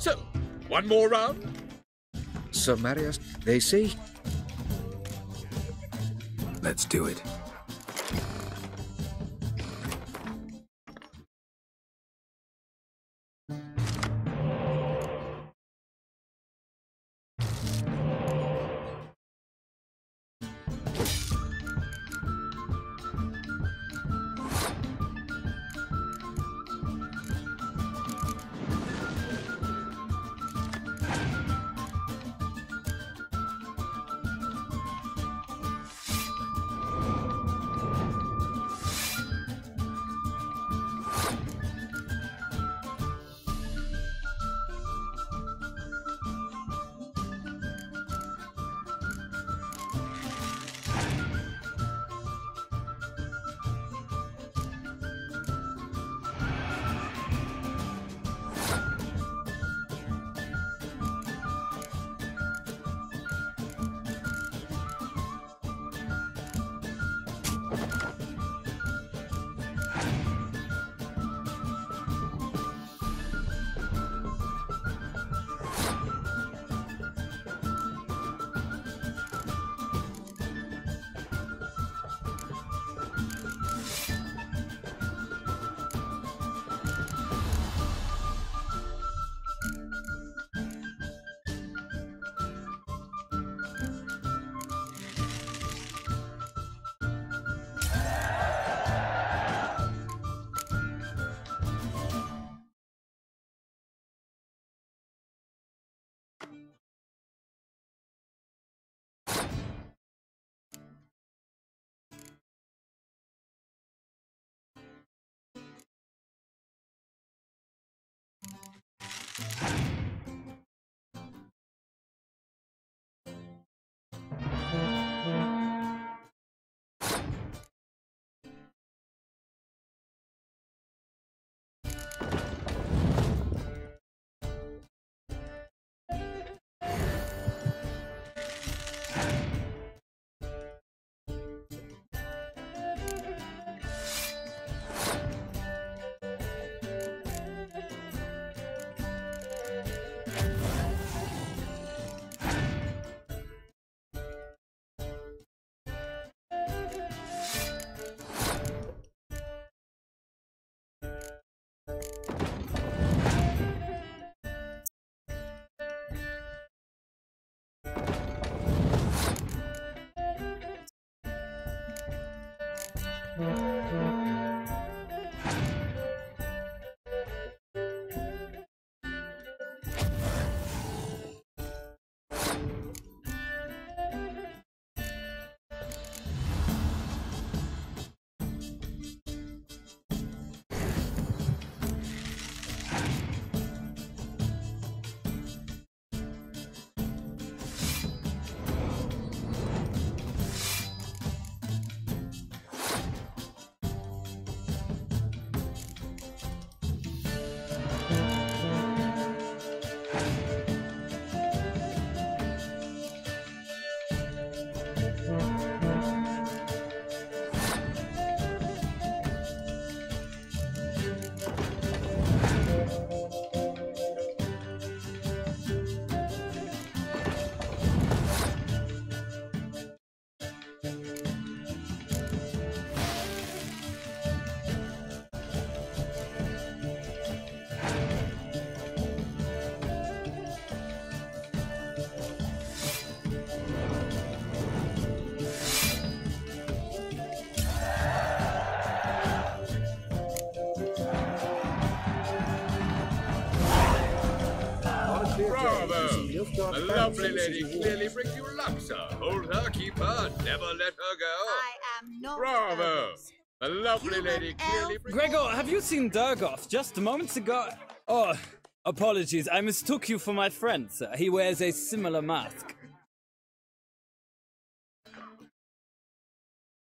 So, one more round? Sir Marius, they say... Let's do it. Bravo! A lovely lady clearly brings you luck, sir. Hold her, keep her, never let her go. I am not. Bravo! A lovely lady clearly brings... Gregor, have you seen Durgoff just moments ago? Oh, apologies. I mistook you for my friend, sir. He wears a similar mask.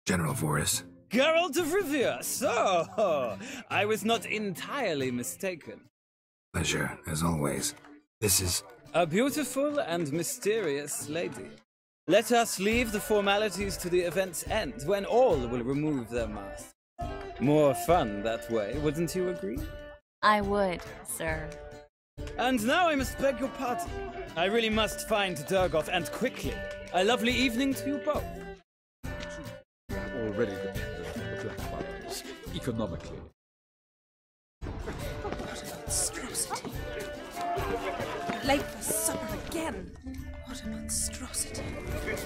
General Voris. Geralt of Rivia, so I was not entirely mistaken. Pleasure, as always. This is... a beautiful and mysterious lady. Let us leave the formalities to the event's end, when all will remove their masks. More fun that way, wouldn't you agree? I would, sir. And now I must beg your pardon. I really must find Durgoff, and quickly. A lovely evening to you both. Already dependent on the Black Friars, economically. What a monstrosity. Late for supper again. What a monstrosity. There's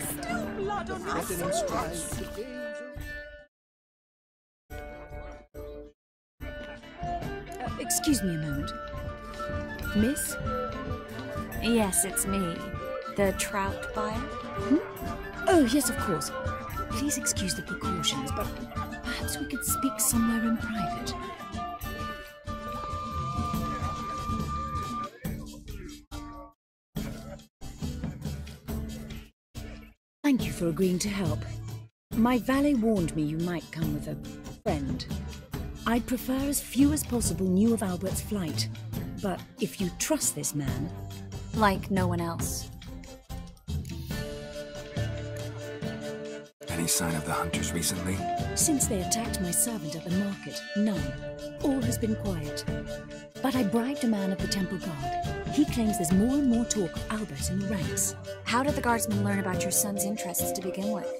still blood on your swords. Excuse me a moment. Miss? Yes, it's me. The trout buyer? Oh, yes, of course. Please excuse the precautions, but perhaps we could speak somewhere in private. Thank you for agreeing to help. My valet warned me you might come with a friend. I'd prefer as few as possible knew of Albert's flight. But if you trust this man... like no one else. Any sign of the hunters recently? Since they attacked my servant at the market, none. All has been quiet. But I bribed a man of the Temple Guard. He claims there's more and more talk of Albert in the ranks. How did the guardsmen learn about your son's interests to begin with?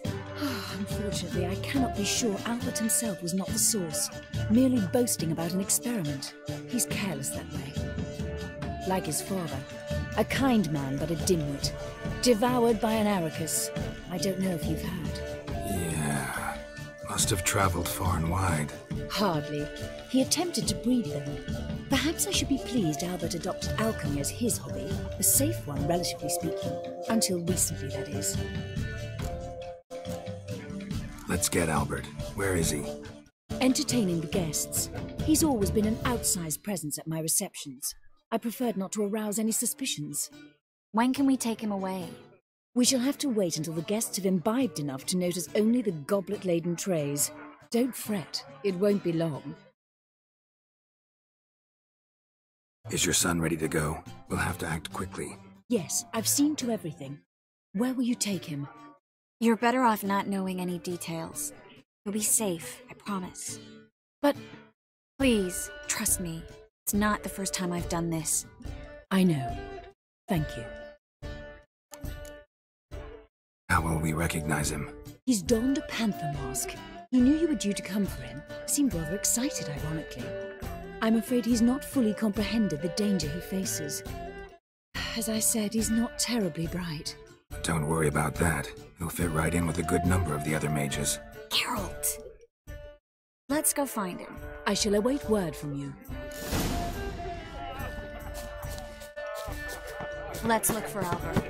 Unfortunately, I cannot be sure Albert himself was not the source, merely boasting about an experiment. He's careless that way. Like his father. A kind man, but a dimwit. Devoured by an Arrakis. I don't know if you've heard. Yeah. Must have traveled far and wide. Hardly. He attempted to breed them. Perhaps I should be pleased Albert adopted alchemy as his hobby. A safe one, relatively speaking. Until recently, that is. Let's get Albert. Where is he? Entertaining the guests. He's always been an outsized presence at my receptions. I preferred not to arouse any suspicions. When can we take him away? We shall have to wait until the guests have imbibed enough to notice only the goblet-laden trays. Don't fret. It won't be long. Is your son ready to go? We'll have to act quickly. Yes, I've seen to everything. Where will you take him? You're better off not knowing any details. You'll be safe, I promise. But... please, trust me. It's not the first time I've done this. I know. Thank you. How will we recognize him? He's donned a panther mask. He knew you were due to come for him. Seemed rather excited, ironically. I'm afraid he's not fully comprehended the danger he faces. As I said, he's not terribly bright. Don't worry about that. He'll fit right in with a good number of the other mages. Geralt! Let's go find him. I shall await word from you. Let's look for Albert.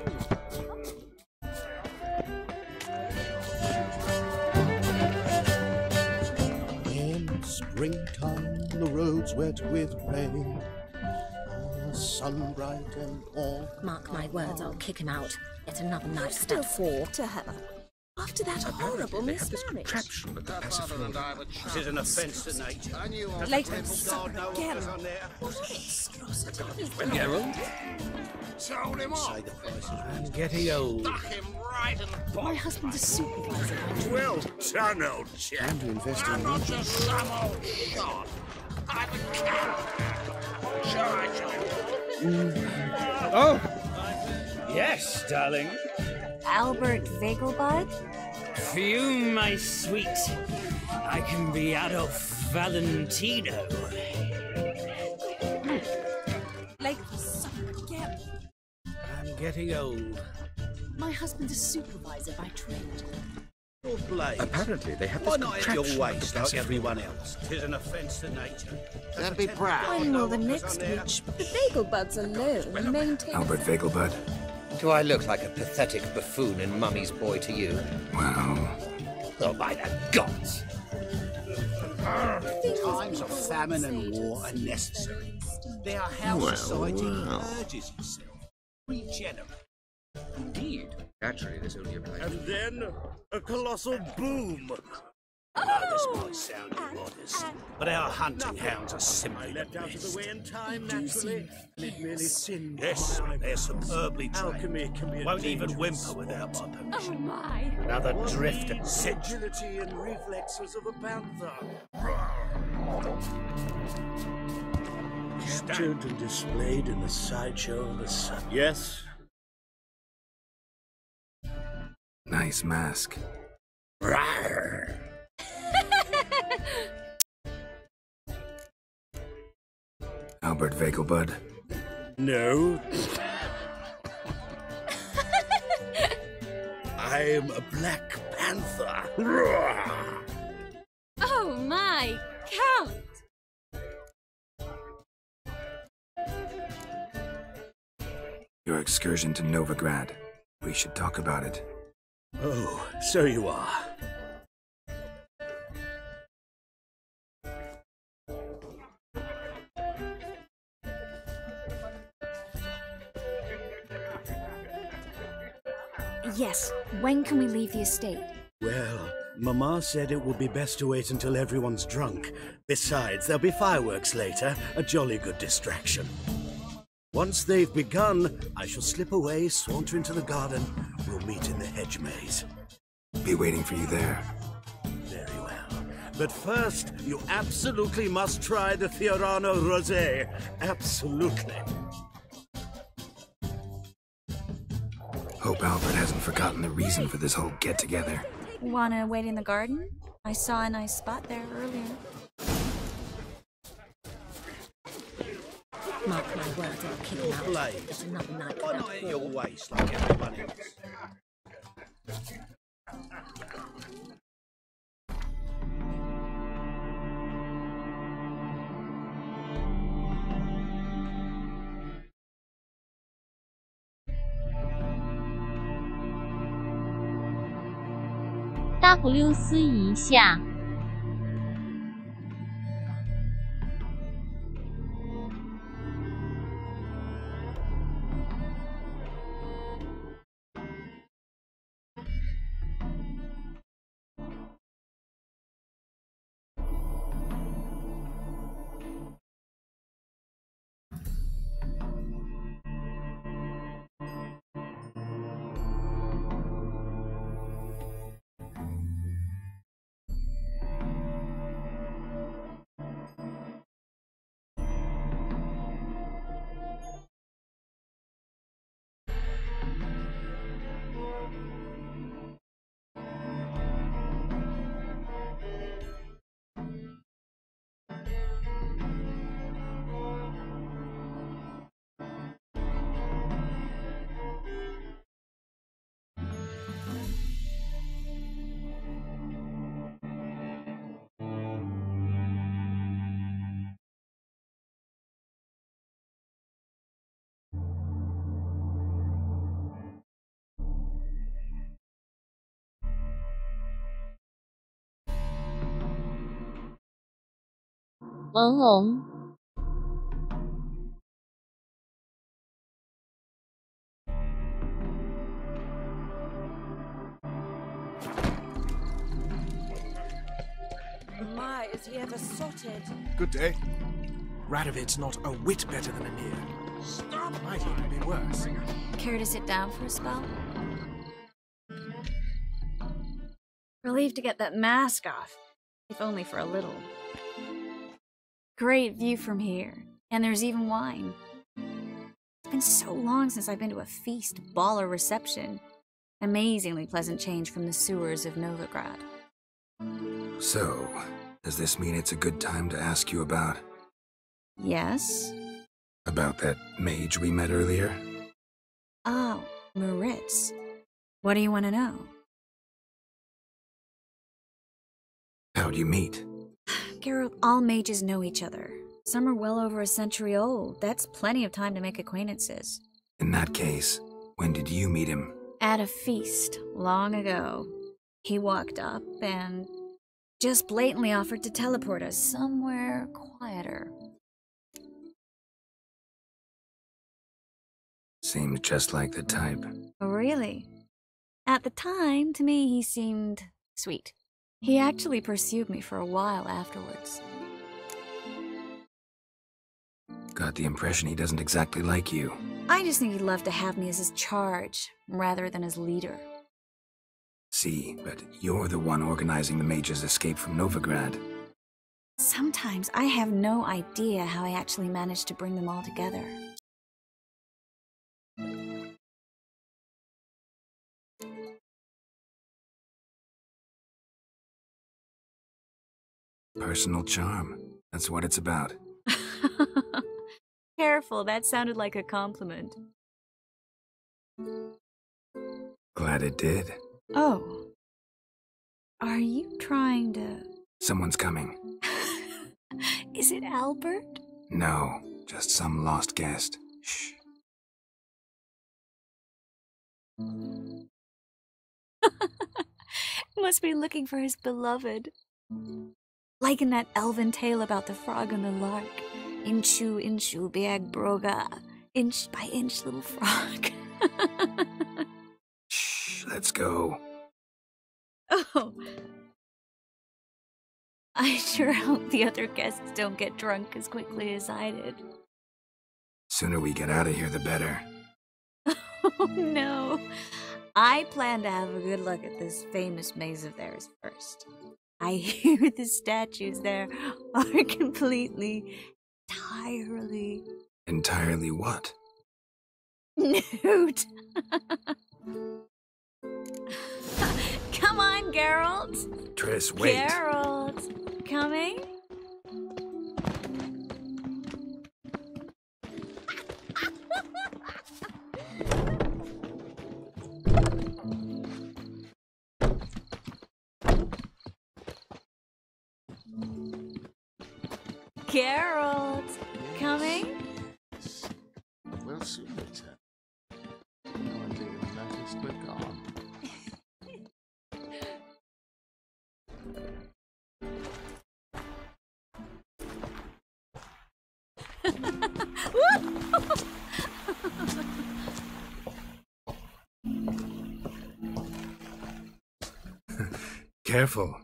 In springtime, the roads wet with rain. The sun bright and warm. Mark my words, I'll kick him out. Yet another knife stab for. To her. After that horrible mismarriage. This is an offence to nature. Later, supper again. What a monstrosity. Geralt? Sold him off. I'm getting old. Stuck him right in the bottom. My husband's a supervisor. Well done, old chap. Time to invest I'm in not nature. just some old shot. I'm a cat. Shall I show you? Oh! Yes, darling. Albert Vegelbud? Fume, my sweet. I can be Adolf Valentino. Late for supper again. I'm getting old. My husband's a supervisor by trade. Apparently, they have Why this not at your contraption waist like that's everyone else? 'Tis an offence to nature. Then be proud. I know the next witch. The bagel buds alone maintain. Albert Vagelbud? Do I look like a pathetic buffoon and Mummy's boy to you? Well... Oh, by the gods! Times of famine and war are necessary. They are how society purges itself. Regenerate. Indeed. Naturally, this only applies And then, a colossal boom. Oh! This might sound immodest, but our hunting hounds are simply left out of the way in time, naturally. And it merely sinned. Yes, they're superbly trained. Alchemy can be won't even whimper without my permission. Oh my! Another drifter. Agility and reflexes of a panther. Captured and displayed in the sideshow of the sun. Yes? Nice mask. Rawr. Albert Vagelbud? No. I am a Black Panther. Rawr. Oh my! Count! Your excursion to Novigrad. We should talk about it. Oh, so you are. Yes, when can we leave the estate? Well, Mama said it would be best to wait until everyone's drunk. Besides, there'll be fireworks later, a jolly good distraction. Once they've begun, I shall slip away, saunter into the garden. We'll meet in the hedge maze. Be waiting for you there. Very well. But first, you absolutely must try the Fiorano Rosé. Absolutely. Hope Albert hasn't forgotten the reason for this whole get-together. Wanna wait in the garden? I saw a nice spot there earlier. Mark my words, I'll kick him out. Blade. It's another night Why without not at your war. waist like everyone else? W 思一下。My, is he ever sorted? Good day. Radovid's not a whit better than Anir. Stop! Might even be worse. Care to sit down for a spell? Relieved to get that mask off, if only for a little. Great view from here, and there's even wine. It's been so long since I've been to a feast, ball, or reception. Amazingly pleasant change from the sewers of Novigrad. So, does this mean it's a good time to ask you about... Yes? About that mage we met earlier? Oh, Moritz. What do you want to know? How'd you meet? Geralt, all mages know each other. Some are well over a century old. That's plenty of time to make acquaintances. In that case, when did you meet him? At a feast, long ago. He walked up and just blatantly offered to teleport us somewhere quieter. Seemed just like the type. Really? At the time, to me, he seemed sweet. He actually pursued me for a while afterwards. Got the impression he doesn't exactly like you. I just think he'd love to have me as his charge, rather than his leader. See, but you're the one organizing the mage's escape from Novigrad. Sometimes I have no idea how I actually managed to bring them all together. Personal charm. That's what it's about. Careful, that sounded like a compliment. Glad it did. Oh. Are you trying to... Someone's coming. Is it Albert? No, just some lost guest. Shh. Must be looking for his beloved. Like in that elven tale about the frog and the lark. Inchu, inchu, biag broga. Inch by inch, little frog. Shh, let's go. Oh. I sure hope the other guests don't get drunk as quickly as I did. Sooner we get out of here, the better. Oh no. I plan to have a good look at this famous maze of theirs first. I hear the statues there are entirely... Entirely what? Nude. Come on, Geralt. Triss, wait. Geralt, coming? Geralt, coming? We'll soon return. No idea even noticed we're gone. Careful.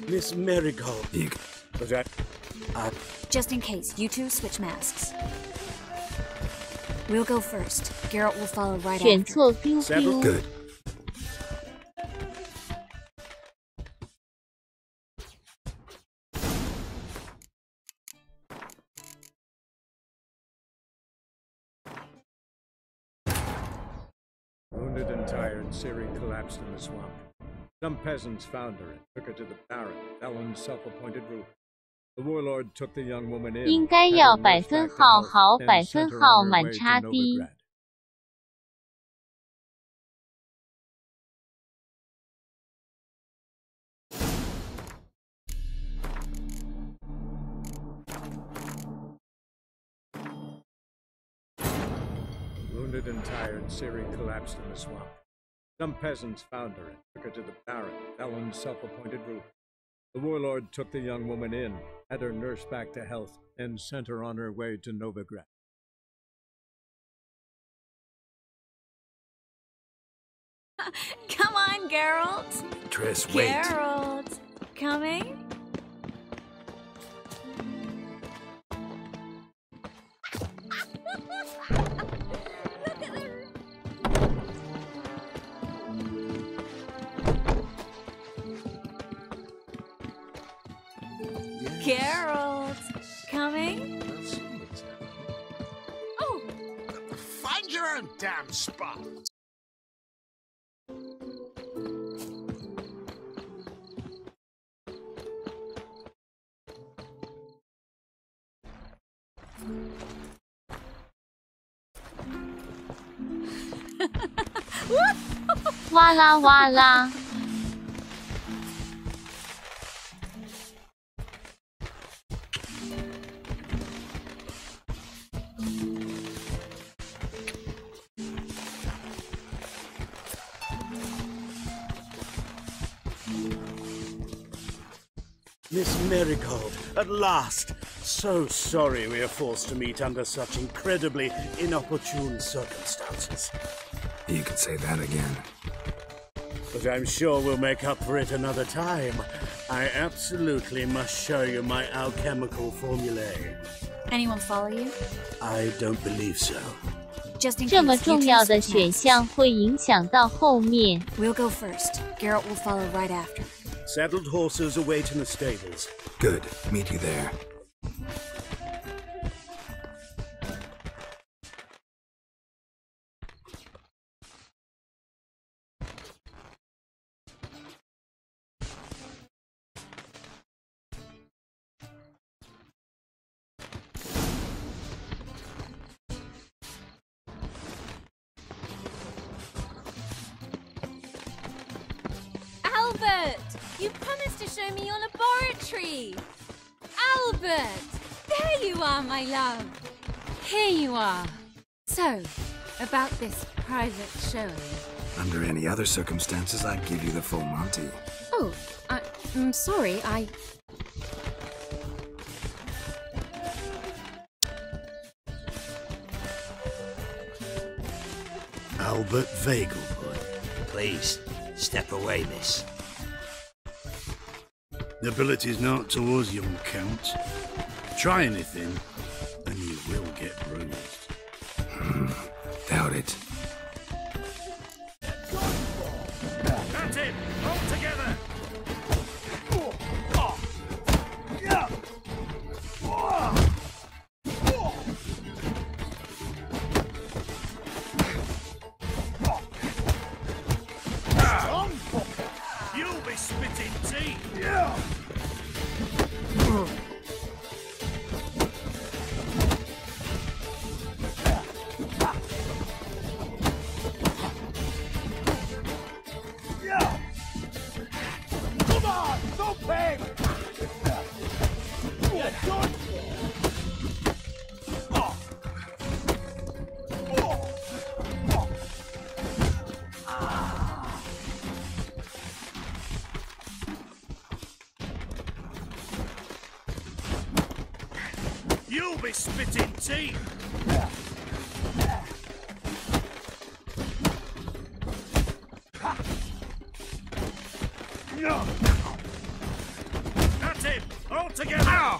Miss Marigold. Was that... Just in case, you two switch masks. We'll go first. Geralt will follow right 选 after. 错 biu biu Good. Wounded and tired, Ciri collapsed in the swamp. Some peasants found her and took her to the Baron, Ellen's self-appointed ruler. The warlord took the young woman in, 应该 had 要 her 百 nursed 分 back to 号 health, 好 then 百 sent 分 her 号 on her 满 way to 差低 Novigrad. Wounded and tired, Ciri collapsed in the swamp. Some peasants found her and took her to the Baron, Ellen's self-appointed ruler. The warlord took the young woman in, had her nursed back to health, and sent her on her way to Novigrad. Come on, Geralt. Triss, wait. Geralt, coming? Geralt, coming? We'll soon return. Oh! Find your own damn spot! 哇啦哇啦。Miss Marigold, at last! So sorry we are forced to meet under such incredibly inopportune circumstances. You could say that again. But I'm sure we'll make up for it another time. I absolutely must show you my alchemical formulae. Anyone follow you? I don't believe so. Just in 这么 case, 重 you 要 two 的 switch 选 next. 项会影响到后面。 We'll go first. Garrett will follow right after. Saddled horses await in the stables. Good. Meet you there. Albert! You promised to show me your laboratory! Albert! There you are, my love! Here you are. So, about this private showing. Under any other circumstances, I'd give you the full Monty. Oh, I'm sorry, Albert Vagelwood. Please, step away, miss. Nobility's not towards young Count. Try anything, and you will get bruised. Doubt it. That's it! All together! You'll be spitting teeth! Come on! Don't peg! You'll be spitting teeth! That's it! All together!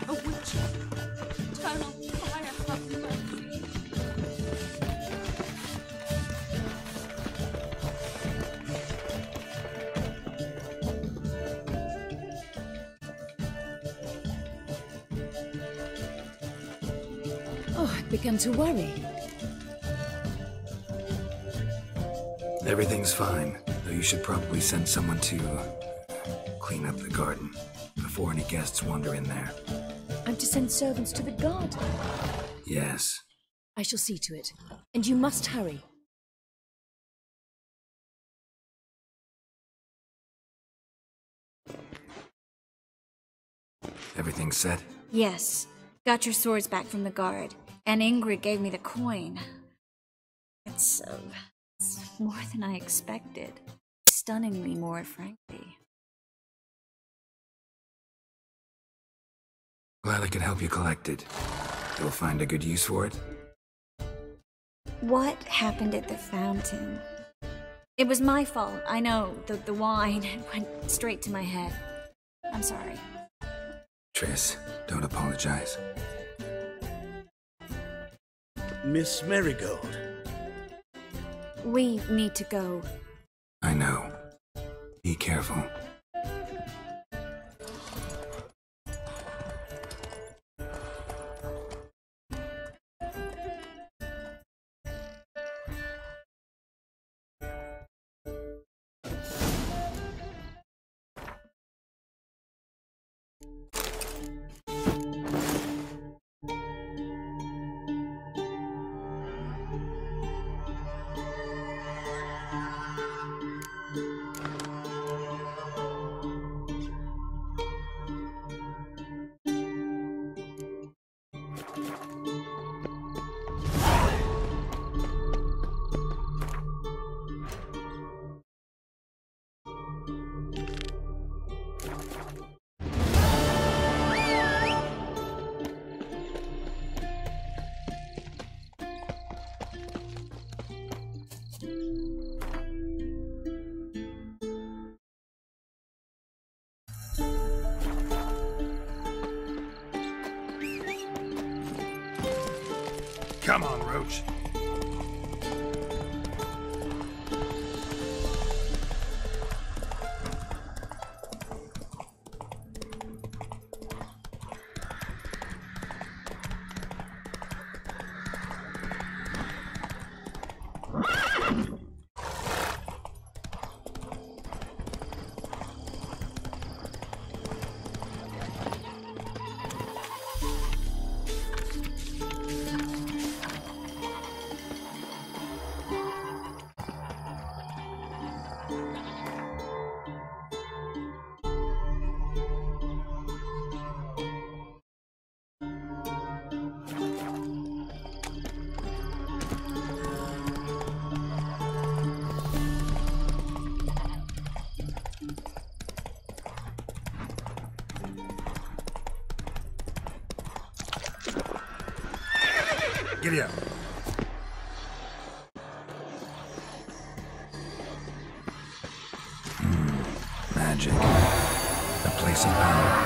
A witch! Turn on fire, have mercy. Oh, I've begun to worry. Everything's fine, though you should probably send someone to clean up the garden before any guests wander in there. I'm to send servants to the garden. Yes. I shall see to it. And you must hurry. Everything set? Yes. Got your swords back from the guard. And Ingrid gave me the coin. It's more than I expected. Stunningly more, frankly. Glad I could help you collect it. You'll find a good use for it? What happened at the fountain? It was my fault, I know. The wine went straight to my head. I'm sorry. Triss, don't apologize. Miss Marigold. We need to go. I know. Be careful. Come on, Roach. Giddy up. Magic. A place of power.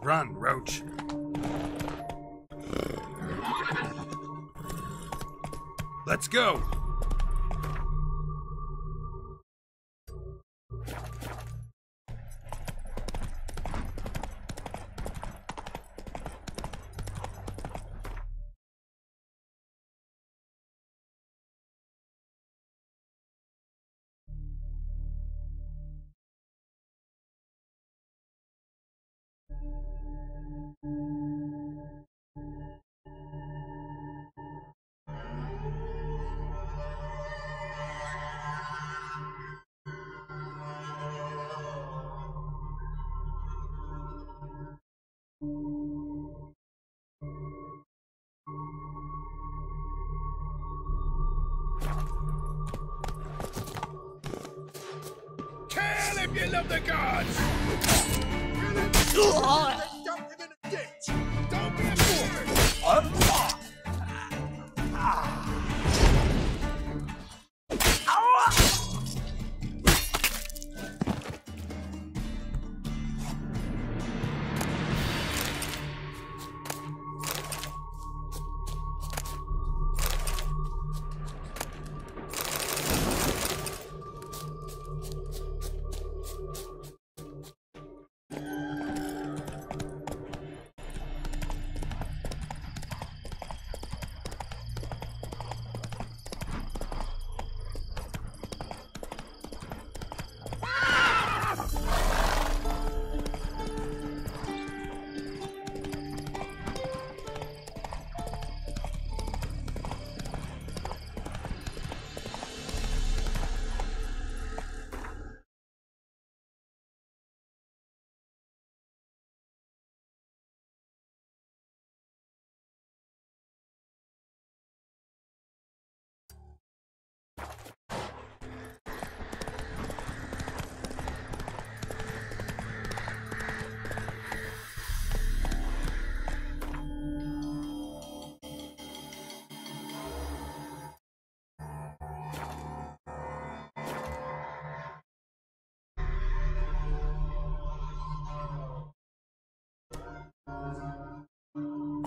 Run, Roach. Let's go! Kill if you love the gods! Dump him in a ditch! Don't be a fool!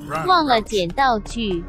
忘了捡道具。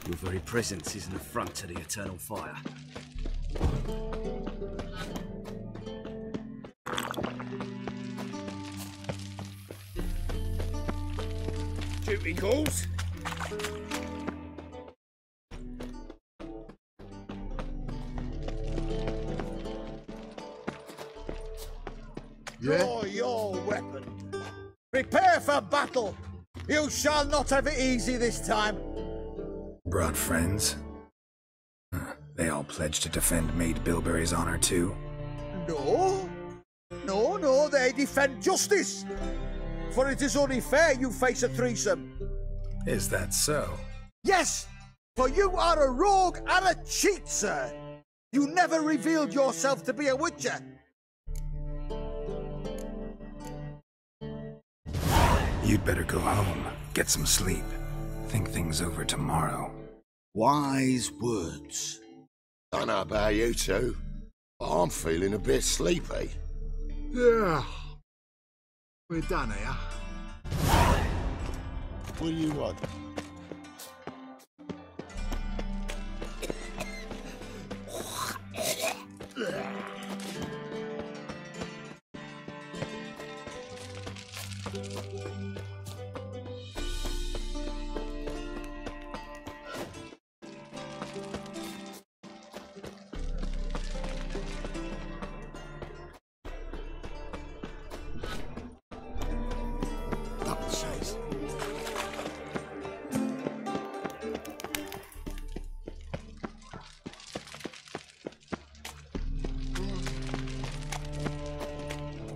Your very presence is an affront to the eternal fire. Duty calls. Draw your weapon. Prepare for battle. You shall not have it easy this time. Brought friends? They all pledged to defend Maid Bilberry's honor too? No. No, they defend justice. For it is only fair you face a threesome. Is that so? Yes, for you are a rogue and a cheat, sir. You never revealed yourself to be a witcher. You'd better go home, get some sleep. Think things over tomorrow. Wise words. I don't know about you two, but I'm feeling a bit sleepy. Yeah. We're done here. What do you want?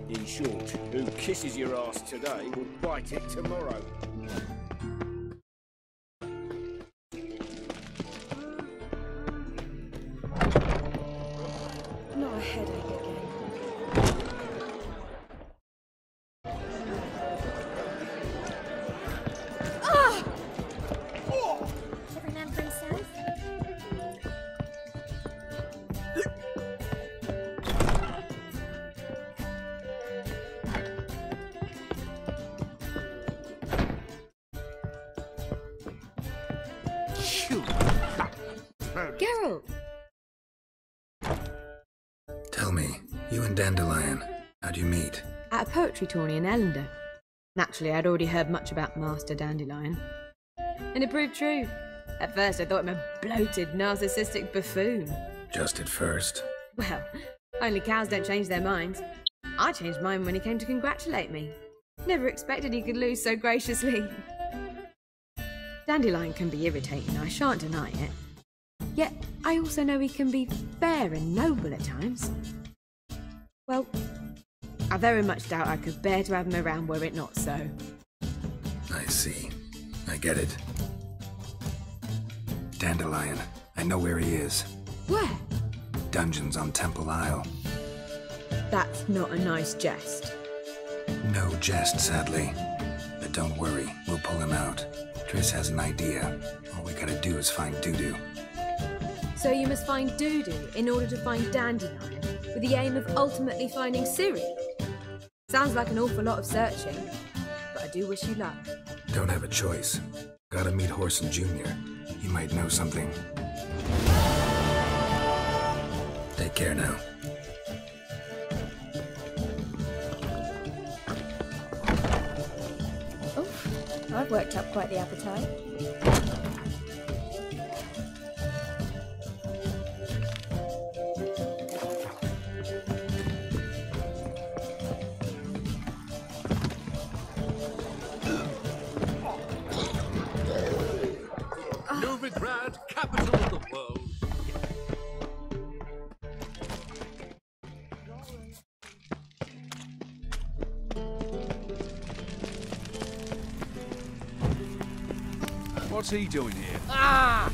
In short, who kisses your ass today will bite it tomorrow. Not a headache again. Ah! Remembering South? Geralt! Tell me, you and Dandelion, how'd you meet? At a poetry tourney in Ellender. Naturally, I'd already heard much about Master Dandelion. And it proved true. At first, I thought him a bloated, narcissistic buffoon. Just at first. Well, only cows don't change their minds. I changed mine when he came to congratulate me. Never expected he could lose so graciously. Dandelion can be irritating, I shan't deny it. Yet, I also know he can be fair and noble at times. Well, I very much doubt I could bear to have him around were it not so. I see. I get it. Dandelion. I know where he is. Where? Dungeons on Temple Isle. That's not a nice jest. No jest, sadly. But don't worry, we'll pull him out. Triss has an idea. All we gotta do is find Dudu. So you must find Dudu in order to find Dandelion, with the aim of ultimately finding Ciri? Sounds like an awful lot of searching, but I do wish you luck. Don't have a choice. Gotta meet Horson Jr. He might know something. Take care now. Oh, I've worked up quite the appetite. Novigrad, capital of the world. What's he doing here? Ah!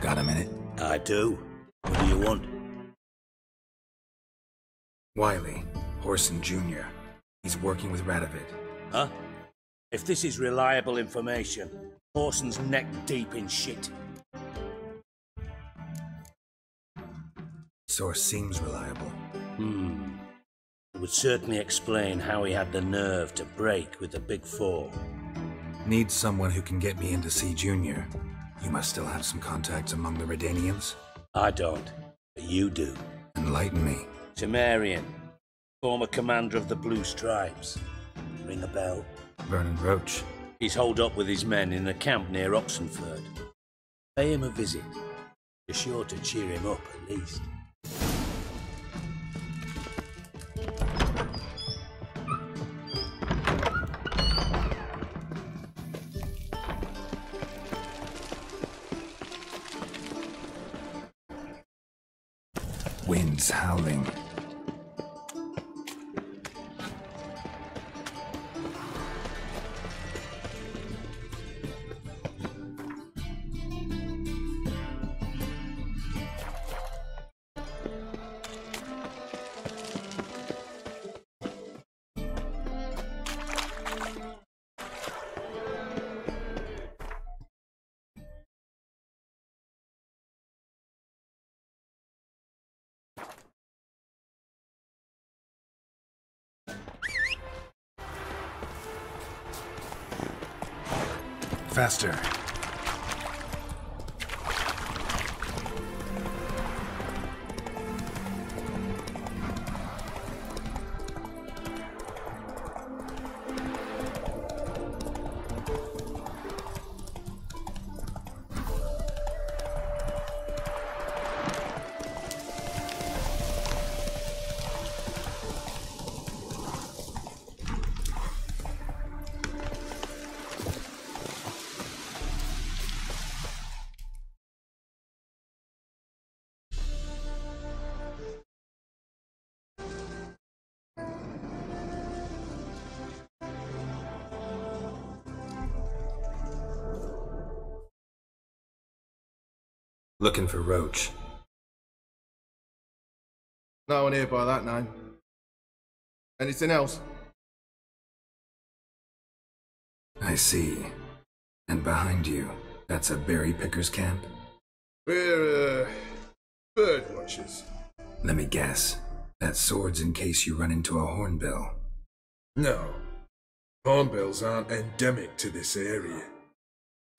Got a minute? I do. What do you want? Wiley, Horson Jr. He's working with Radovid. Huh? If this is reliable information, Horson's neck deep in shit. Source seems reliable. It would certainly explain how he had the nerve to break with the Big Four. Need someone who can get me in to see Junior. You must still have some contacts among the Redanians? I don't, but you do. Enlighten me. Temerian, former commander of the Blue Stripes. Ring a bell? Vernon Roach. He's holed up with his men in a camp near Oxenford. Pay him a visit. You're sure to cheer him up, at least. Winds howling. Faster. Looking for Roach. No one here by that name. Anything else? I see. And behind you, that's a berry picker's camp? We're Bird watchers. Let me guess. That sword's in case you run into a hornbill. No. Hornbills aren't endemic to this area.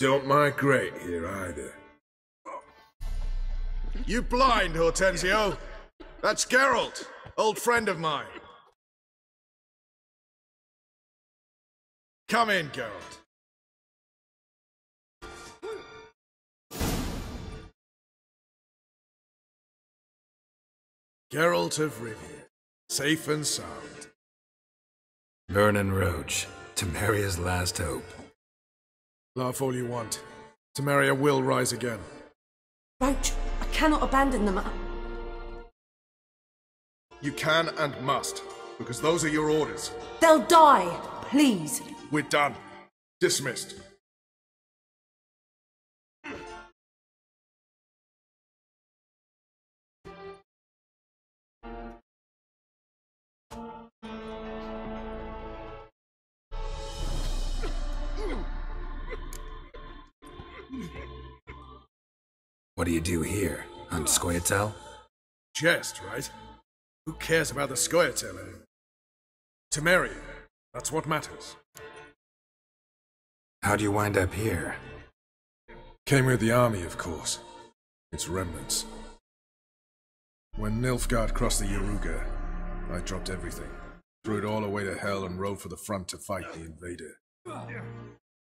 Don't migrate here either. You blind, Hortensio? That's Geralt, old friend of mine. Come in, Geralt. Geralt of Rivia, safe and sound. Vernon Roach, Temeria's last hope. Laugh all you want. Temeria will rise again. Roach, I cannot abandon them. You can and must, because those are your orders. They'll die, please. We're done. Dismissed. What do you do here? On Scoia'tael? Jest, right? Who cares about the Scoia'tael anymore? Temeria, that's what matters. How'd you wind up here? Came with the army, of course. Its remnants. When Nilfgaard crossed the Yaruga, I dropped everything. Threw it all away to hell and rode for the front to fight the invader.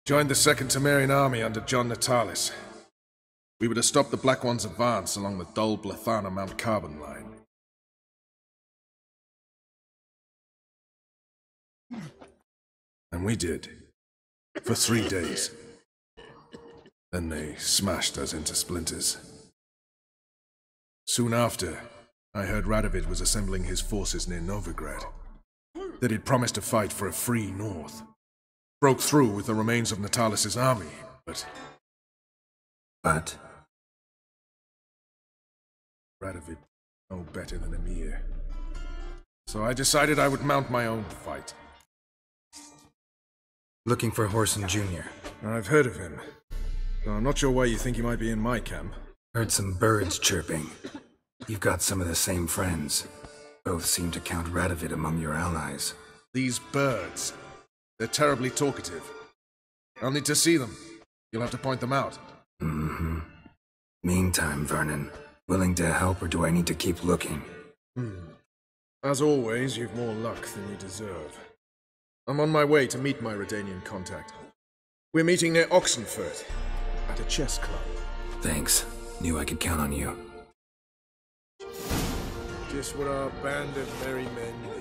Joined the Second Temerian Army under John Natalis. We were to stop the Black One's advance along the Dol Blathana Mount Carbon line. And we did. For 3 days. Then they smashed us into splinters. Soon after, I heard Radovid was assembling his forces near Novigrad. That he'd promised to fight for a free North. Broke through with the remains of Natalis' army, but... Radovid no better than Emir. So I decided I would mount my own fight. Looking for Whoreson Jr. I've heard of him. Though I'm not sure why you think he might be in my camp. Heard some birds chirping. You've got some of the same friends. Both seem to count Radovid among your allies. These birds. They're terribly talkative. I'll need to see them. You'll have to point them out. Mm-hmm. Meantime, Vernon, willing to help or do I need to keep looking? As always, you've more luck than you deserve. I'm on my way to meet my Redanian contact. We're meeting near Oxenfurt, at a chess club. Thanks. Knew I could count on you. Just what our band of merry men needed.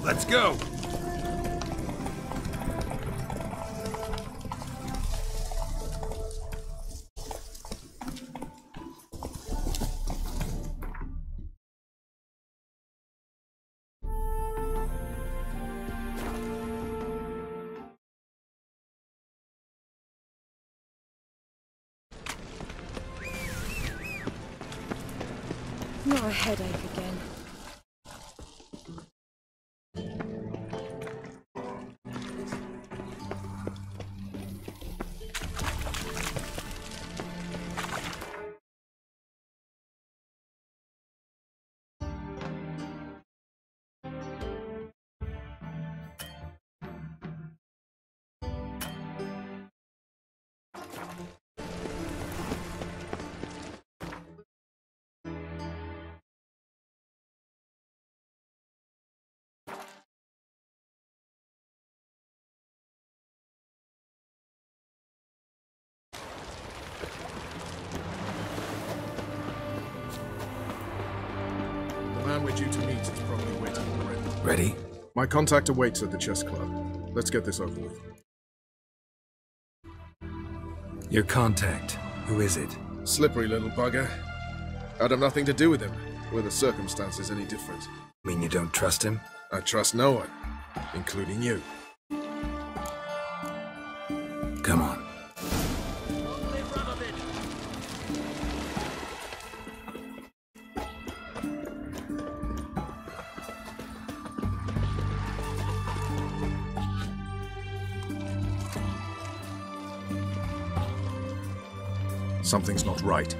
Let's go! Not a headache again. We're due to meet is probably waiting already. Ready? My contact awaits at the chess club. Let's get this over with. Your contact. Who is it? Slippery little bugger. I'd have nothing to do with him. Were the circumstances any different? Mean you don't trust him? I trust no one, including you. Come on. Something's not right.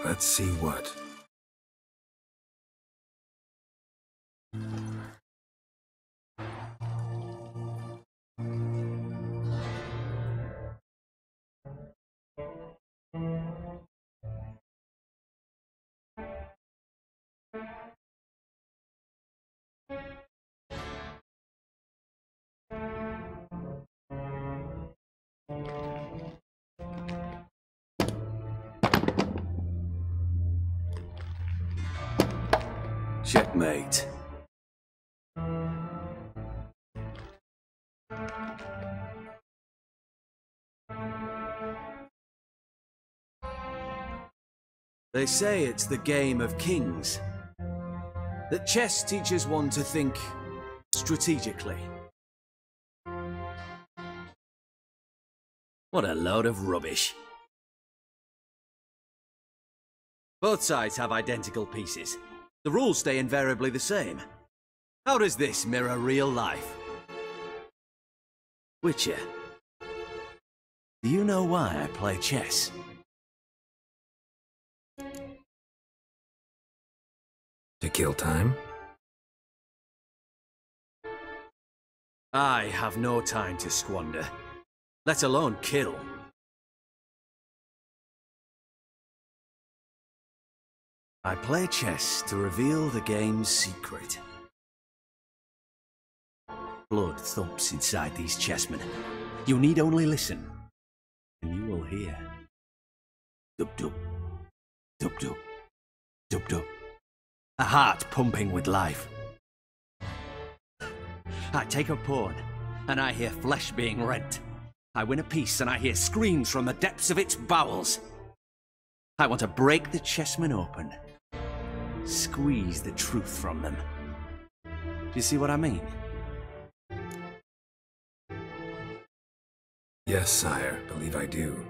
Let's see what. Checkmate. They say it's the game of kings. That chess teaches one to think strategically. What a load of rubbish. Both sides have identical pieces. The rules stay invariably the same. How does this mirror real life? Witcher, do you know why I play chess? To kill time? I have no time to squander, let alone kill. I play chess to reveal the game's secret. Blood thumps inside these chessmen. You need only listen, and you will hear. Dub-dub, dub-dub, dub-dub. A heart pumping with life. I take a pawn, and I hear flesh being rent. I win a piece, and I hear screams from the depths of its bowels. I want to break the chessmen open. Squeeze the truth from them. Do you see what I mean? Yes, sire, believe I do.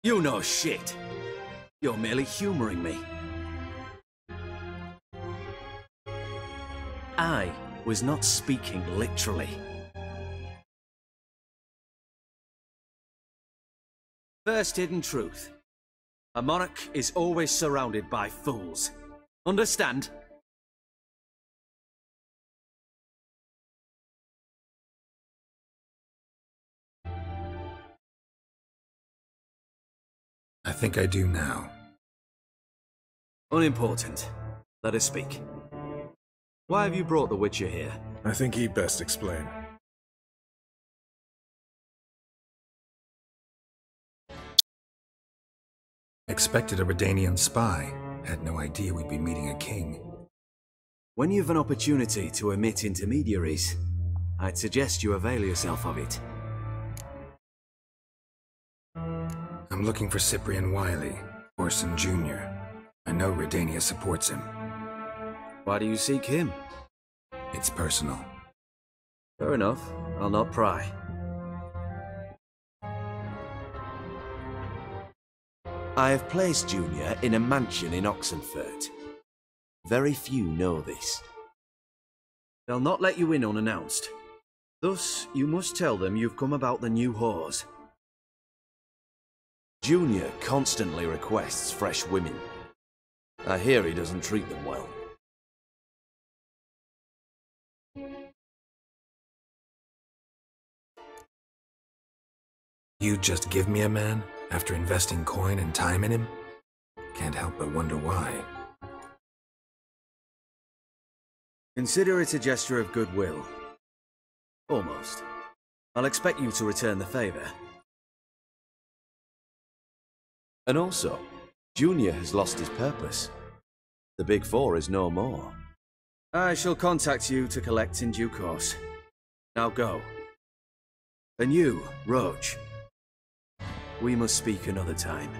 You know shit. You're merely humoring me. I was not speaking literally. First hidden truth. A monarch is always surrounded by fools. Understand? I think I do now. Unimportant. Let us speak. Why have you brought the Witcher here? I think he'd best explain. Expected a Redanian spy. Had no idea we'd be meeting a king. When you've an opportunity to omit intermediaries, I'd suggest you avail yourself of it. I'm looking for Cyprian Wiley, Orson Jr. I know Redania supports him. Why do you seek him? It's personal. Fair enough. I'll not pry. I have placed Junior in a mansion in Oxenfurt. Very few know this. They'll not let you in unannounced. Thus, you must tell them you've come about the new whores. Junior constantly requests fresh women. I hear he doesn't treat them well. You just give me a man, after investing coin and time in him? Can't help but wonder why. Consider it a gesture of goodwill. Almost. I'll expect you to return the favor. And also, Junior has lost his purpose. The Big Four is no more. I shall contact you to collect in due course. Now go. And you, Roach. We must speak another time.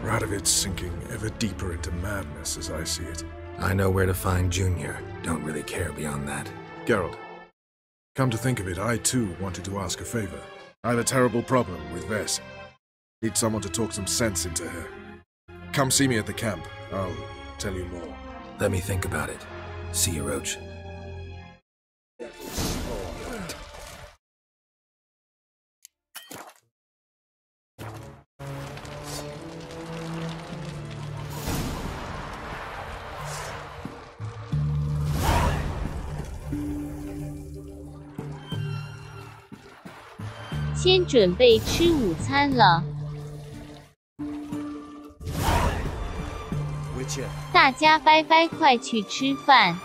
Radovid's sinking ever deeper into madness as I see it. I know where to find Junior. Don't really care beyond that. Geralt, come to think of it, I too wanted to ask a favor. I have a terrible problem with Vess. Need someone to talk some sense into her. Come see me at the camp. I'll tell you more. Let me think about it. See you, Roach. 先准备吃午餐了。大家拜拜，快去吃饭。